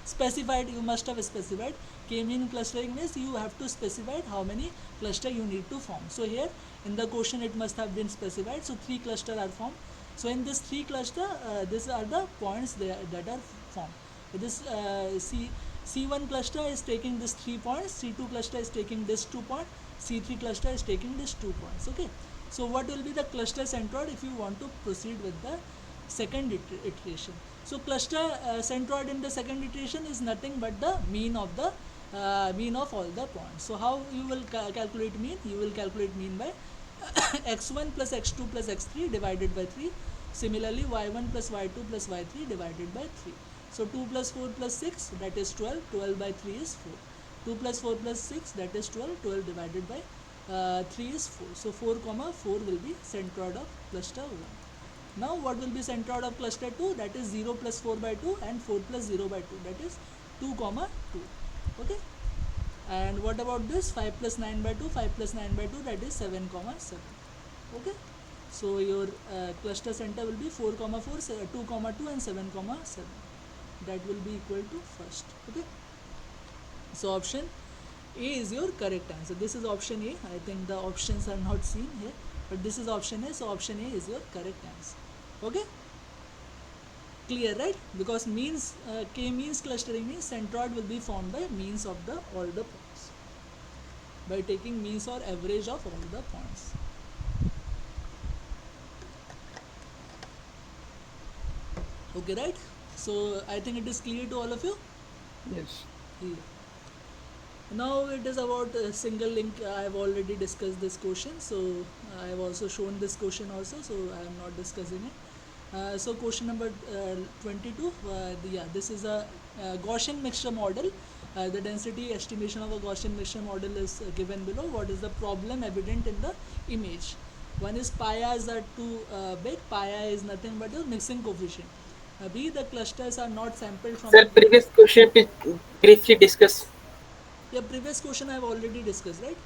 specified. You must have specified. K-mean clustering means you have to specify how many cluster you need to form. So here in the question it must have been specified. So 3 cluster are formed. So in this 3 cluster these are the points that are formed. This C1 cluster is taking this 3 points, C2 cluster is taking this 2 points, C3 cluster is taking this 2 points. Okay, so what will be the cluster centroid if you want to proceed with the second iteration? So cluster centroid in the second iteration is nothing but the mean of the mean of all the points. So how you will calculate mean? You will calculate mean by x1 plus x2 plus x3 divided by 3. Similarly, y1 plus y2 plus y3 divided by 3. So 2 plus 4 plus 6, that is 12. 12 by 3 is 4. 2 plus 4 plus 6, that is 12. 12 divided by 3 is 4. So 4 comma 4 will be centroid of cluster 1. Now what will be centroid of cluster 2? That is 0 plus 4 by 2 and 4 plus 0 by 2. That is 2 comma 2. Okay. And what about this? 5 plus 9 by 2. 5 plus 9 by 2. That is 7 comma 7. Okay. So your cluster center will be 4 comma 4, 2 comma 2 and 7 comma 7. That will be equal to first. Okay. So option A is your correct answer. This is option A. I think the options are not seen here, but this is option A. So option A is your correct answer. Okay. Clear, right? Because means k-means clustering means centroid will be formed by means of the all the points, by taking means or average of all the points. Okay, right? So I think it is clear to all of you. Yes. Yeah. Now it is about single link. I have already discussed this question, so I have also shown this question also, so I am not discussing it. So question number 22, this is a Gaussian mixture model. The density estimation of a Gaussian mixture model is given below. What is the problem evident in the image? One is pi i's are too big. Pi I is nothing but the mixing coefficient. B, the clusters are not sampled from Sir, a previous question briefly discuss. yeah, previous question I have already discussed, right?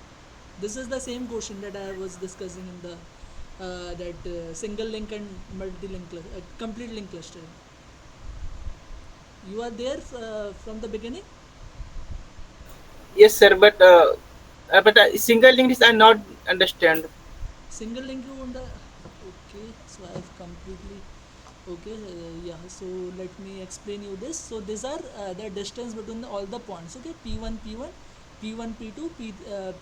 This is the same question that I was discussing in the single link and multi-link complete link clustering. You are there from the beginning. Yes, sir, but single links I not understand. Single link you want okay, so I have completely okay. Yeah, so let me explain you this. So these are the distance between all the points. Okay, p1 p1 p1 p2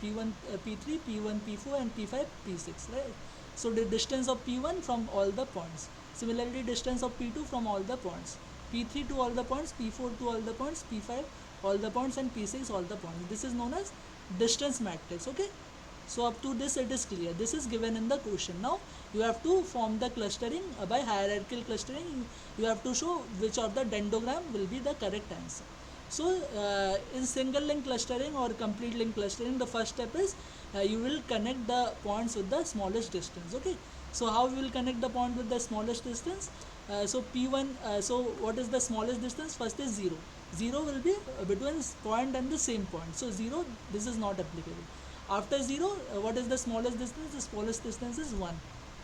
p1 p3 p1 p4 and p5 p6, right? So the distance of p1 from all the points. Similarly, distance of p2 from all the points, p3 to all the points, p4 to all the points, p5 all the points, and p6 all the points. This is known as distance matrix. Okay. So up to this it is clear. This is given in the question. Now you have to form the clustering by hierarchical clustering. You have to show which of the dendrogram will be the correct answer. So in single link clustering or complete link clustering, the first step is you will connect the points with the smallest distance. Okay. So how we will connect the point with the smallest distance? So P1, so what is the smallest distance? First is 0. 0 will be between point and the same point. So 0, this is not applicable. After 0, what is the smallest distance? The smallest distance is 1.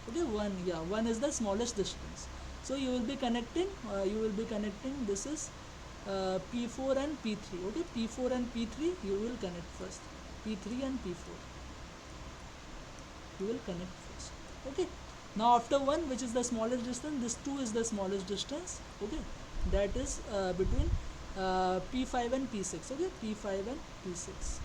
Okay, 1, yeah, 1 is the smallest distance. So you will be connecting, this is P4 and P3. Okay, P4 and P3 you will connect first. P3 and P4 you will connect first. Okay, now after 1, which is the smallest distance, this 2 is the smallest distance. Okay, that is between P5 and P6. Okay, P5 and P6,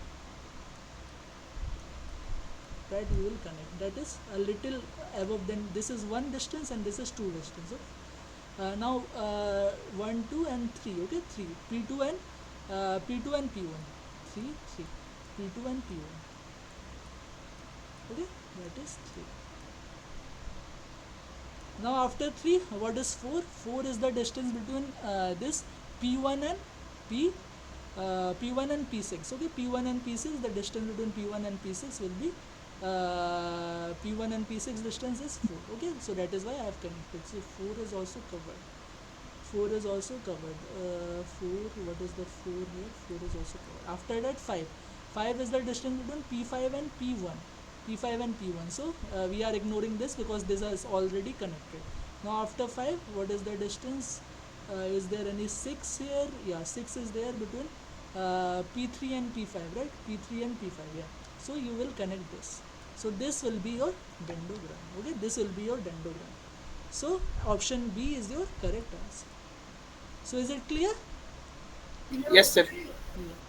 that you will connect. That is a little above. Then this is 1 distance and this is 2 distance. Okay? Now 1 2 and 3. Okay, 3 P2 and P2 and P1, 3 3 P2 and P1. Okay, that is 3. Now after 3, what is 4? 4 is the distance between this P1 and P1 and P6. Okay, P1 and P6, the distance between P1 and P6 will be P1 and P6 distance is 4. Okay, so that is why I have connected. So 4 is also covered. 4 is also covered. 4, what is the 4 here? 4 is also covered. After that 5. 5 is the distance between P5 and P1. P5 and P1. So we are ignoring this because this is already connected. Now after 5, what is the distance? Is there any 6 here? Yeah, 6 is there between P3 and P5, right? P3 and P5, yeah. So you will connect this. So this will be your dendrogram. Okay, this will be your dendrogram. So option B is your correct answer. So is it clear? Yes, sir. Yeah.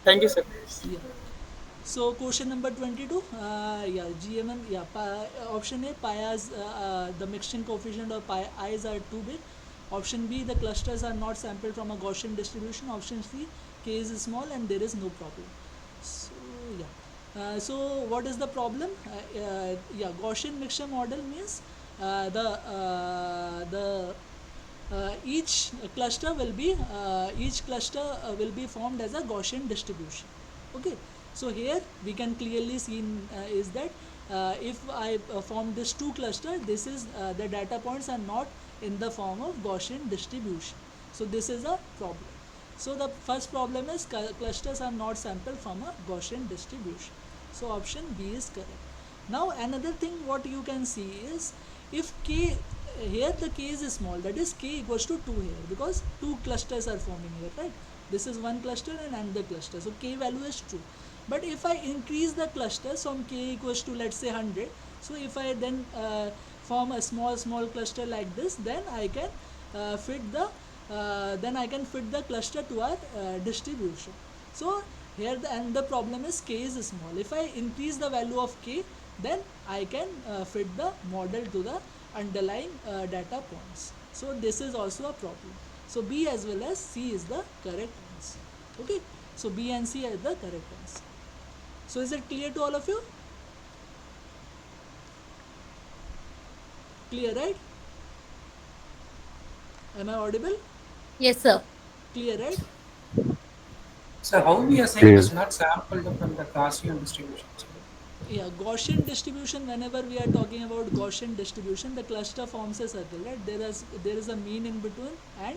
Thank you, sir. Yeah. So question number 22, yeah, GMM, yeah, option A, pi's, the mixing coefficient of pi i's are too big. Option B, the clusters are not sampled from a Gaussian distribution. Option C, k is small and there is no problem. So yeah, so what is the problem? Yeah, Gaussian mixture model means each cluster will be formed as a Gaussian distribution. Okay, so here we can clearly see is that if I form this two cluster, this is the data points are not in the form of Gaussian distribution. So this is a problem. So the first problem is clusters are not sampled from a Gaussian distribution. So option B is correct. Now another thing what you can see is if k, here the k is small, that is k equals to 2 here, because two clusters are forming here, right? This is one cluster and another cluster, so k value is 2. But if I increase the clusters from k equals to, let's say, 100, so if I then form a small cluster like this, then I can fit the cluster to our distribution. So here the problem is k is small. If I increase the value of k, then I can fit the model to the underlying data points. So this is also a problem. So B as well as C is the correct answer. Okay, so B and C are the correct answer. So is it clear to all of you? Clear, right? Am I audible? Yes, sir. Clear, right? So how we are saying it Clear. is not sampled from the Gaussian distribution. Yeah, Gaussian distribution, whenever we are talking about Gaussian distribution, the cluster forms a circle, right? There is a mean in between, and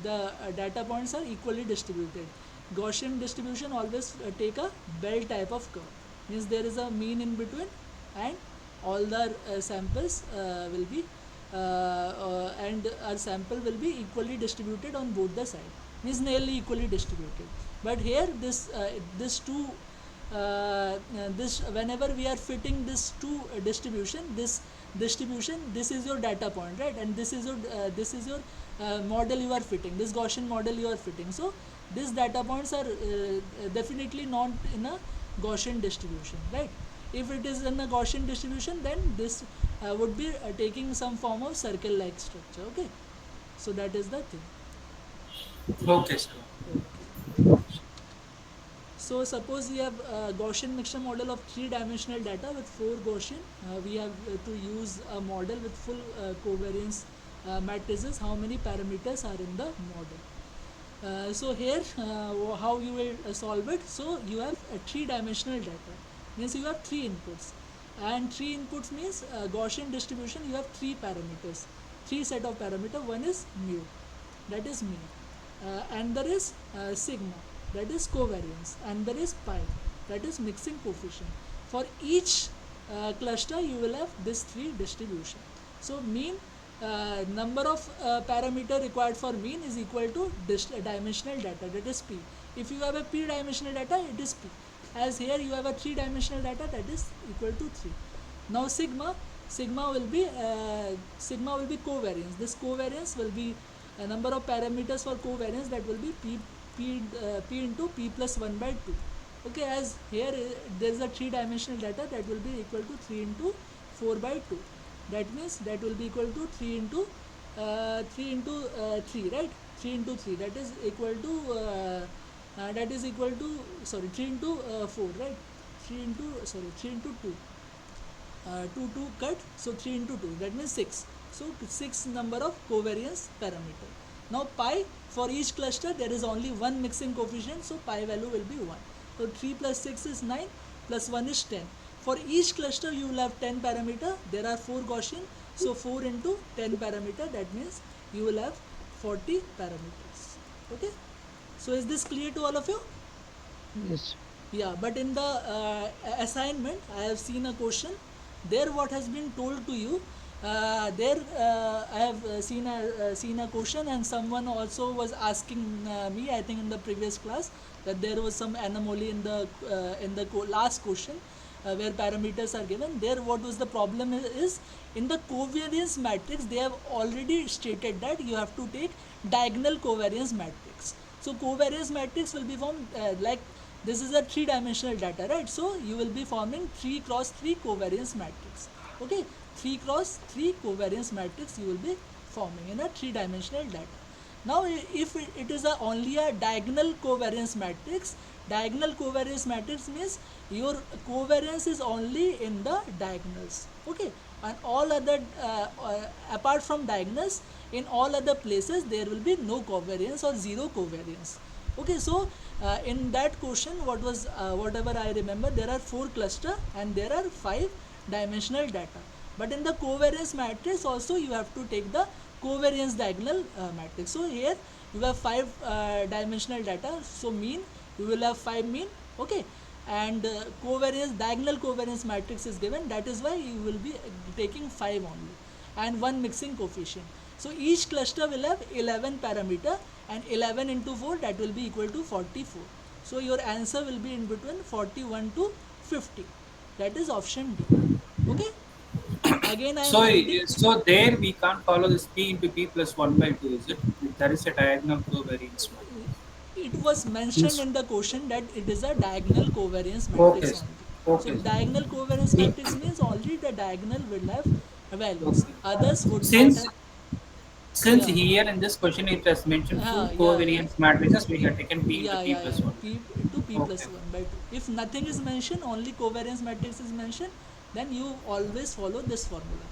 the data points are equally distributed. Gaussian distribution always take a bell type of curve, means there is a mean in between, and all the samples will be and our sample will be equally distributed on both the sides, means nearly equally distributed. But here this two this whenever we are fitting this to distribution, this is your data point, right? And this is your model you are fitting, this Gaussian model you are fitting. So these data points are definitely not in a Gaussian distribution, right? If it is in a Gaussian distribution, then this would be taking some form of circle like structure. Okay, so that is the thing. Okay, sir. Okay. So suppose we have a Gaussian mixture model of 3-dimensional data with 4 Gaussian. We have to use a model with full covariance matrices. How many parameters are in the model? So here how you will solve it. So you have a 3-dimensional data, means you have 3 inputs, and 3 inputs means Gaussian distribution, you have 3 parameters, 3 set of parameter. One is mu, that is mean, and there is sigma, that is covariance, and there is pi, that is mixing coefficient. For each cluster you will have this 3 distribution. So mean number of parameter required for mean is equal to dimensional data, that is p. If you have a p dimensional data, it is p. As here you have a 3-dimensional data, that is equal to 3. Now sigma will be covariance. This covariance will be a number of parameters for covariance, that will be p into p plus 1 by 2. Okay, as here there is a 3-dimensional data, that will be equal to 3 into 4 by 2. That means that will be equal to 3 into 3, right? 3 into 3, that is equal to 3 into 4, right? 3 into 2, 2 cut, so 3 into 2, that means 6. So 6 number of covariance parameter. Now pi, for each cluster there is only one mixing coefficient, so pi value will be 1. So 3 plus 6 is 9, plus 1 is 10. For each cluster you will have 10 parameter, there are 4 Gaussian, so 4 into 10 parameter, that means you will have 40 parameters. Okay, so is this clear to all of you? Yes. Yeah, but in the assignment I have seen a question there. What has been told to you there, I have seen a question, and someone also was asking me, I think in the previous class, that there was some anomaly in the last question where parameters are given. There what was the problem is in the covariance matrix they have already stated that you have to take diagonal covariance matrix. So covariance matrix will be formed like this is a 3-dimensional data, right? So you will be forming 3 cross 3 covariance matrix. Okay, 3 cross 3 covariance matrix you will be forming in a 3-dimensional data. Now if it is only a diagonal covariance matrix, diagonal covariance matrix means your covariance is only in the diagonals. Okay, and all other apart from diagonals, in all other places there will be no covariance or zero covariance. Okay, so in that question, whatever I remember, there are 4 cluster and there are 5 dimensional data. But in the covariance matrix also you have to take the covariance diagonal matrix. So here you have 5 dimensional data, so mean you will have 5 mean, okay, and covariance diagonal covariance matrix is given, that is why you will be taking 5 only, and one mixing coefficient. So each cluster will have 11 parameter, and 11 into 4, that will be equal to 44. So your answer will be in between 41 to 50. That is option D. Okay. Again I am So, repeating. so there we can't follow this p into p plus 1 by 2, is it? There is a diagonal covariance matrix. It was mentioned Means, in the question that it is a diagonal covariance okay, matrix sir. only. So Okay, sir. diagonal covariance See, matrix means only the diagonal will have values, okay. others would not Since have. since Yeah. here in this question it has mentioned full Yeah, yeah. covariance matrices, we have taken p into Yeah, p yeah, plus yeah. 1. P to P Okay. plus 1 by 2. If nothing is mentioned, only covariance matrix is mentioned, then you always follow this formula.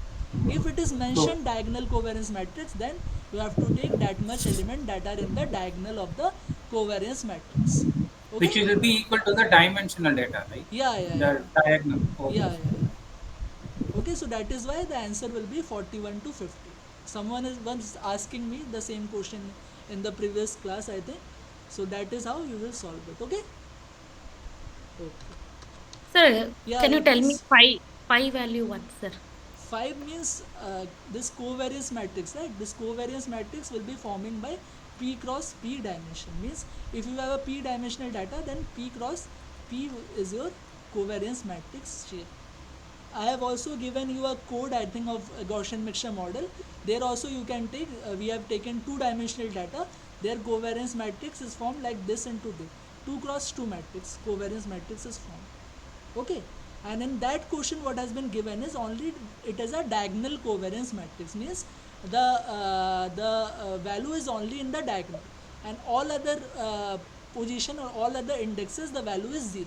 If it is So, mentioned diagonal covariance matrix, then you have to take that much element that are in the diagonal of the covariance matrix. Okay? which will be equal to the dimensional data, right? Yeah, yeah, The yeah. diagonal. Okay. Yeah, yeah, yeah. Okay, so that is why the answer will be 41 to 50. Someone is once asking me the same question in the previous class, I think. So that is how you will solve it. Okay? Okay. Sir, Yeah, can yeah, you tell me please. pi value one, sir? 5 means this covariance matrix, right? This covariance matrix will be forming by p cross p dimension. Means if you have a p dimensional data, then p cross p is your covariance matrix shape. I have also given you a code, I think, of a Gaussian mixture model. There also you can take, we have taken 2-dimensional data. Their covariance matrix is formed like this into this. 2 cross 2 matrix, covariance matrix is formed. Okay, and in that question what has been given is only it is a diagonal covariance matrix, means the value is only in the diagonal, and all other position or all other indexes the value is 0.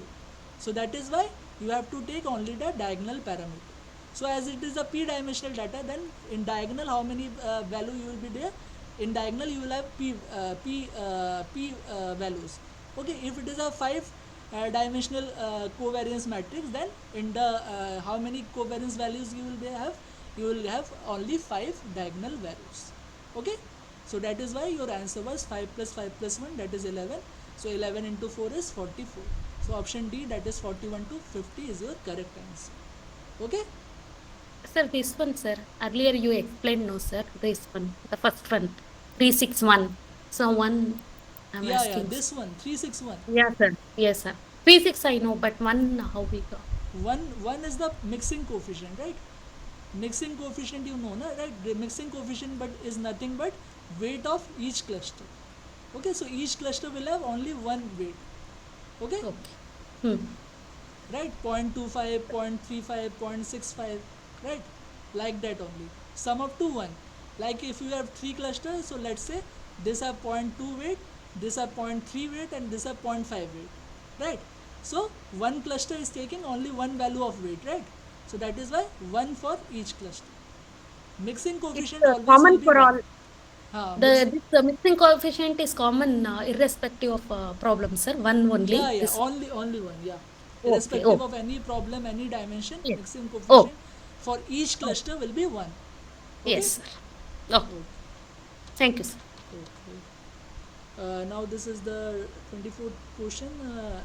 So that is why you have to take only the diagonal parameter. So as it is a p dimensional data, then in diagonal how many value you will be there? In diagonal you will have p values. Okay, if it is a 5 dimensional covariance matrix, then in the how many covariance values you will have? You will have only 5 diagonal values. Okay, so that is why your answer was 5 plus 5 plus 1, that is 11. So 11 into 4 is 44. So option D, that is 41 to 50, is your correct answer. Okay. Sir, this one, sir. Earlier you explained, no, sir. This one, the first one, 361. So one, I'm Yeah, asking. this one 361. Yeah, sir. Yes, sir. 3 6 I know, but one how we go. One is the mixing coefficient, right? Mixing coefficient, you know, na, right? The mixing coefficient but is nothing but weight of each cluster. Okay, so each cluster will have only one weight. Okay, Okay. Hmm. right? 0.25, 0.35, 0.65, right? Like that only. Sum up to 1. Like if you have 3 clusters, so let's say this have 0.2 weight, this have 0.3 weight, and this have 0.5 weight, right? So one cluster is taking only one value of weight, right? So that is why 1 for each cluster. Mixing It's coefficient always will common be for 1. all. Mixing. This mixing coefficient is common irrespective of problem, sir. One Yeah, only. yeah, This. only one, yeah. Okay. Irrespective Oh, of any problem, any dimension, yes. mixing Oh, coefficient for each oh, cluster will be 1. Okay? yes, sir. Oh, Okay. thank you, sir. Okay. Now this is the 24th question.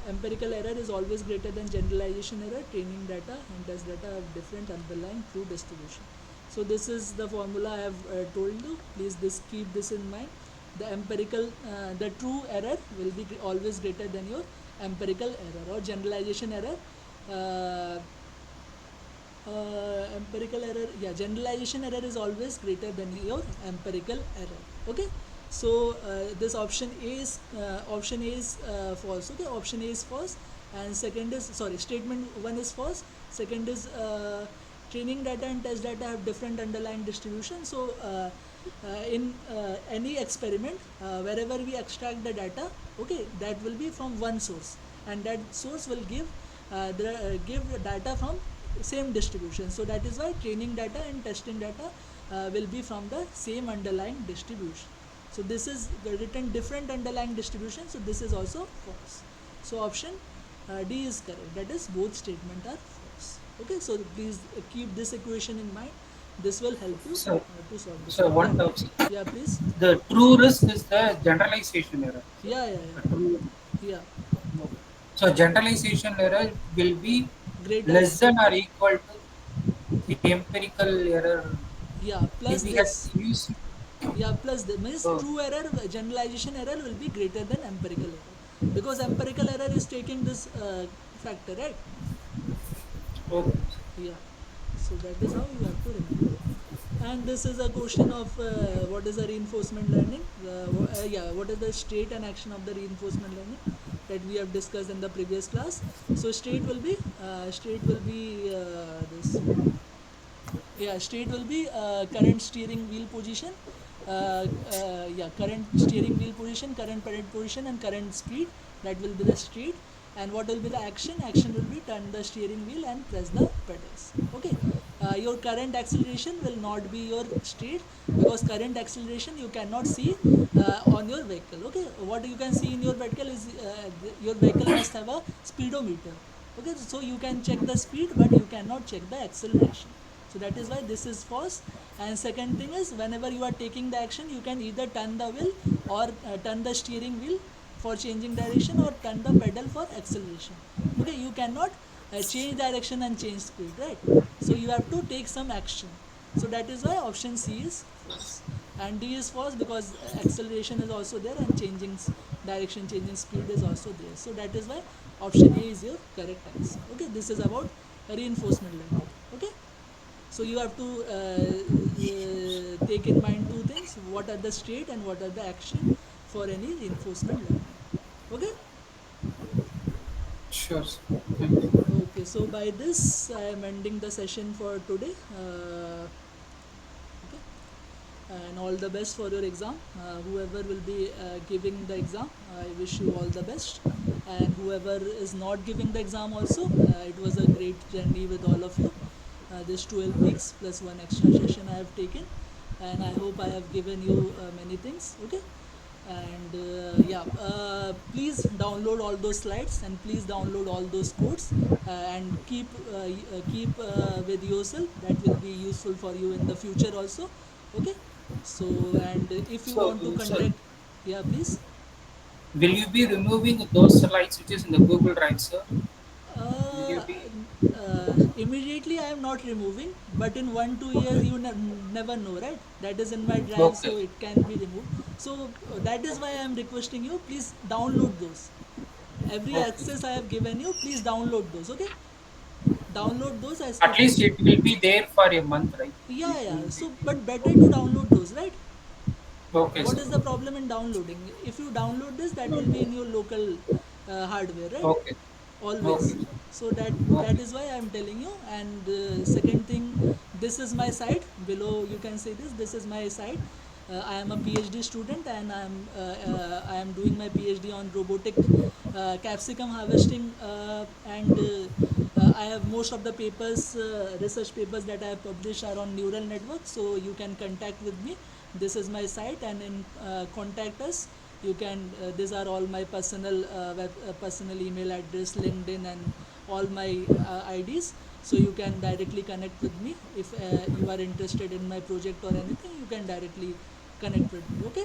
Empirical error is always greater than generalization error. Training data and test data have different underlying true distribution. So this is the formula I have told you. Please keep this in mind. The true error will be always greater than your empirical error or generalization error. Uh, Empirical error, yeah, generalization error is always greater than your empirical error. Okay, so this option A is false. Okay, option A is false, and second is, sorry, statement 1 is false, second is training data and test data have different underlying distribution. So in any experiment, wherever we extract the data, okay, that will be from one source, and that source will give data from same distribution. So that is why training data and testing data will be from the same underlying distribution. So this is written different underlying distribution, so this is also false. So option D is correct, that is both statement are false. Okay, so please keep this equation in mind. This will help you So, to solve this so problem. one Yeah, doubt. yeah, please. The true risk is the generalization error. Yeah, yeah, The true, yeah, yeah. so generalization error will be Greater, less than or equal to the empirical error. yeah, If plus we had this. used, Yeah, plus the means oh, true error, generalization error will be greater than empirical error, because empirical error is taking this factor, right? okay. Yeah, so that is how you have to remember. And this is a question of what is the reinforcement learning, yeah, what is the state and action of the reinforcement learning that we have discussed in the previous class. So state will be this. Yeah, state will be current steering wheel position, yeah, current steering wheel position, current pedal position, and current speed. That will be the state. And what will be the action? Action will be turn the steering wheel and press the pedals. Okay, your current acceleration will not be your state, because current acceleration you cannot see on your vehicle. Okay, what you can see in your vehicle is your vehicle must have a speedometer. Okay, so you can check the speed, but you cannot check the acceleration. So that is why this is false. And second thing is, whenever you are taking the action, you can either turn the wheel or turn the steering wheel for changing direction, or turn the pedal for acceleration. Okay, you cannot change direction and change speed, right? So you have to take some action. So that is why option C is false. And D is false because acceleration is also there, and changing direction, changing speed is also there. So that is why option A is your correct answer. Okay, this is about reinforcement learning. Okay, so you have to take in mind two things: what are the state and what are the action for any reinforcement learning. Okay. Sure. Sir. Thank you. Okay, so by this I am ending the session for today. Okay, and all the best for your exam. Whoever will be giving the exam, I wish you all the best. And whoever is not giving the exam also, it was a great journey with all of you. This 12 weeks plus one extra session I have taken, and I hope I have given you many things. Okay, and yeah, please download all those slides, and please download all those codes, and keep with yourself. That will be useful for you in the future also. Okay, so and if you So, want to so contact, yeah, please. will you be removing those slides which is in the Google Drive, sir? Will you uh, be? Immediately I am not removing, but in 1 2 years Okay. you never know, right? That is in my drive, Okay. so it can be removed. So that is why I am requesting you, please download those. Every Okay. access I have given you, please download those. Okay, download those as At if least it will be there for a month, right? yeah, It yeah. will be. So but better to download those, right? Okay, What sir. is the problem in downloading? If you download this, that will be in your local hardware, right? Okay. Okay, Always. sir. So that Okay. is why I am telling you. And second thing, this is my site below. You can say this is my site. I am a PhD student, and I am doing my PhD on robotic capsicum harvesting, and I have most of the papers, research papers that I have published are on neural networks. So you can contact with me. This is my site, and in contact us. You can. These are all my personal email address, LinkedIn, and all my IDs. So you can directly connect with me if you are interested in my project or anything. You can directly connect with me. Okay.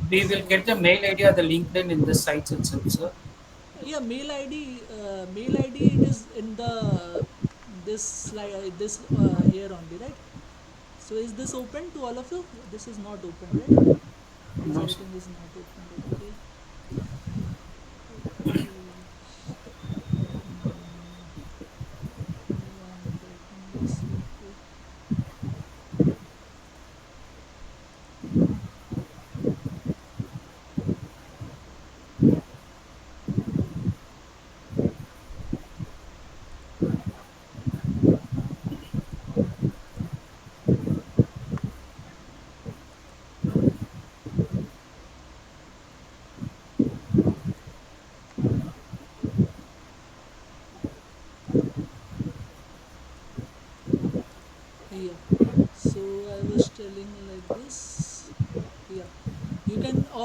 We will So get the mail ID or the LinkedIn in the sites itself, sir. yeah, mail ID, it is in the this slide, this here only, right? So is this open to all of you? This is not open, right? This No, I sir. think is not open. Okay. Okay. Okay, I'm writing this. Okay.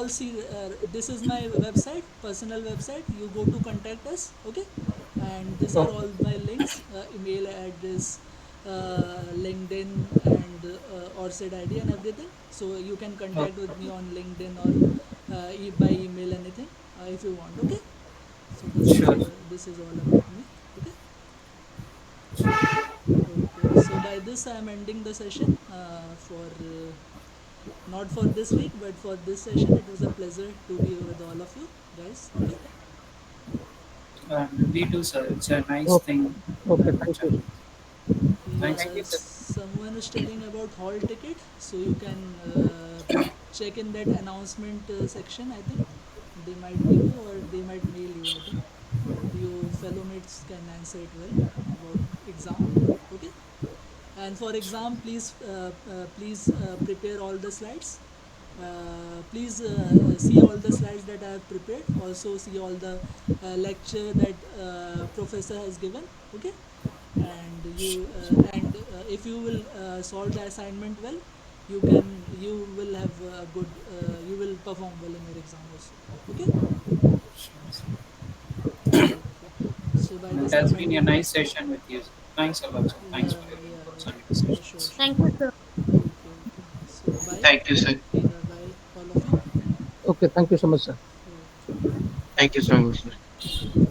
all see this is my website, personal website. You go to contact us, okay, and these are all Okay. my links, email address, LinkedIn, and ORCID ID and everything. So you can contact with me on LinkedIn or by email, anything if you want, okay. So Sure. this is all about me, okay. Okay, so by this I am ending the session for not for this week but for this session. It was a pleasure to be with all of you guys, okay. We do, sir. It's a nice Okay. thing. Okay. Thank Actually. you. Thanks. Thank Yeah, you, sir. someone is telling about hall ticket, so you can check in that announcement section. I think they might give you or they might mail you. I think you fellow mates can answer it well about exam. Okay, and for exam, please prepare all the slides. Please see all the slides that I have prepared. Also see all the lecture that professor has given. Okay, and if you will solve the assignment well, you will have a good you will perform well in your exam also. Okay. Okay, so by It this I has am been a ending. nice session with you. Thanks a lot, sir. Thanks Yeah, for your yeah, inputs yeah, and yeah, sure, discussions. Thank sure. you, sir. Okay, okay, so bye. Thank you, sir. Yeah, bye all of you. Okay. Thank you so much, sir. Okay. Thank you so much, sir.